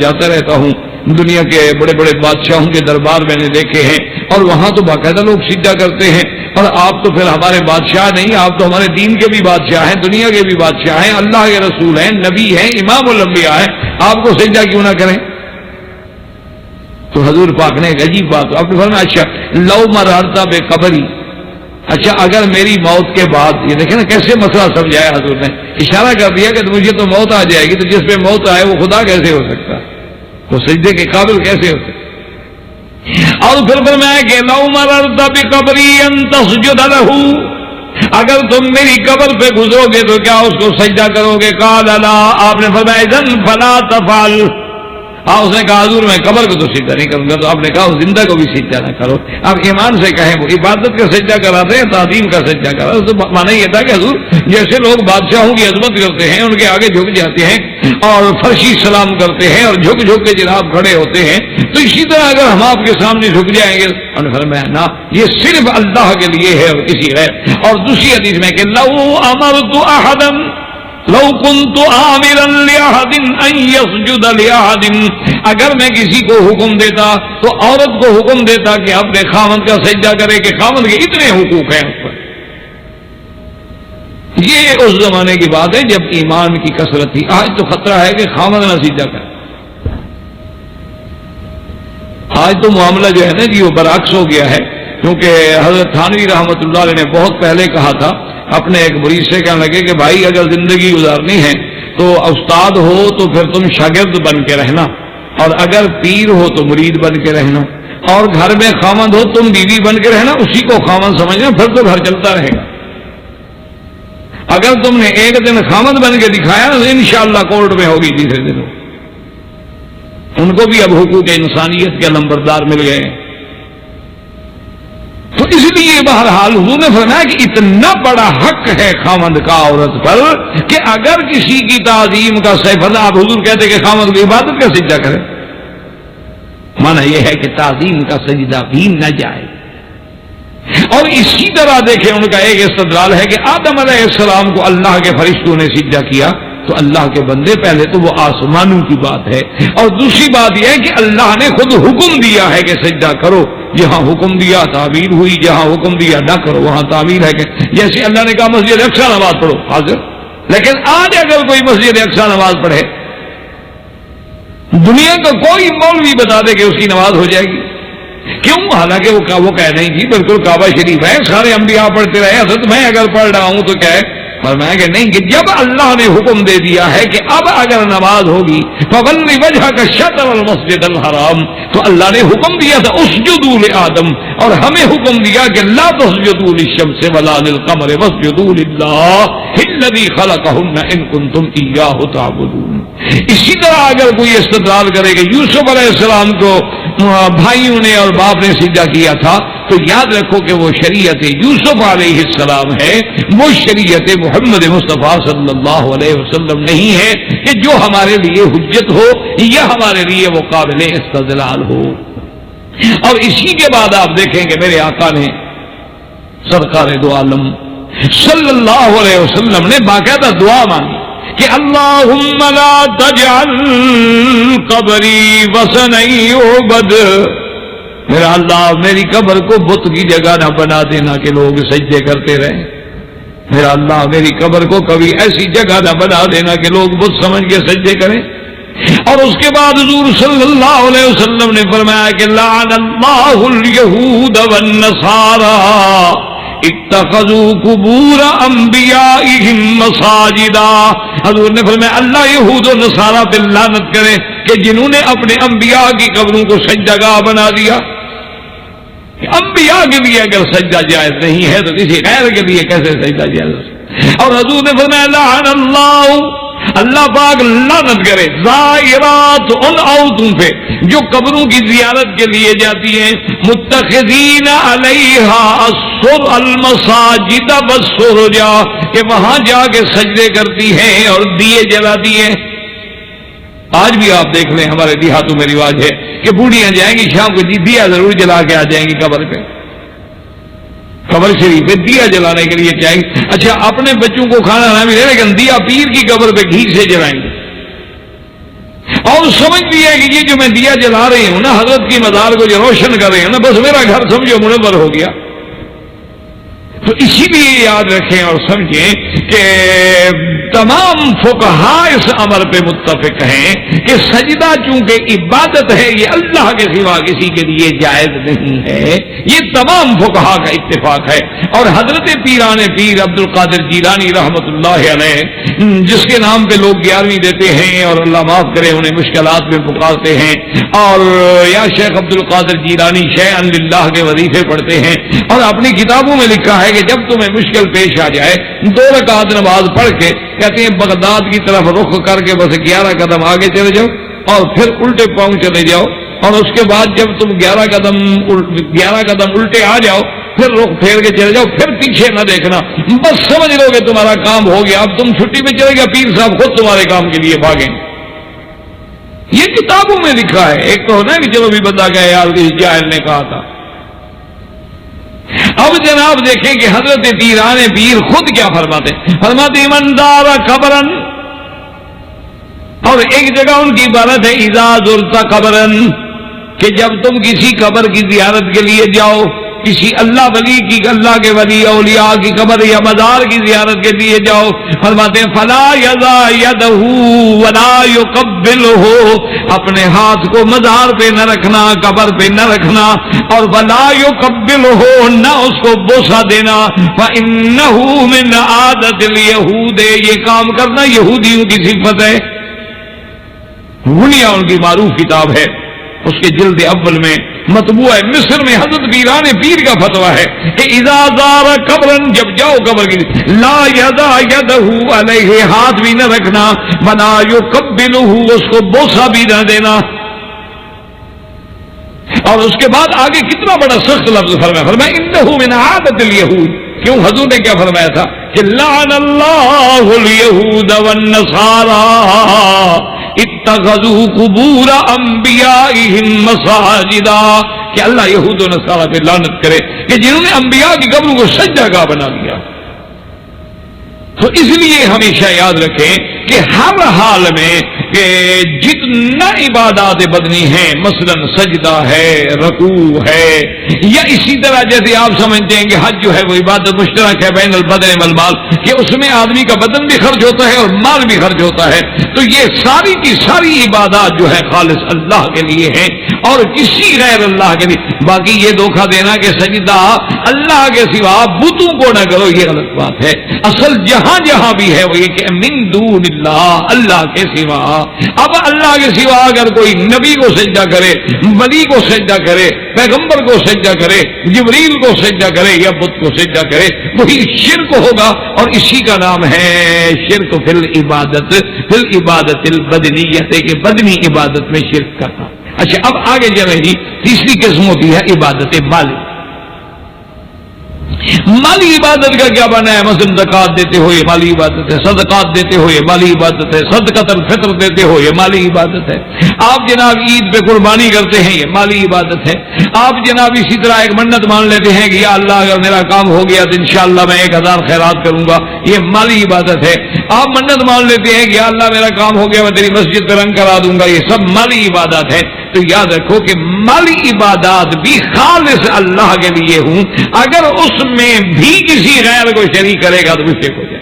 جاتا رہتا ہوں, دنیا کے بڑے بڑے بادشاہوں کے دربار میں نے دیکھے ہیں اور وہاں تو باقاعدہ لوگ سجدہ کرتے ہیں, اور آپ تو پھر ہمارے بادشاہ نہیں, آپ تو ہمارے دین کے بھی بادشاہ ہیں, دنیا کے بھی بادشاہ ہیں, اللہ کے رسول ہیں, نبی ہیں, امام الانبیاء ہیں, آپ کو سجدہ کیوں نہ کریں؟ تو حضور پاک نے ایک عجیب بات آپ نے فرمایا اچھا لو مرارتا بے قبری, اچھا اگر میری موت کے بعد, یہ دیکھیں نا کیسے مسئلہ سمجھایا حضور نے, اشارہ کر دیا کہ مجھے تو موت آ جائے گی, تو جس پہ موت آئے وہ خدا کیسے ہو سکتا, وہ سجدے کے قابل کیسے ہو سکتا؟ اور پھر فرمایا کہ لو مررت بقبری ان تسجد لہ, اگر تم میری قبر پہ گزرو گے تو کیا اس کو سجدہ کرو گے؟ قال لا, آپ نے فرمایا اذن فلا تفعل. اس نے کہا حضور میں قبر کو تو سجدہ نہیں کروں گا, تو آپ نے کہا زندہ کو بھی سجدہ نہ کرو. آپ ایمان سے کہیں وہ عبادت کا سجدہ کراتے ہیں, تعظیم کا سجدہ کراتے, تو مانا یہ تھا کہ حضور جیسے لوگ بادشاہوں کی عظمت کرتے ہیں, ان کے آگے جھک جاتے ہیں اور فرشی سلام کرتے ہیں اور جھک جھک کے جناب کھڑے ہوتے ہیں, تو اسی طرح اگر ہم آپ کے سامنے جھک جائیں گے, انہوں نے فرمایا نہ, یہ صرف اللہ کے لیے ہے اور کسی غیر. اور دوسری حدیث میں کہ لو امرت احدا لو كنت آمرا لأحد ان يسجد لأحد, اگر میں کسی کو حکم دیتا تو عورت کو حکم دیتا کہ اپنے خاوند کا سجدہ کرے, کہ خاوند کے اتنے حقوق ہیں اس پر. یہ اس زمانے کی بات ہے جب ایمان کی کثرت تھی. آج تو خطرہ ہے کہ خاوند نہ سجدہ کرے. آج تو معاملہ جو ہے نا جی وہ برعکس ہو گیا ہے, کیونکہ حضرت تھانوی رحمۃ اللہ علیہ نے بہت پہلے کہا تھا اپنے ایک مرید سے, کہنے لگے کہ بھائی اگر زندگی گزارنی ہے تو استاد ہو تو پھر تم شاگرد بن کے رہنا, اور اگر پیر ہو تو مرید بن کے رہنا, اور گھر میں خاوند ہو تم بیوی بن کے رہنا, اسی کو خاوند سمجھنا, پھر تو گھر چلتا رہے گا. اگر تم نے ایک دن خاوند بن کے دکھایا تو انشاءاللہ کورٹ میں ہوگی تیسرے دن. ان کو بھی اب حقوق انسانیت کے نمبردار مل گئے. تو اس لیے بہرحال حضور نے فرمایا کہ اتنا بڑا حق ہے خاوند کا عورت پر کہ اگر کسی کی تعظیم کا سفر, آپ حضور کہتے کہ خاوند کی عبادت کا سجدہ کرے, مانا یہ ہے کہ تعظیم کا سجدہ بھی نہ جائے. اور اسی طرح دیکھیں ان کا ایک استدلال ہے کہ آدم علیہ السلام کو اللہ کے فرشتوں نے سجدہ کیا, تو اللہ کے بندے پہلے تو وہ آسمانوں کی بات ہے, اور دوسری بات یہ ہے کہ اللہ نے خود حکم دیا ہے کہ سجدہ کرو. جہاں حکم دیا تعبیر ہوئی, جہاں حکم دیا نہ کرو وہاں تعبیر ہے. کہ جیسے اللہ نے کہا مسجد اقصی نماز پڑھو, حاضر. لیکن آج اگر کوئی مسجد اقصی نماز پڑھے, دنیا کا کوئی مولوی بتا دے کہ اس کی نماز ہو جائے گی. کیوں؟ حالانکہ وہ کہہ نہیں جی بالکل کعبہ شریف ہے, سارے انبیاء پڑھتے رہے, حضرت میں اگر پڑھ رہا ہوں تو کیا ہے؟ فرمایا کہ نہیں, کہ جب اللہ نے حکم دے دیا ہے کہ اب اگر نماز ہوگی فولی وجہ کا شطر المسجد الحرام, تو اللہ نے حکم دیا تھا اسجدوا لآدم, اور ہمیں حکم دیا کہ لا تسجدوا للشمس ولا للقمر واسجدوا للہ الذی خلقہن ان کنتم ایاہ تعبدون. اسی طرح اگر کوئی استدلال کرے کہ یوسف علیہ السلام کو بھائیوں نے اور باپ نے سجدہ کیا تھا, تو یاد رکھو کہ وہ شریعت یوسف علیہ السلام ہے, وہ شریعت محمد مصطفیٰ صلی اللہ علیہ وسلم نہیں ہے کہ جو ہمارے لیے حجت ہو یا ہمارے لیے وہ قابل استدلال ہو. اور اسی کے بعد آپ دیکھیں کہ میرے آقا نے سرکار دو عالم صلی اللہ علیہ وسلم نے باقاعدہ دعا مانگی کہ اللہم لا تجعل قبری وثنا یعبد, میرا اللہ میری قبر کو بت کی جگہ نہ بنا دینا کہ لوگ سجدے کرتے رہیں. میرا اللہ میری قبر کو کبھی ایسی جگہ نہ بنا دینا کہ لوگ بت سمجھ کے سجدے کریں. اور اس کے بعد حضور صلی اللہ علیہ وسلم نے فرمایا کہ لعن اللہ الیہود والنصارى اتخذوا قبور انبیائہم مساجدا. حضور نے فرمایا اللہ یہود و نصارہ پہ لعنت کرے کہ جنہوں نے اپنے انبیاء کی قبروں کو سجدہ گاہ بنا دیا. انبیاء کے لیے اگر سجدہ جائز نہیں ہے تو کسی غیر کے لیے کیسے سجدہ جائز؟ اور حضور نے فرمایا لعن اللہ, اللہ پاک لعنت کرے زائرات ان عورتوں پہ جو قبروں کی زیارت کے لیے جاتی ہیں, متخذین علیہا السر المساجد والسرجا, کہ وہاں جا کے سجدے کرتی ہیں اور دیے جلاتی ہیں. آج بھی آپ دیکھ لیں ہمارے دیہاتوں میں رواج ہے کہ بوڑھیاں جائیں گی شام کو دیا ضرور جلا کے آ جائیں گی قبر پہ، قبر شریف پہ دیا جلانے کے لیے جائیں گی. اچھا اپنے بچوں کو کھانا نہ ملے لیکن دیا پیر کی قبر پہ گھی سے جلائیں گے اور سمجھ لیا کہ یہ جو میں دیا جلا رہی ہوں نا حضرت کی مزار کو جو روشن کر رہی ہوں نا بس میرا گھر سمجھو منور ہو گیا. تو اسی لیے یاد رکھیں اور سمجھیں کہ تمام فقہاء اس امر پہ متفق ہیں کہ سجدہ چونکہ عبادت ہے یہ اللہ کے سوا کسی کے لیے جائز نہیں ہے. یہ تمام فقہاء کا اتفاق ہے. اور حضرت پیران پیر عبد القادر جیلانی رحمت اللہ علیہ جس کے نام پہ لوگ 11ویں دیتے ہیں اور اللہ معاف کرے انہیں مشکلات میں پکارتے ہیں اور یا شیخ عبد القادر جیلانی شیئا للہ کے وظیفے پڑھتے ہیں اور اپنی کتابوں میں لکھا ہے کہ جب تمہیں مشکل پیش آ جائے 2 رکعت نماز پڑھ کے کہتے ہیں بغداد کی طرف رخ کر کے بس 11 قدم آگے چلے جاؤ اور پھر الٹے پاؤں چلے جاؤ اور اس کے بعد جب تم 11 قدم الٹے آ جاؤ پھر رخ پھیر کے چلے جاؤ پھر پیچھے نہ دیکھنا بس سمجھ لو کہ تمہارا کام ہو گیا. اب تم چھٹی پہ چلے گا پیر صاحب خود تمہارے کام کے لیے بھاگیں. یہ کتابوں میں لکھا ہے. ایک تو ہونا کہ چلو بھی بندہ گیا یار کسی جاہل نے کہا تھا. اب جناب دیکھیں کہ حضرت پیران پیر خود کیا فرماتے ہیں. فرماتے من زار قبرا اور ایک جگہ ان کی عبارت ہے اذا زرت قبرا کہ جب تم کسی قبر کی زیارت کے لیے جاؤ کسی اللہ ولی کی اللہ کے ولی اولیاء کی قبر یا مزار کی زیارت کے لیے جاؤ فرماتے ہیں فلا یضع یدہ ولا یقبلہ اپنے ہاتھ کو مزار پہ نہ رکھنا قبر پہ نہ رکھنا اور ولا یقبلہ نہ اس کو بوسہ دینا فإنہ من عادت الیہود یہ کام کرنا یہودیوں کی صفت ہے. غنیہ ان کی معروف کتاب ہے اس کے جلد اول میں مطبوع ہے مصر میں حضرت پیران پیر کا فتویٰ ہے کہ اذا زار قبرا جب جاؤ قبر کی لا یضع یدہ علیہ ہاتھ بھی نہ رکھنا ولا یقبلہ اس کو بوسہ بھی نہ دینا. اور اس کے بعد آگے کتنا بڑا سخت لفظ فرمایا انہ من عادت الیہود. کیوں حضور نے کیا فرمایا تھا کہ لعن اللہ الیہود والنصارى اتخذوا قبور انبیائہم مساجدا کہ اللہ یہود و نصارہ پہ لعنت کرے کہ جنہوں نے انبیاء کی قبروں کو سجدہ گاہ بنا لیا. تو اس لیے ہمیشہ یاد رکھیں کہ ہر حال میں کہ جتنا عبادات بدنی ہیں مثلا سجدہ ہے رکوع ہے یا اسی طرح جیسے آپ سمجھتے ہیں کہ حج جو ہے وہ عبادت مشترک ہے بین البدن والمال کہ اس میں آدمی کا بدن بھی خرچ ہوتا ہے اور مال بھی خرچ ہوتا ہے. تو یہ ساری کی ساری عبادات جو ہے خالص اللہ کے لیے ہیں اور کسی غیر اللہ کے لیے. باقی یہ دھوکہ دینا کہ سجدہ اللہ کے سوا بتوں کو نہ کرو یہ غلط بات ہے. اصل جہاں جہاں بھی ہے وہ یہ کہ من دون اللہ اللہ کے سوا. اب اللہ کے سوا اگر کوئی نبی کو سجدہ کرے ولی کو سجدہ کرے پیغمبر کو سجدہ کرے جبریل کو سجدہ کرے یا بت کو سجدہ کرے وہی شرک ہوگا اور اسی کا نام ہے شرک فی العبادت البدنیت کہ بدنی عبادت میں شرک کرنا. اچھا اب آگے چلے جی تیسری قسم ہوتی ہے عبادت مالی. مالی عبادت کا کیا بنا ہے مثلا زکات دیتے ہوئے مالی عبادت ہے صدقات دیتے ہوئے مالی عبادت ہے صدقۃ الفطر دیتے ہوئے مالی عبادت ہے. آپ جناب عید پہ قربانی کرتے ہیں یہ مالی عبادت ہے. آپ جناب اسی طرح ایک منت مان لیتے ہیں کہ یا اللہ اگر میرا کام ہو گیا تو انشاءاللہ میں 1000 خیرات کروں گا یہ مالی عبادت ہے. آپ منت مان لیتے ہیں کہ یا اللہ میرا کام ہو گیا میں تیری مسجد پہ رنگ کرا دوں گا یہ سب مالی عبادت ہے. تو یاد رکھو کہ مالی عبادات بھی خالص اللہ کے لیے ہوں اگر اس میں بھی کسی غیر کو شریک کرے گا تو مشرک ہو جائے.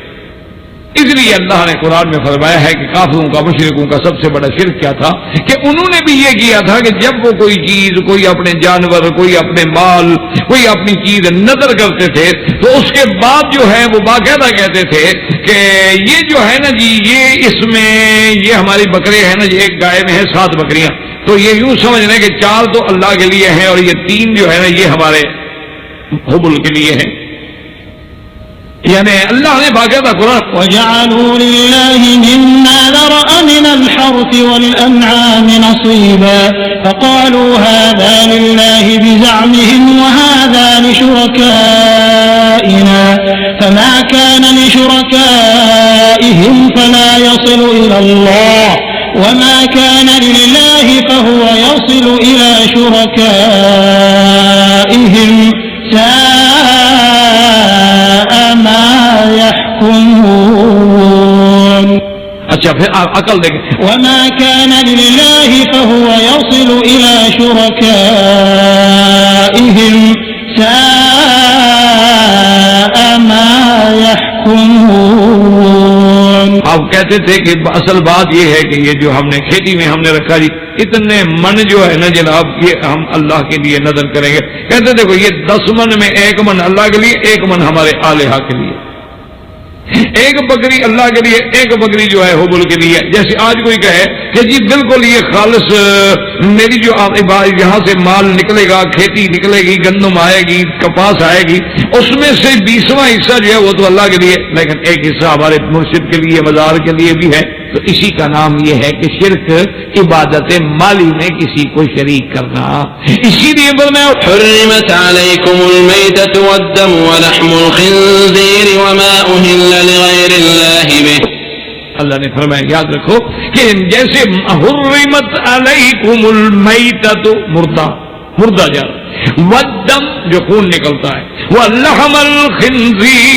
اس لیے اللہ نے قرآن میں فرمایا ہے کہ کافروں کا مشرکوں کا سب سے بڑا شرک کیا تھا کہ انہوں نے بھی یہ کیا تھا کہ جب وہ کوئی چیز کوئی اپنے جانور کوئی اپنے مال کوئی اپنی چیز نظر کرتے تھے تو اس کے بعد جو ہے وہ باقاعدہ کہتے تھے کہ یہ جو ہے نا جی یہ اس میں یہ ہماری بکرے ہیں نا جی ایک گائے میں ہے 7 بکریاں تو یہ یوں سمجھ لیں کہ 4 تو اللہ کے لیے ہیں اور یہ 3 جو ہے نا یہ ہمارے حبل کے لیے ہیں. یعنی اللہ نے باقاعدہ قرآن وَجَعَلُوا لِلَّهِ مِمَّا ذَرَأَ مِنَ الْحَرْثِ وَالْأَنْعَامِ نَصِيبًا فَقَالُوا هَذَا لِلَّهِ بِزَعْمِهِمْ وَهَذَا لِشُرَكَائِنَا فَمَا كَانَ لِشُرَكَائِهِمْ فَلَا يَصِلُ إِلَى اللَّهِ وما كان لله فهو يصل إلى شركائهم ساء ما يحكمون. اچھا پھر عقل دیکھیں. وما كان لله فهو يصل إلى شركائهم ساء ما يحكمون. آپ کہتے تھے کہ اصل بات یہ ہے کہ یہ جو ہم نے کھیتی میں ہم نے رکھا جی اتنے من جو ہے نا جناب یہ ہم اللہ کے لیے نظر کریں گے. کہتے تھے یہ 10 من میں 1 من اللہ کے لیے 1 من ہمارے آلہہ کے لیے. 1 بکری اللہ کے لیے 1 بکری جو ہے حبل کے لیے. جیسے آج کوئی کہے کہ جی بالکل یہ خالص میری جو یہاں سے مال نکلے گا کھیتی نکلے گی گندم آئے گی کپاس آئے گی اس میں سے 20واں حصہ جو ہے وہ تو اللہ کے لیے لیکن 1 حصہ ہمارے مرشد کے لیے مزار کے لیے بھی ہے. تو اسی کا نام یہ ہے کہ شرک عبادت مالی میں کسی کو شریک کرنا. اسی لیے حرمت علیکم المیتۃ والدم ولحم الخنزیر وما اہل لغیر اللہ بہ. اللہ نے فرمایا یاد رکھو کہ جیسے حرمت علیکم المیتۃ مردہ جان والدم جو خون نکلتا ہے ولحم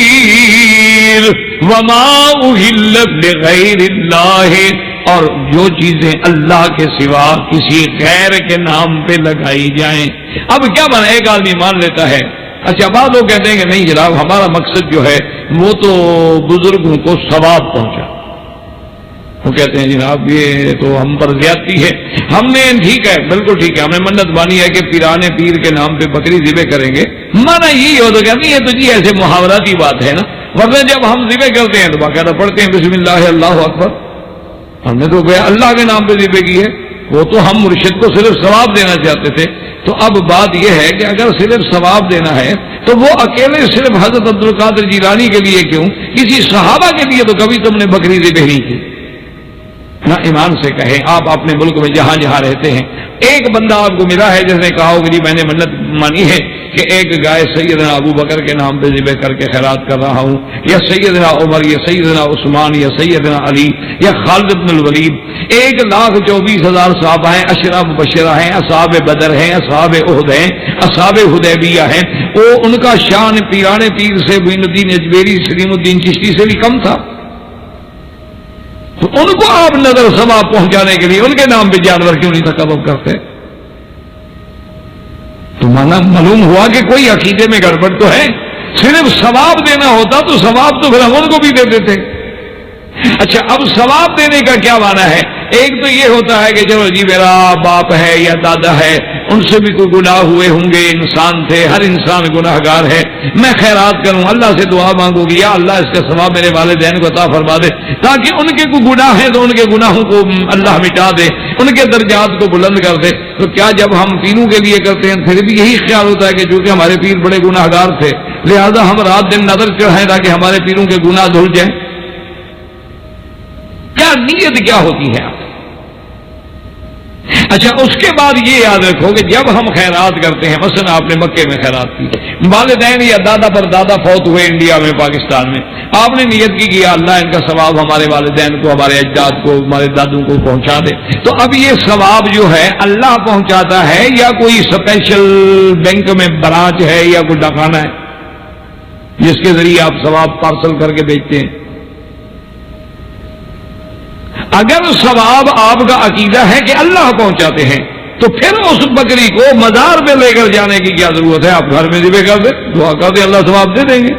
الخنزیر وما اہل لغیر اللہ اور جو چیزیں اللہ کے سوا کسی غیر کے نام پہ لگائی جائیں. اب کیا مانا ایک آدمی مان لیتا ہے اچھا بعض لوگ کہتے ہیں کہ نہیں جناب ہمارا مقصد جو ہے وہ تو بزرگوں کو ثواب پہنچا. وہ کہتے ہیں جناب یہ تو ہم پر زیادتی ہے. ہم نے ٹھیک ہے بالکل ٹھیک ہے ہم نے منت مانی ہے کہ پیرانے پیر کے نام پہ بکری ذبح کریں گے. مانا یہی ہو تو کہتے ہیں یہ تو جی ایسے محاوراتی بات ہے نا. ورنہ جب ہم ذبح کرتے ہیں تو باقاعدہ پڑھتے ہیں بسم اللہ اللہ اکبر. ہم نے تو گیا اللہ کے نام پہ ذبح کی ہے. وہ تو ہم مرشد کو صرف ثواب دینا چاہتے تھے. تو اب بات یہ ہے کہ اگر صرف ثواب دینا ہے تو وہ اکیلے صرف حضرت عبد القادر جیلانی کے لیے کیوں کسی صحابہ کے لیے تو کبھی تم نے بکری ذبح نہیں کی. نہ ایمان سے کہیں آپ اپنے ملک میں جہاں جہاں رہتے ہیں ایک بندہ آپ کو ملا ہے جس نے کہا ہو کہ جی میں نے منت مانی ہے کہ ایک گائے سیدنا ابو بکر کے نام پہ ذبح کر کے خیرات کر رہا ہوں یا سیدنا عمر یا سیدنا عثمان یا سیدنا علی یا خالد بن الولید. 1,24,000 صحابہ ہیں اشرا مبشرہ ہیں اصحاب بدر ہیں اصحاب احد ہیں اصحاب حدیبیہ ہیں. وہ ان کا شان پیرانے پیر سے معین الدین اجمیری سلیم الدین چشتی سے بھی کم تھا. تو ان کو آپ نظر ثواب پہنچانے کے لیے ان کے نام پہ جانور کیوں نہیں تکبر کرتے؟ تو مانا معلوم ہوا کہ کوئی عقیدے میں گڑبڑ تو ہے. صرف ثواب دینا ہوتا تو ثواب تو پھر ہم ان کو بھی دے دیتے. اچھا اب ثواب دینے کا کیا معنی ہے؟ ایک تو یہ ہوتا ہے کہ چلو جی میرا باپ ہے یا دادا ہے ان سے بھی کوئی گناہ ہوئے ہوں گے انسان تھے ہر انسان گناہ گار ہے میں خیرات کروں اللہ سے دعا مانگوں گی یا اللہ اس کا ثواب میرے والدین کو عطا فرما دے تاکہ ان کے کوئی گناہ ہے تو ان کے گناہوں کو اللہ مٹا دے ان کے درجات کو بلند کر دے. تو کیا جب ہم پیروں کے لیے کرتے ہیں پھر بھی یہی خیال ہوتا ہے کہ چونکہ ہمارے پیر بڑے گناہ گار تھے لہذا ہم رات دن نظر چڑھائیں تاکہ ہمارے پیروں کے گناہ دھل جائیں؟ کیا نیت کیا ہوتی ہے آپ؟ اچھا اس کے بعد یہ یاد رکھو کہ جب ہم خیرات کرتے ہیں مثلا آپ نے مکے میں خیرات کی والدین یا دادا پر دادا فوت ہوئے انڈیا میں پاکستان میں آپ نے نیت کی کہ یا اللہ ان کا ثواب ہمارے والدین کو ہمارے اجداد کو ہمارے دادوں کو پہنچا دے. تو اب یہ ثواب جو ہے اللہ پہنچاتا ہے یا کوئی اسپیشل بینک میں برانچ ہے یا کوئی ڈاکخانہ ہے جس کے ذریعے آپ ثواب پارسل کر کے بیچتے ہیں؟ اگر ثواب آپ کا عقیدہ ہے کہ اللہ پہنچاتے ہیں تو پھر اس بکری کو مزار پہ لے کر جانے کی کیا ضرورت ہے؟ آپ گھر میں ذبح کر دیں دعا کر دیں اللہ ثواب دے دیں گے.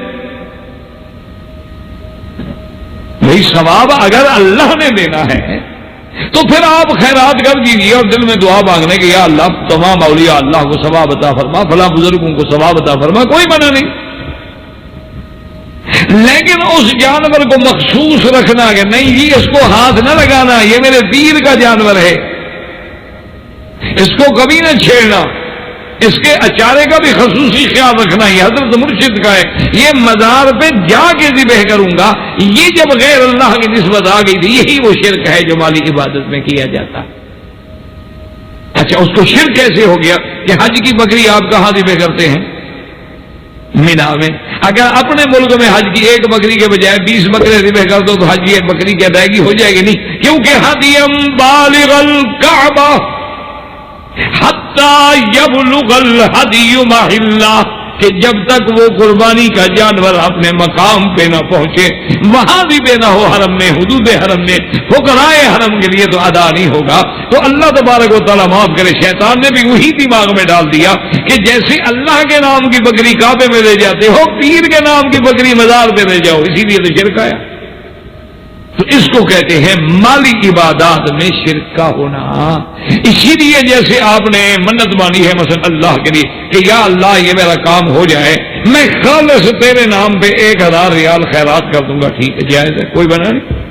بھائی ثواب اگر اللہ نے دینا ہے تو پھر آپ خیرات کر دیجیے اور دل میں دعا مانگنے کہ یا اللہ تمام اولیاء اللہ کو ثواب عطا فرما فلاں بزرگوں کو ثواب عطا فرما کوئی منع نہیں. لیکن اس جانور کو مخصوص رکھنا کہ نہیں جی اس کو ہاتھ نہ لگانا یہ میرے پیر کا جانور ہے اس کو کبھی نہ چھیڑنا اس کے اچارے کا بھی خصوصی خیال رکھنا یہ حضرت مرشد کا ہے یہ مزار پہ جا کے ذبح کروں گا. یہ جب غیر اللہ کی نسبت آ گئی تھی یہی وہ شرک ہے جو مالی عبادت میں کیا جاتا. اچھا اس کو شرک کیسے ہو گیا کہ حج کی بکری آپ کہاں ذبح کرتے ہیں؟ مینا میں اگر اپنے ملک میں حج کی ایک بکری کے بجائے 20 بکرے ذبح کر دو تو حج کی ایک بکری کی ادائیگی ہو جائے گی نہیں، کیونکہ ہدیم بالغ الکعبہ حتی یبلغ الہدی محلہ، کہ جب تک وہ قربانی کا جانور اپنے مقام پہ نہ پہنچے، وہاں بھی بے نہ ہو حرم میں، حدود حرم میں، فقراء حرم کے لیے تو ادا نہیں ہوگا۔ تو اللہ تبارک و تعالیٰ معاف کرے، شیطان نے بھی وہی دماغ میں ڈال دیا کہ جیسے اللہ کے نام کی بکری کعبے میں لے جاتے ہو، پیر کے نام کی بکری مزار پہ لے جاؤ، اسی لیے تو شرک آیا۔ تو اس کو کہتے ہیں مالی عبادات میں شرک کا ہونا۔ اسی لیے جیسے آپ نے منت مانی ہے مثلا اللہ کے لیے کہ یا اللہ یہ میرا کام ہو جائے، میں خالص تیرے نام پہ 1000 ریال خیرات کر دوں گا، ٹھیک ہے، جائز ہے، کوئی بنا نہیں۔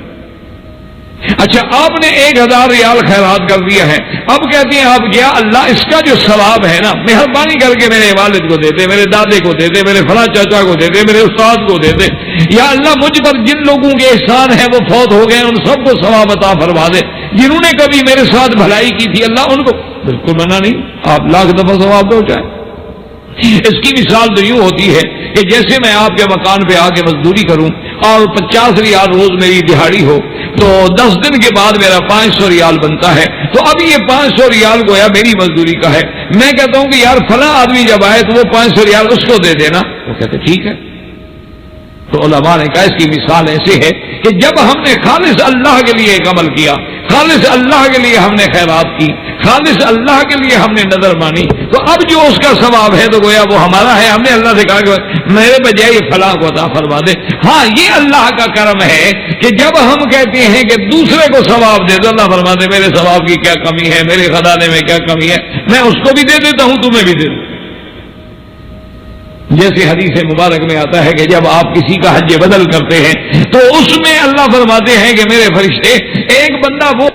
اچھا آپ نے 1000 ریال خیرات کر دیا ہے، اب کہتے ہیں آپ یا اللہ اس کا جو ثواب ہے نا، مہربانی کر کے میرے والد کو دے دے، میرے دادے کو دے دے، میرے فلاں چاچا کو دے دے، میرے استاد کو دے دے، یا اللہ مجھ پر جن لوگوں کے احسان ہے وہ فوت ہو گئے ان سب کو ثواب عطا فرما دے، جنہوں نے کبھی میرے ساتھ بھلائی کی تھی اللہ ان کو، بالکل منع نہیں، آپ لاکھ دفعہ ثواب دو چاہے۔ اس کی مثال تو یوں ہوتی ہے کہ جیسے میں آپ کے مکان پہ آ کے مزدوری کروں اور 50 ریال روز میری دہاڑی ہو تو 10 دن کے بعد میرا 500 ریال بنتا ہے، تو اب یہ 500 ریال گویا میری مزدوری کا ہے، میں کہتا ہوں کہ یار فلاں آدمی جب آئے تو وہ 500 ریال اس کو دے دینا، وہ کہتے ٹھیک ہے۔ تو علماء نے کہا اس کی مثال ایسے ہے کہ جب ہم نے خالص اللہ کے لیے ایک عمل کیا، خالص اللہ کے لیے ہم نے خیرات کی، خالص اللہ کے لیے ہم نے نظر مانی، تو اب جو اس کا ثواب ہے تو گویا وہ ہمارا ہے، ہم نے اللہ سے کہا کہ میرے بجائے یہ فلاں کو عطا فرما دے۔ ہاں یہ اللہ کا کرم ہے کہ جب ہم کہتے ہیں کہ دوسرے کو ثواب دے دو، اللہ فرما دے میرے ثواب کی کیا کمی ہے، میرے خزانے میں کیا کمی ہے، میں اس کو بھی دے دیتا ہوں، تمہیں بھی دے دوں۔ جیسے حدیث مبارک میں آتا ہے کہ جب آپ کسی کا حج بدل کرتے ہیں تو اس میں اللہ فرماتے ہیں کہ میرے فرشتے ایک بندہ وہ